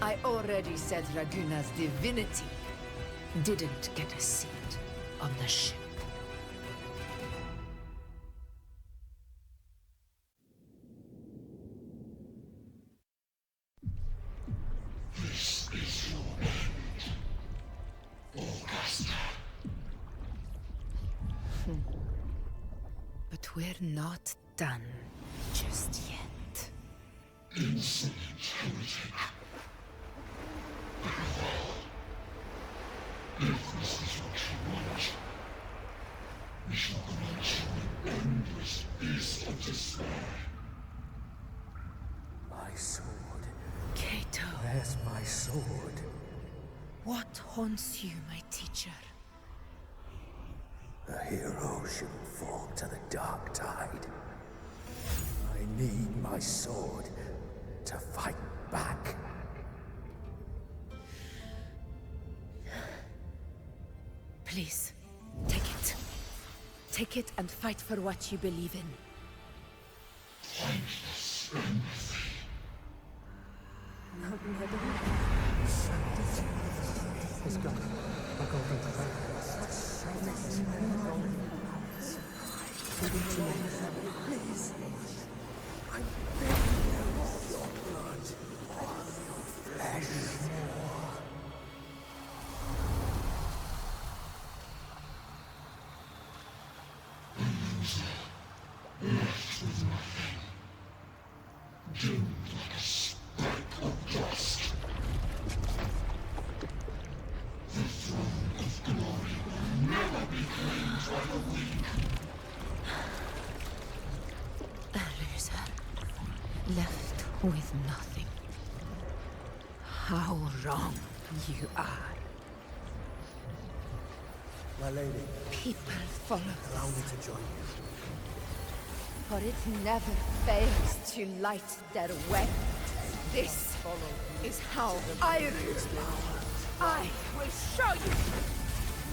I already said Raguna's divinity didn't get a seat on the ship. This is your end, Augusta. But we're not done just yet. Insolent heretic. If this is what you want, we shall grant you an endless peace of despair. My sword. Kato. Where's my sword? What haunts you, my teacher? A hero shouldn't fall to the dark tide. I need my sword to fight back. Please, take it. Take it and fight for what you believe in. Thankless empathy. Let's go. I'll go bring the back. Please. I'm begging you. Your blood. Your flesh. Left with nothing. Doomed like a speck of dust. The throne of glory will never be claimed by the weak. A loser. Left with nothing. How wrong you are. My lady. People follow Allow me us. to join you. For it never fails to light their way. This is how I rule. I will show you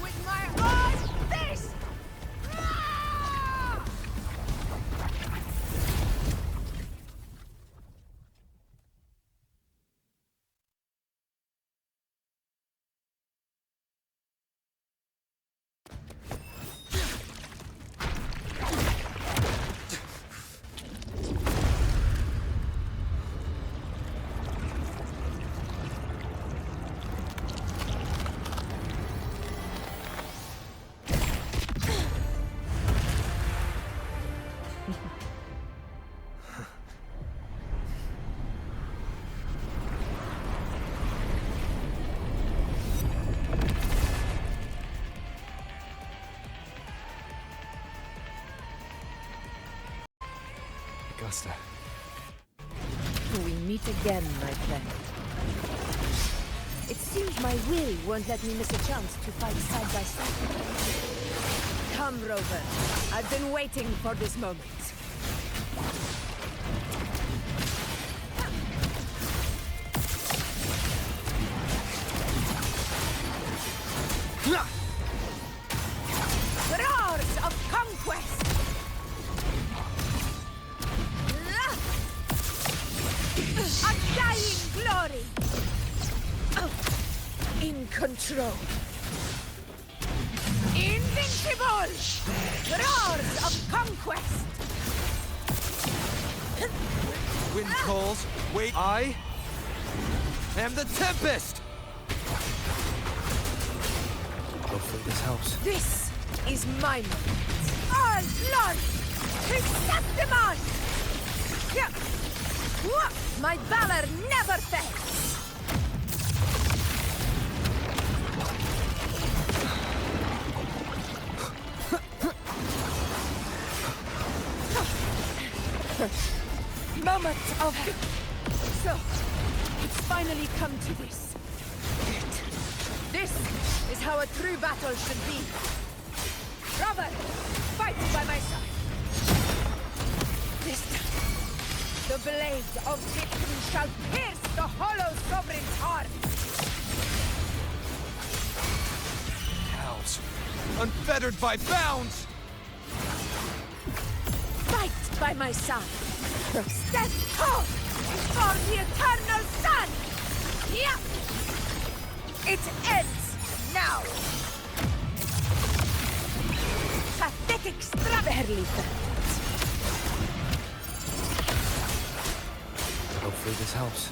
with my own fist! Augusta. We meet again, my friend. It seems my will won't let me miss a chance to fight side by side. Come, Rover. I've been waiting for this moment. Roars of conquest! Undying glory! In control. Invincible! Roars of conquest! Wind calls. Wait, I am the Tempest! Hopefully this helps. This is my moment. All glory to Septimon! Yeah. My valor never fails! Moment of... So, it's finally come to this. This is how a true battle should be. Robert, fight by my side. This time, the blade of victory shall pierce the hollow sovereign's heart. Cows. Unfettered by bounds! Fight by my side. Stand tall before the eternal sun! Yeah! It ends now! Pathetic barely felt. Hopefully this helps.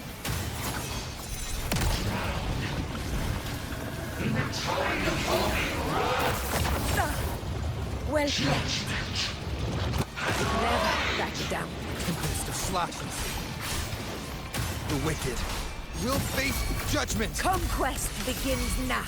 Well played. Never back down. Tempest of slashes. The wicked will face judgment. Conquest begins now.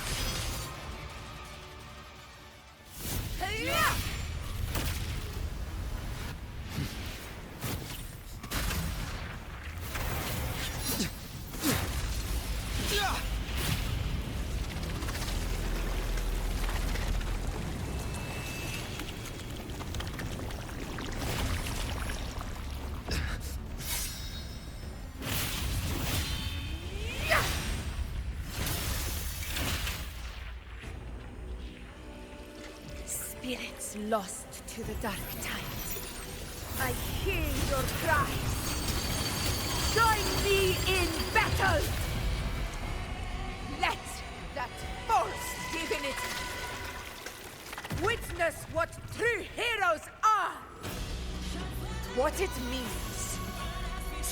Spirits lost to the dark tide. I hear your cries. Join me in battle! Let that false divinity witness what true heroes are! What it means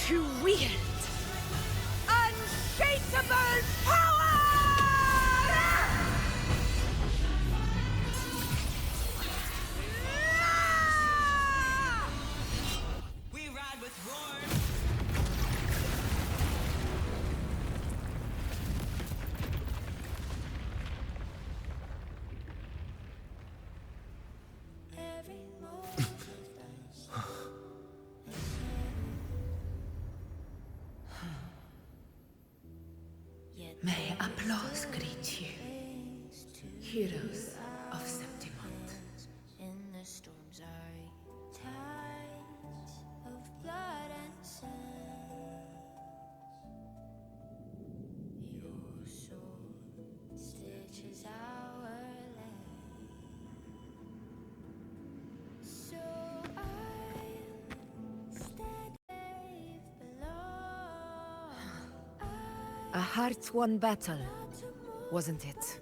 to wield unshakable power! May applause greet you, heroes of Septimont. In the storm's eye, tides of blood and sand. Your sword stitches our land. So I'll stand safe below. A heart-won battle, wasn't it?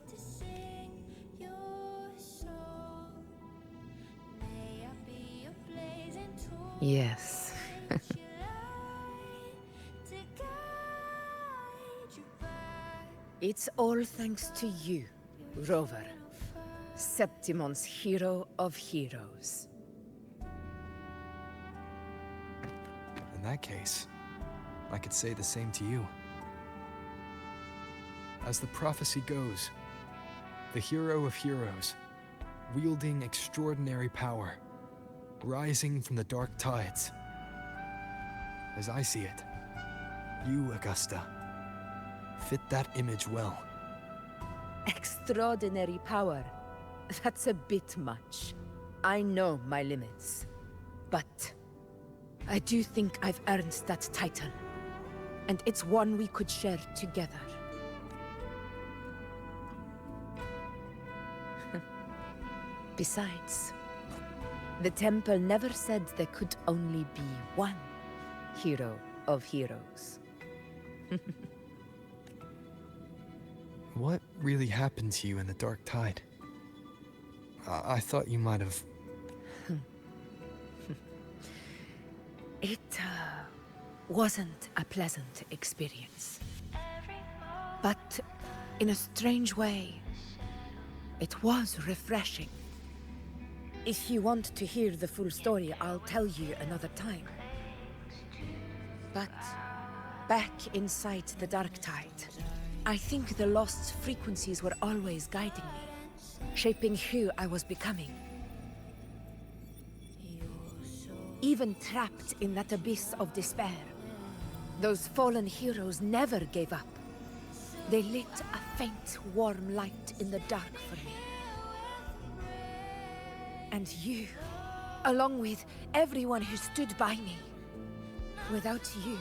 Yes. It's all thanks to you, Rover, Septimon's hero of heroes. In that case, I could say the same to you. As the prophecy goes, the hero of heroes, wielding extraordinary power, rising from the dark tides, as I see it. You, Augusta, fit that image well. Extraordinary power. That's a bit much. I know my limits. But I do think I've earned that title. And it's one we could share together. Besides, the temple never said there could only be one hero of heroes. What really happened to you in the Dark Tide? I thought you might have... It wasn't a pleasant experience. But in a strange way, it was refreshing. If you want to hear the full story, I'll tell you another time. But back inside the Dark Tide, I think the lost frequencies were always guiding me, shaping who I was becoming. Even trapped in that abyss of despair, those fallen heroes never gave up. They lit a faint, warm light in the dark for me. And you, along with everyone who stood by me. Without you,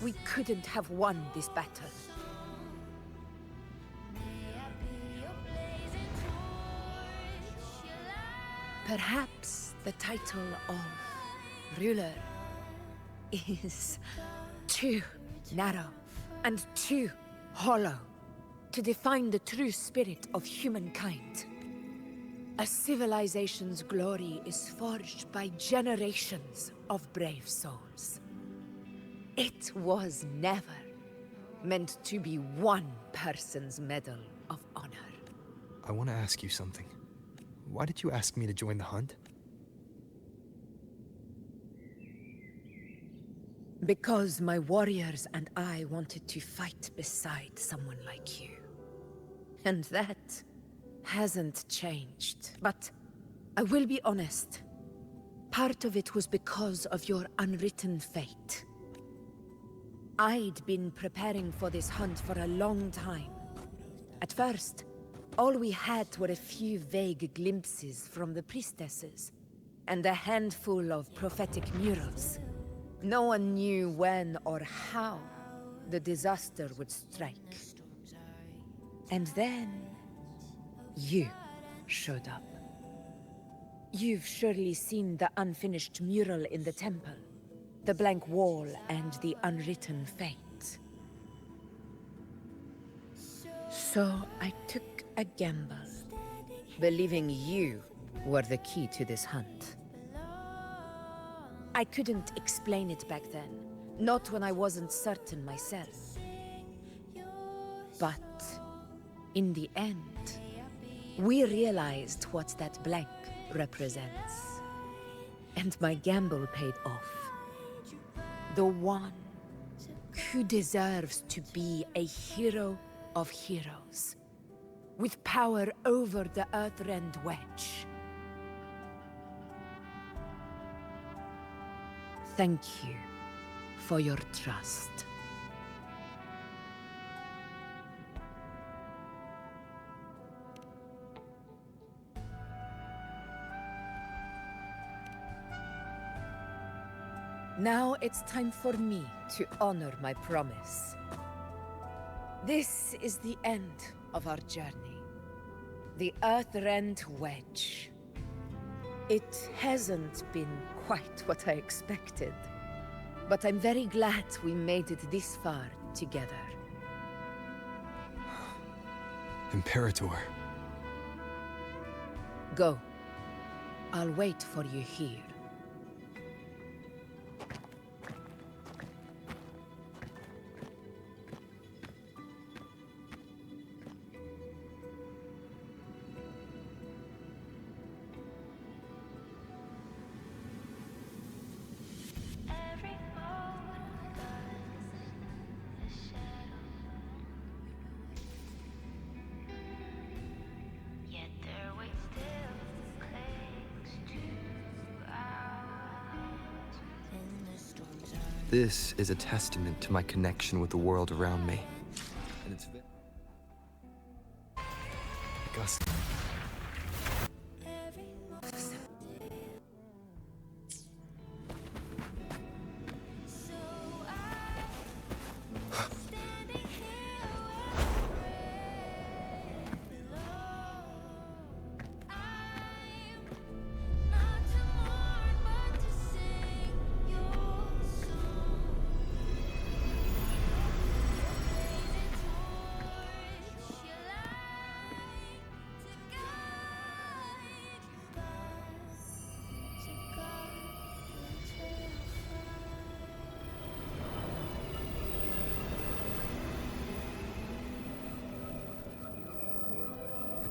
we couldn't have won this battle. Perhaps the title of ruler is too narrow and too hollow to define the true spirit of humankind. A civilization's glory is forged by generations of brave souls. It was never meant to be one person's medal of honor. I want to ask you something. Why did you ask me to join the hunt? Because my warriors and I wanted to fight beside someone like you. And that hasn't changed. But I will be honest. Part of it was because of your unwritten fate. I'd been preparing for this hunt for a long time. At first, all we had were a few vague glimpses from the priestesses, and a handful of prophetic murals. No one knew when or how the disaster would strike. And then, you showed up. You've surely seen the unfinished mural in the temple, the blank wall and the unwritten fate. So I took a gamble, believing you were the key to this hunt. I couldn't explain it back then, not when I wasn't certain myself. But in the end, we realized what that blank represents. And my gamble paid off. The one who deserves to be a hero of heroes, with power over the Earthrend Wedge. Thank you for your trust. Now it's time for me to honor my promise. This is the end of our journey. The Earthrend Wedge. It hasn't been quite what I expected, but I'm very glad we made it this far together. Imperator. Go. I'll wait for you here. Yet their weight still clings to This is a testament to my connection with the world around me. And it's Gus.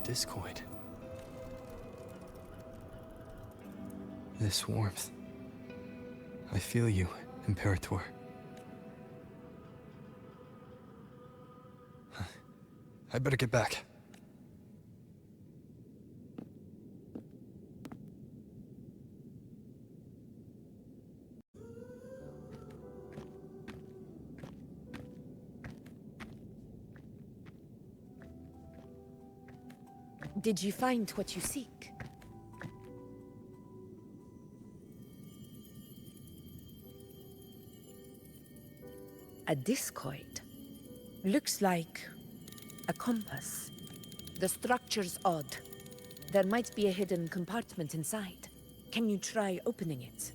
Discoid. This warmth. I feel you, Imperator. I better get back. Did you find what you seek? A discoid. Looks like a compass. The structure's odd. There might be a hidden compartment inside. Can you try opening it?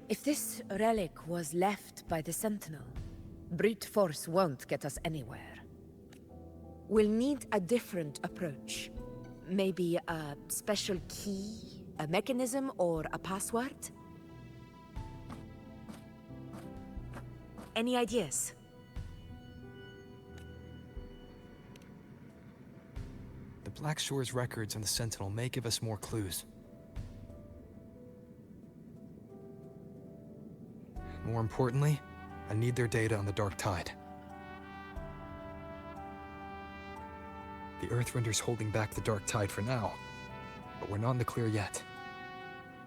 If this relic was left by the Sentinel, brute force won't get us anywhere. We'll need a different approach. Maybe a special key, a mechanism, or a password? Any ideas? The Black Shore's records on the Sentinel may give us more clues. More importantly, I need their data on the Dark Tide. The Earthrender's holding back the Dark Tide for now, but we're not in the clear yet.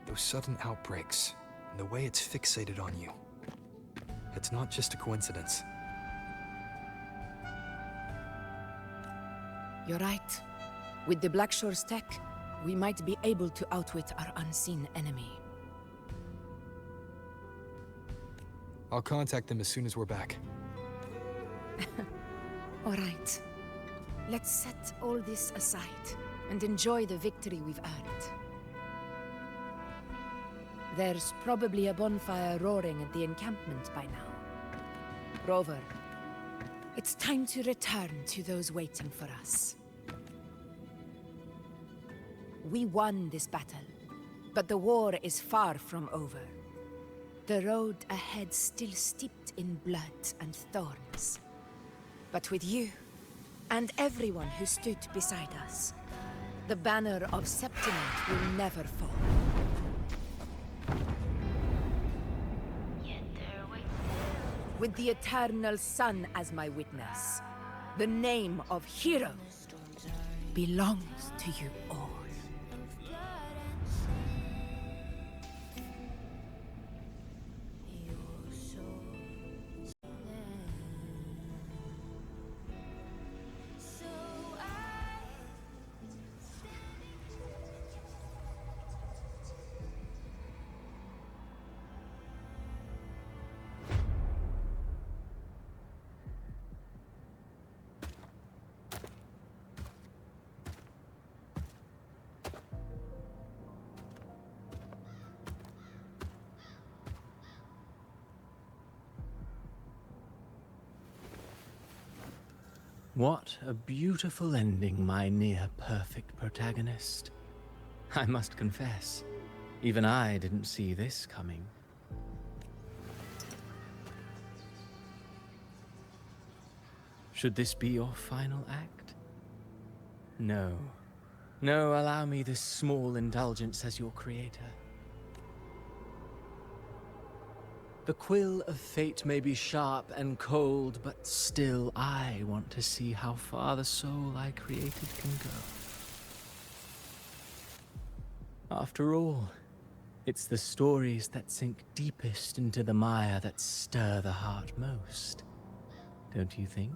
Those sudden outbreaks, and the way it's fixated on you, it's not just a coincidence. You're right. With the Black Shore's tech, we might be able to outwit our unseen enemy. I'll contact them as soon as we're back. All right. Let's set all this aside and enjoy the victory we've earned. There's probably a bonfire roaring at the encampment by now. Rover, it's time to return to those waiting for us. We won this battle, but the war is far from over. The road ahead still steeped in blood and thorns. But with you, and everyone who stood beside us, the banner of Septimont will never fall. With the eternal sun as my witness, the name of hero belongs to you all. What a beautiful ending, my near-perfect protagonist. I must confess, even I didn't see this coming. Should this be your final act? No. No, allow me this small indulgence as your creator. The quill of fate may be sharp and cold, but still I want to see how far the soul I created can go. After all, it's the stories that sink deepest into the mire that stir the heart most, don't you think?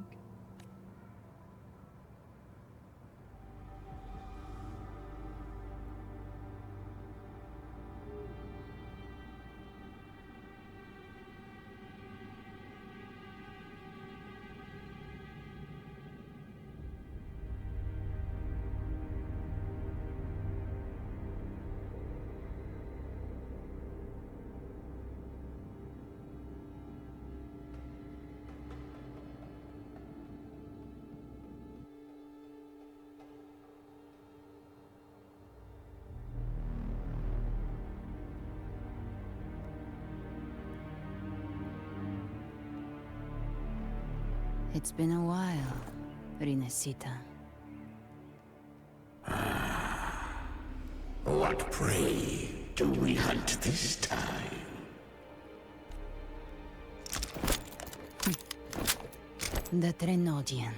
It's been a while, Rinesita. What prey do we hunt this time? The Trenodian.